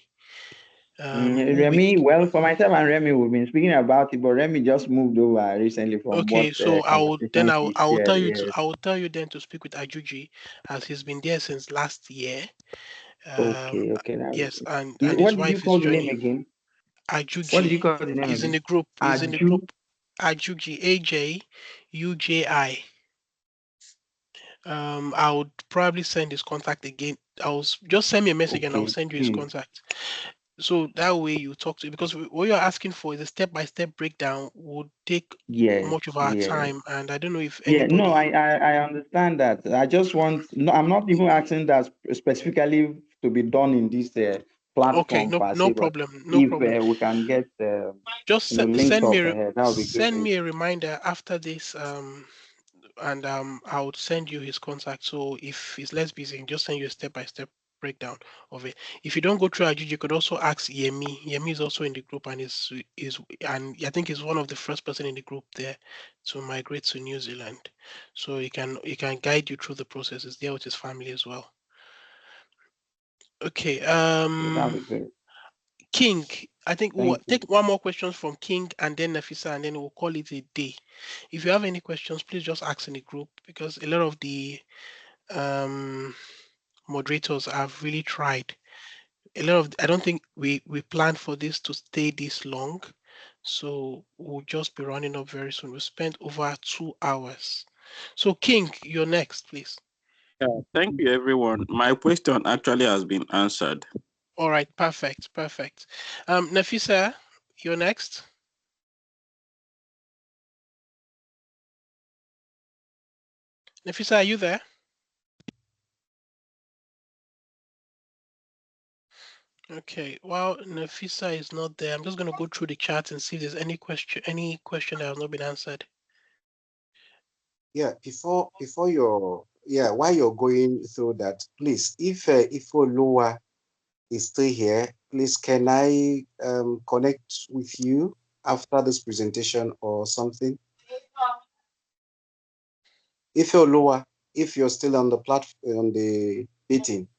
Who we, Remy, well, for myself and Remy, we've been speaking about it, but Remy just moved over recently from what okay, so conversations he I will tell shared. you to Yes. I will tell you then to speak with Ajuji, as he's been there since last year. Um, Okay, that's yes, good. and his What did you wife is call the name joining. again? What did Ajuji you call the name is in again? the group. Is in the Aju. group. Ajuji, AJUJI. I would probably send his contact again. Just send me a message and I'll Okay, send you his please. contact. So that way you talk to, because what you're asking for is a step-by-step breakdown would take Yes, much of our yes. time, and I don't know if Yeah, no, anybody. I understand that. I just want, no, I'm not even asking that specifically to be done in this Okay, platform per no se, but problem, no if problem. we can get, Just linked up ahead, that would be send great. me a reminder after this, and I would send you his contact. So if he's less busy, just send you a step-by-step breakdown of it. If you don't go through Ajit, you could also ask Yemi. Yemi is also in the group and is and I think he's one of the first person in the group there to migrate to New Zealand. So he can guide you through the process. He's there with his family as well. Okay. Okay, that would be great. King. I think we'll Thank you. take one more question from King and then Nafisa, and then we'll call it a day. If you have any questions, please just ask in the group, because a lot of the um moderators have really tried. I don't think we planned for this to stay this long, so we'll just be running up very soon. We spent over 2 hours. So King, you're next, please. Yeah, thank you, everyone. My question actually has been answered. All right, perfect. Nafisa, you're next. Nafisa, are you there? Okay. While Nafisa is not there, I'm just gonna go through the chat and see if there's any question that has not been answered. Yeah, before you're yeah, while you're going through that, please, if Oluwa is still here, please can I connect with you after this presentation or something? If Oluwa, if you're still on the platform on the meeting.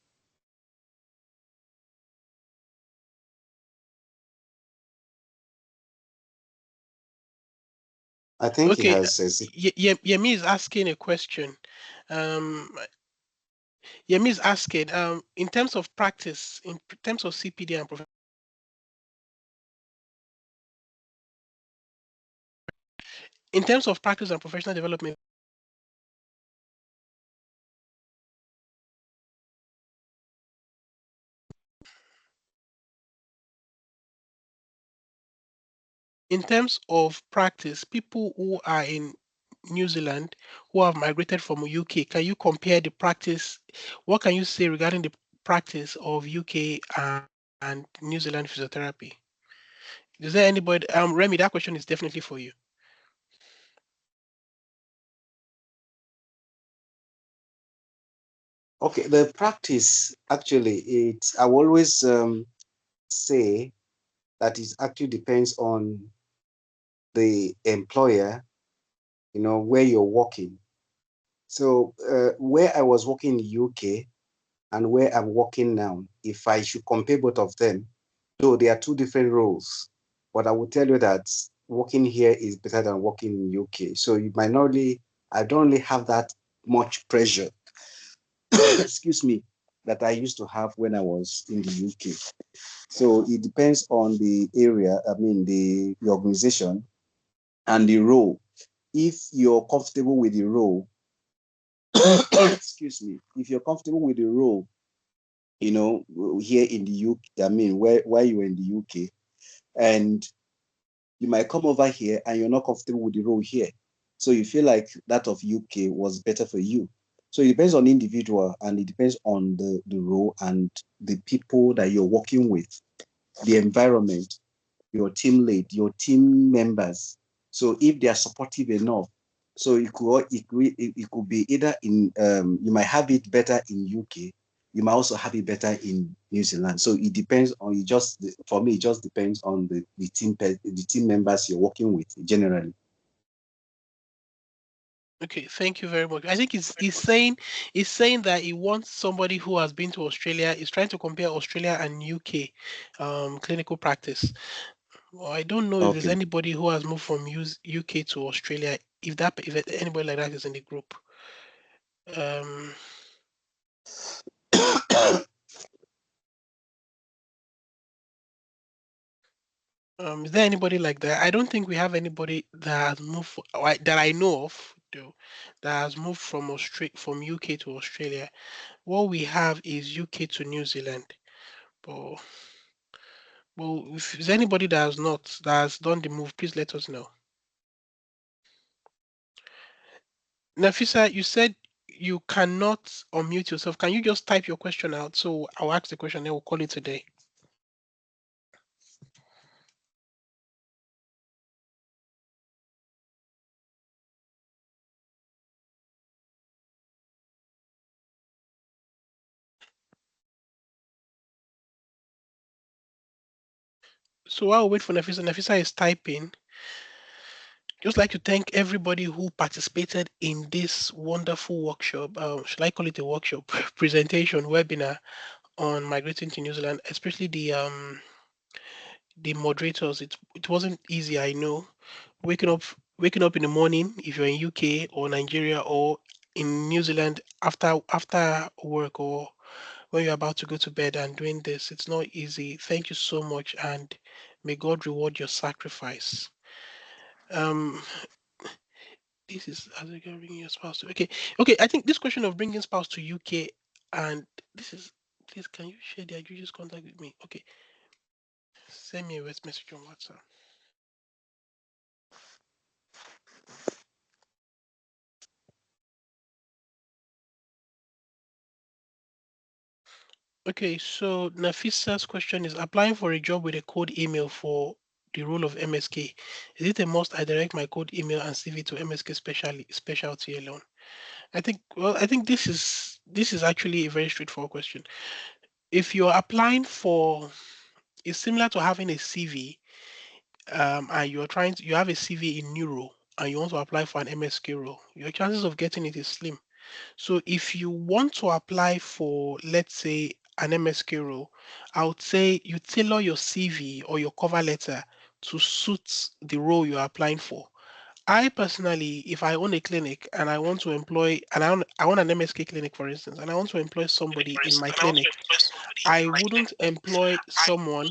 I think he Okay. has Yemi is asking a question. Um, Yemi is asking, in terms of practice, in terms of CPD and in terms of practice and professional development, in terms of practice, people who are in New Zealand who have migrated from UK, can you compare the practice? What can you say regarding the practice of UK and New Zealand physiotherapy? Is there anybody, Remy, that question is definitely for you. okay. The practice actually, I will always say that it actually depends on the employer, where you're working. So where I was working in the UK and where I'm working now, if I should compare both of them, though they are two different roles, but I will tell you that working here is better than working in UK. So you might not really, I don't really have that much pressure, excuse me, that I used to have when I was in the UK. So it depends on the area, I mean, the organization and the role. If you're comfortable with the role, excuse me, if you're comfortable with the role, here in the UK, I mean, where you're in the UK, and you might come over here and you're not comfortable with the role here. So you feel like that of UK was better for you. So it depends on the individual and it depends on the role and the people that you're working with, the environment, your team lead, your team members. So if they are supportive enough, so it could be either in you might have it better in UK, you might also have it better in New Zealand. So it depends on it just for me, it just depends on the team members you're working with generally. Okay, thank you very much. I think he's saying that he wants somebody who has been to Australia. He's trying to compare Australia and UK clinical practice. Well, I don't know if there's Okay. anybody who has moved from UK to Australia. If anybody like that is in the group. Um, is there anybody like that? I don't think we have anybody that has moved that I know of, though, that has moved from from UK to Australia. What we have is UK to New Zealand. But well, if there's anybody that has done the move, please let us know. Nafisa, you said you cannot unmute yourself. Can you just type your question out? So I'll ask the question, then we'll call it today. So while we wait for Nafisa is typing. Just like to thank everybody who participated in this wonderful workshop. Should I call it a workshop presentation webinar on migrating to New Zealand, especially the moderators. It wasn't easy, I know. Waking up waking up in the morning if you're in UK or Nigeria or in New Zealand after work or when you're about to go to bed and doing this, it's not easy. Thank you so much and may God reward your sacrifice. Um this is as you can bring your spouse to okay. I think this question of bringing spouse to UK and this is please can you share the address contact with me? Okay, send me a voice message on WhatsApp. Okay, so Nafisa's question is applying for a job with a cold email for the role of MSK. Is it a must I direct my cold email and CV to MSK specialty alone? I think this is actually a very straightforward question. If you're applying for, it's similar to having a CV, and you have a CV in neuro and you want to apply for an MSK role, your chances of getting it is slim. So if you want to apply for, let's say, an MSK role, I would say you tailor your CV or your cover letter to suit the role you're applying for. I personally, if I own a clinic and I want to employ, and I want an MSK clinic, for instance, and I want to employ somebody in my clinic, I wouldn't employ someone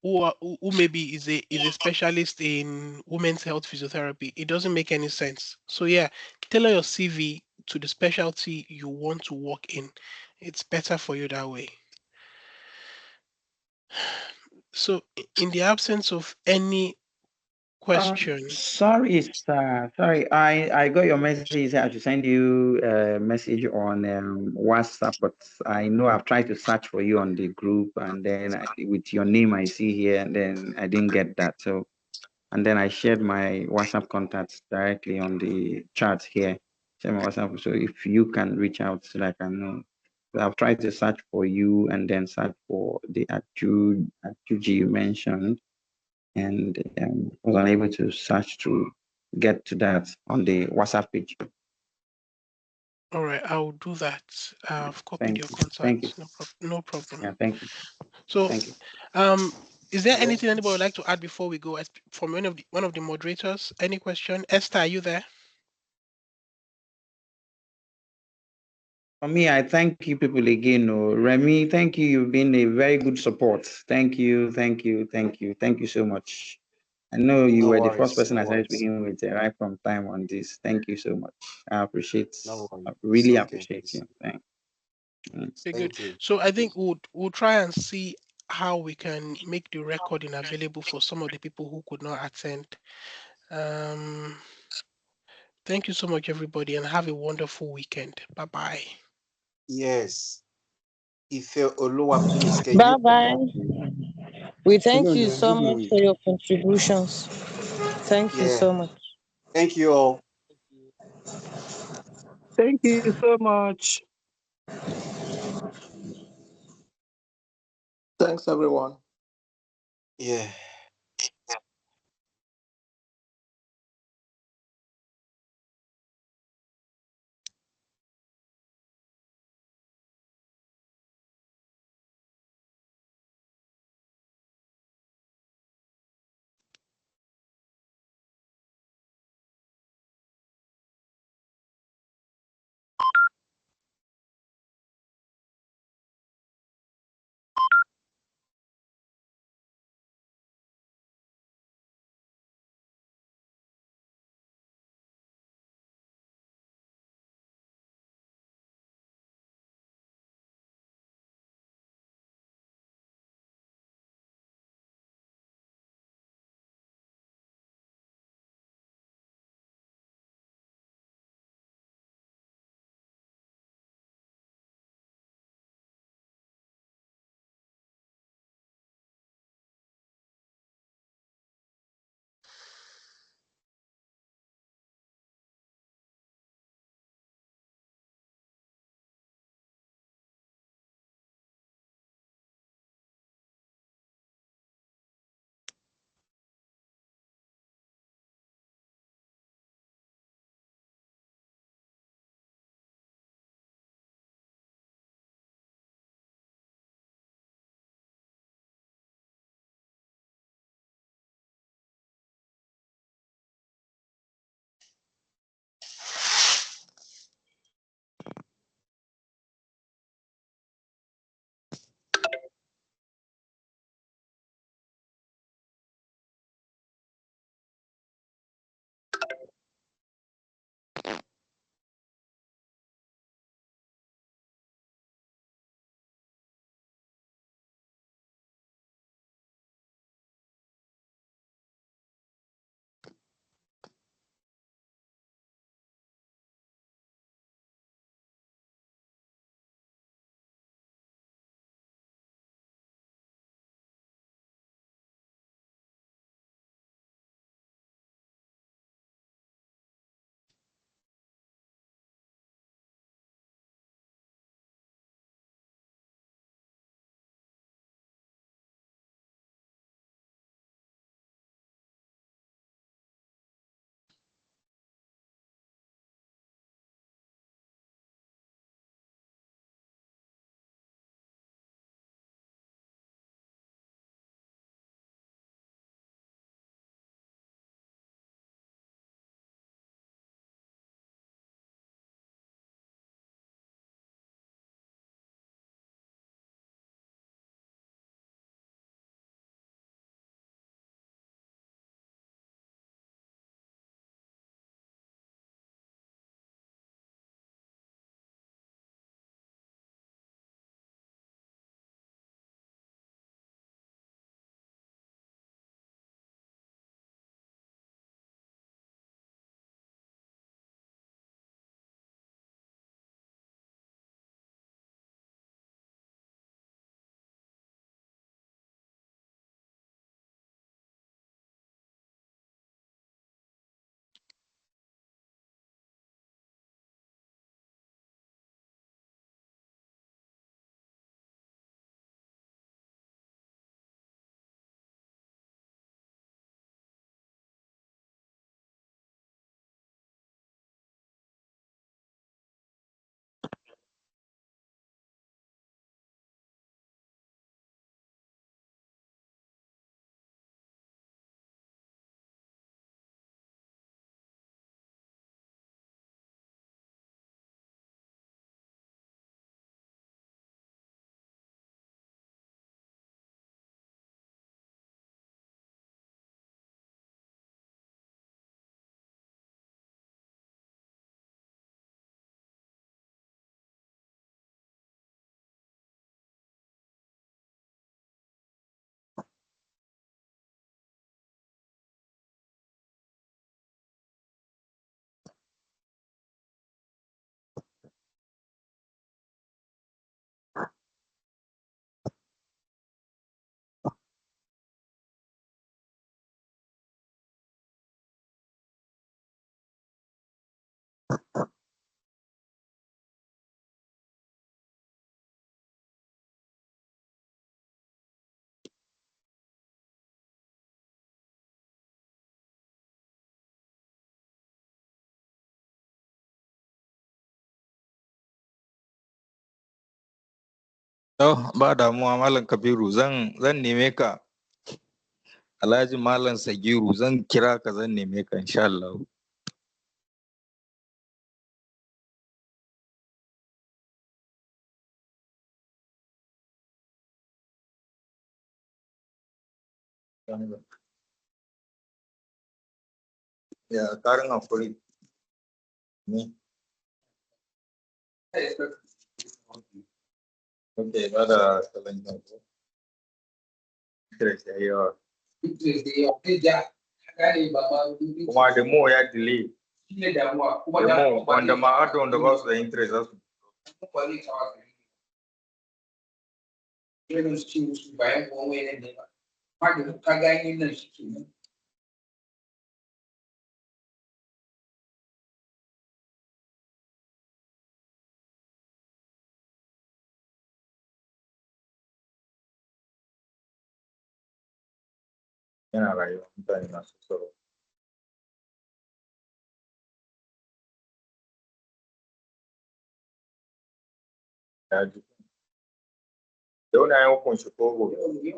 who maybe is a specialist in women's health physiotherapy. It doesn't make any sense. So yeah, tailor your CV to the specialty you want to work in. It's better for you that way. So in the absence of any question, Sorry, sir. Sorry, I got your message. I should send you a message on WhatsApp, but I know I've tried to search for you on the group, and then with your name I see here, and then I didn't get that. So, and then I shared my WhatsApp contacts directly on the chat here. Share my WhatsApp. So if you can reach out so that I can know. So I've tried to search for you and then search for the Atuji you mentioned and was unable to search to get to that on the WhatsApp page. all right, I'll do that. I've copied Thank your you. Thank you. contacts. No problem. Yeah, thank you. So, Thank you. um, is there anything anybody would like to add before we go? From one of the moderators, any question? Esther, are you there? For me, I thank you people again. Oh, Remy, thank you. You've been a very good support. Thank you, thank you, thank you, thank you so much. I know you No were the first worries. person No I started worries. speaking with right from time on this. Thank you so much. No I worries. It's really okay. appreciate you. Thank you. Okay, good. Thank you. So I think we'll try and see how we can make the recording available for some of the people who could not attend. Um, Thank you so much, everybody, and have a wonderful weekend. Bye bye. Yes. Ife Oluwa, please, can Bye you bye. We thank you continue? so much for your contributions. Thank you Yeah. so much. Thank you all. Thank you so much. Thanks, everyone. Yeah. Oh, ba damuwa Malam Kabiru zan neme ka. Alhaji Malam Sagiru zan kira ka zan neme ka insha Allah. Ya karin hakuri ne. Okay, ba da salon yanzu. Interest ya yi yawa. Kuma da mo ya delay. Da mo wanda ma har da wanda ba su da interest za su. Yana rayuwa mutane masu tsaro. Ya ji. Yau na yi hukun shi ko gobe. An yi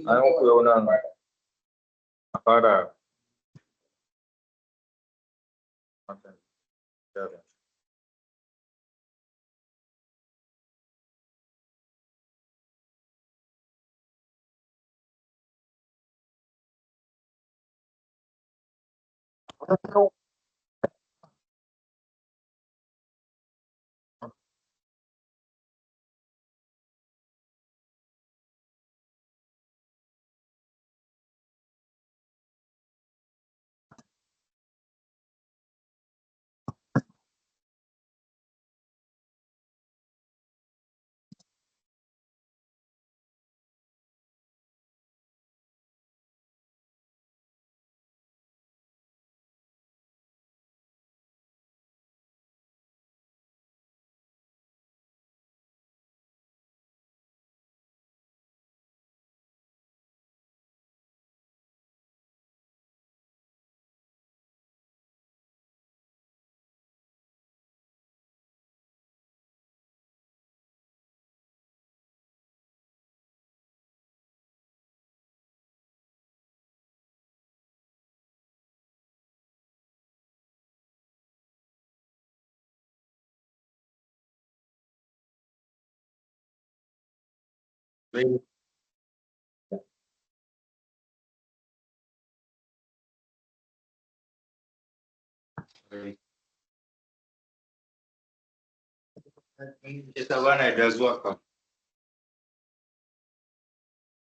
hukun yau nan a fara. Ita bana da zuwa kan.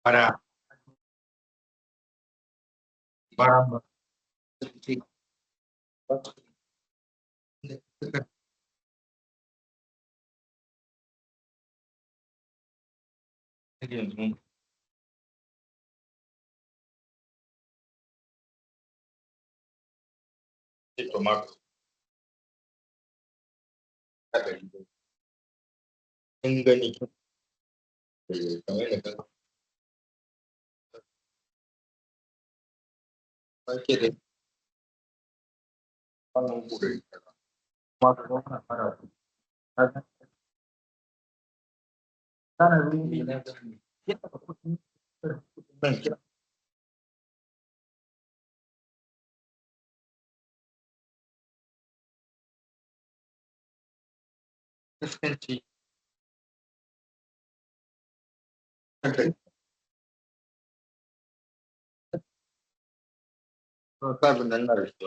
Bara. Bara. Yanzu. Tomato. In gani. Kamar da kan. Ake da. Wannan kure. Tomato wannan fara. Kana rubi ne. Kita kuɗi. Kaskanci. Sabin nan na da shi.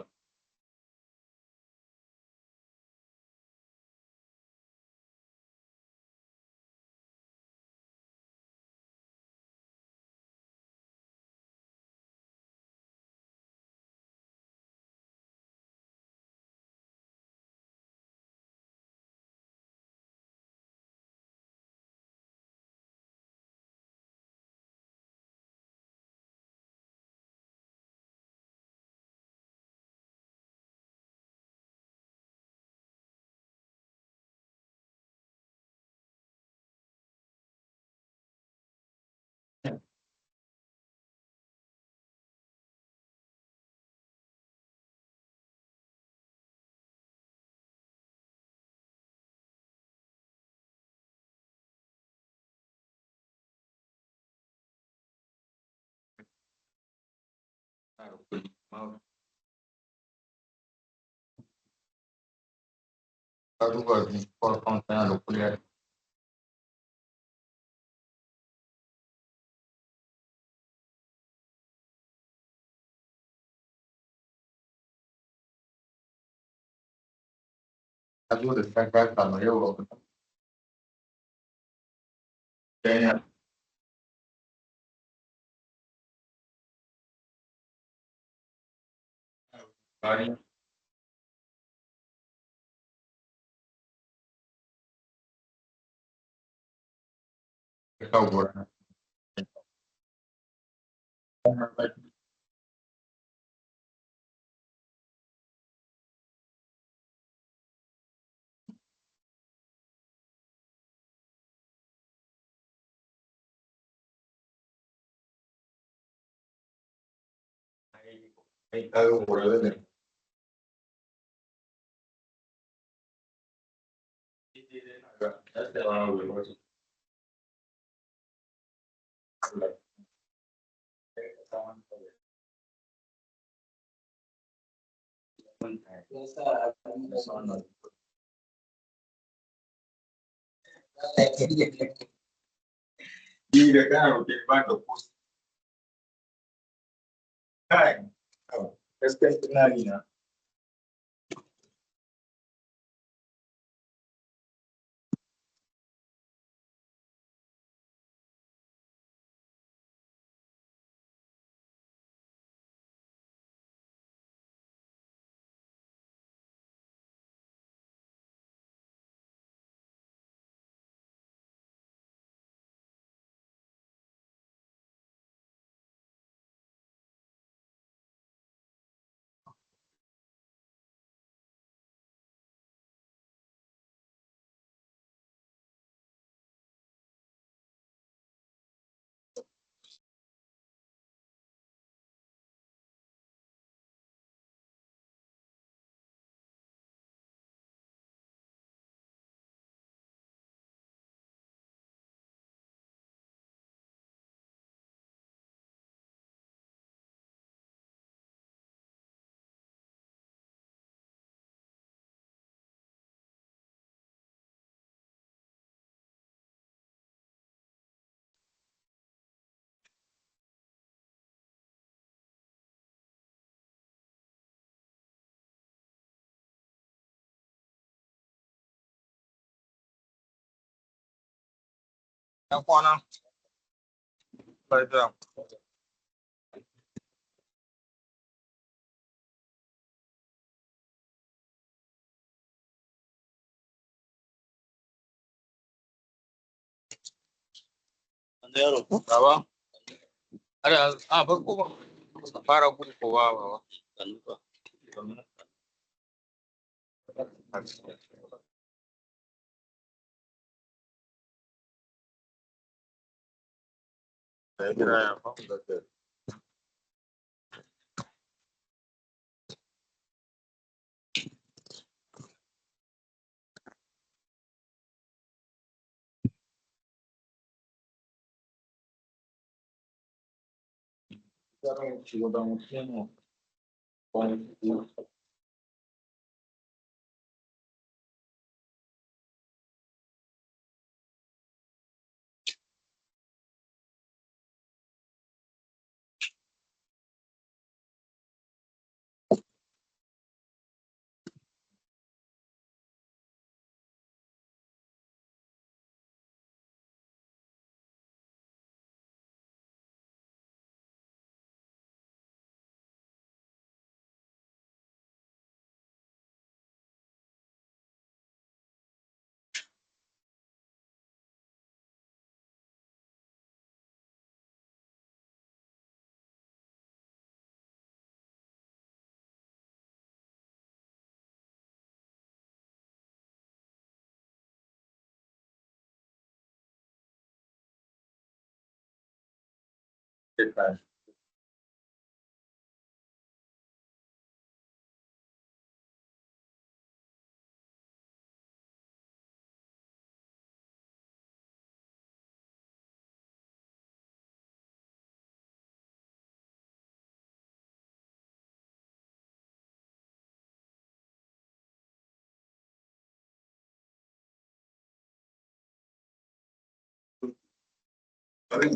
Wow.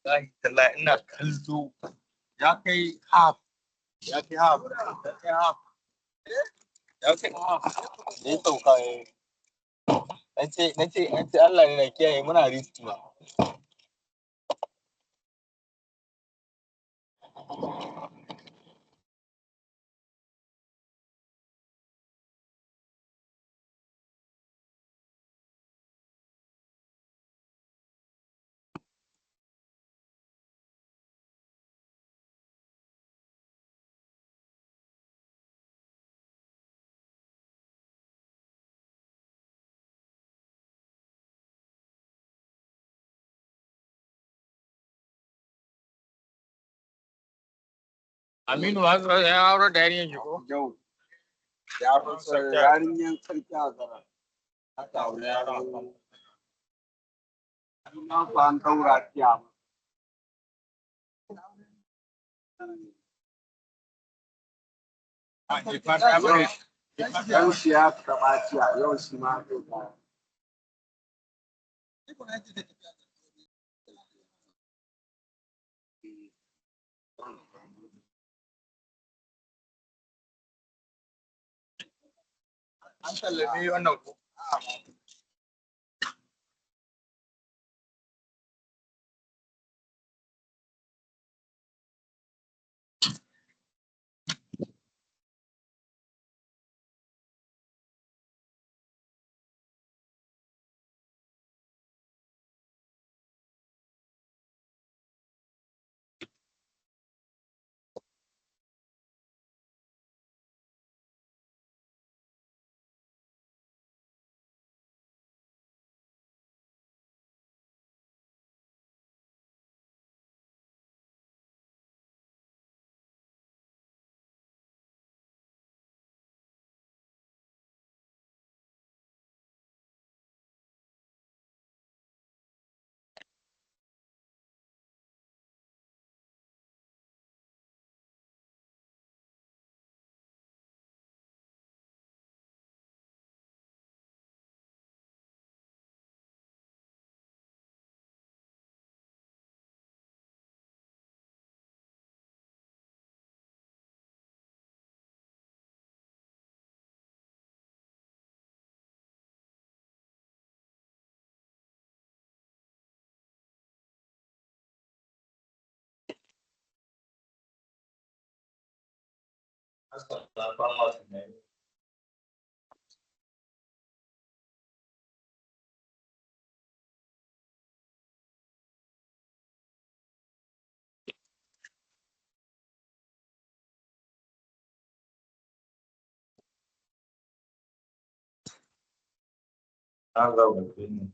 Wallahi ina kallo ya kai half ya kai half ya kai half ya kai half da ya sauka nace Allah ne na kiyaye muna risk ma Aminu ya aure da yarinyar shi ko? Yau. Ya aure yarinyar sarki a zara. Haka aure yaron. Ina ba an daura tiya. Yau shi ya taɓa tiya, yau shi ma zai ba. An sallame wannan ko? An ga mutum.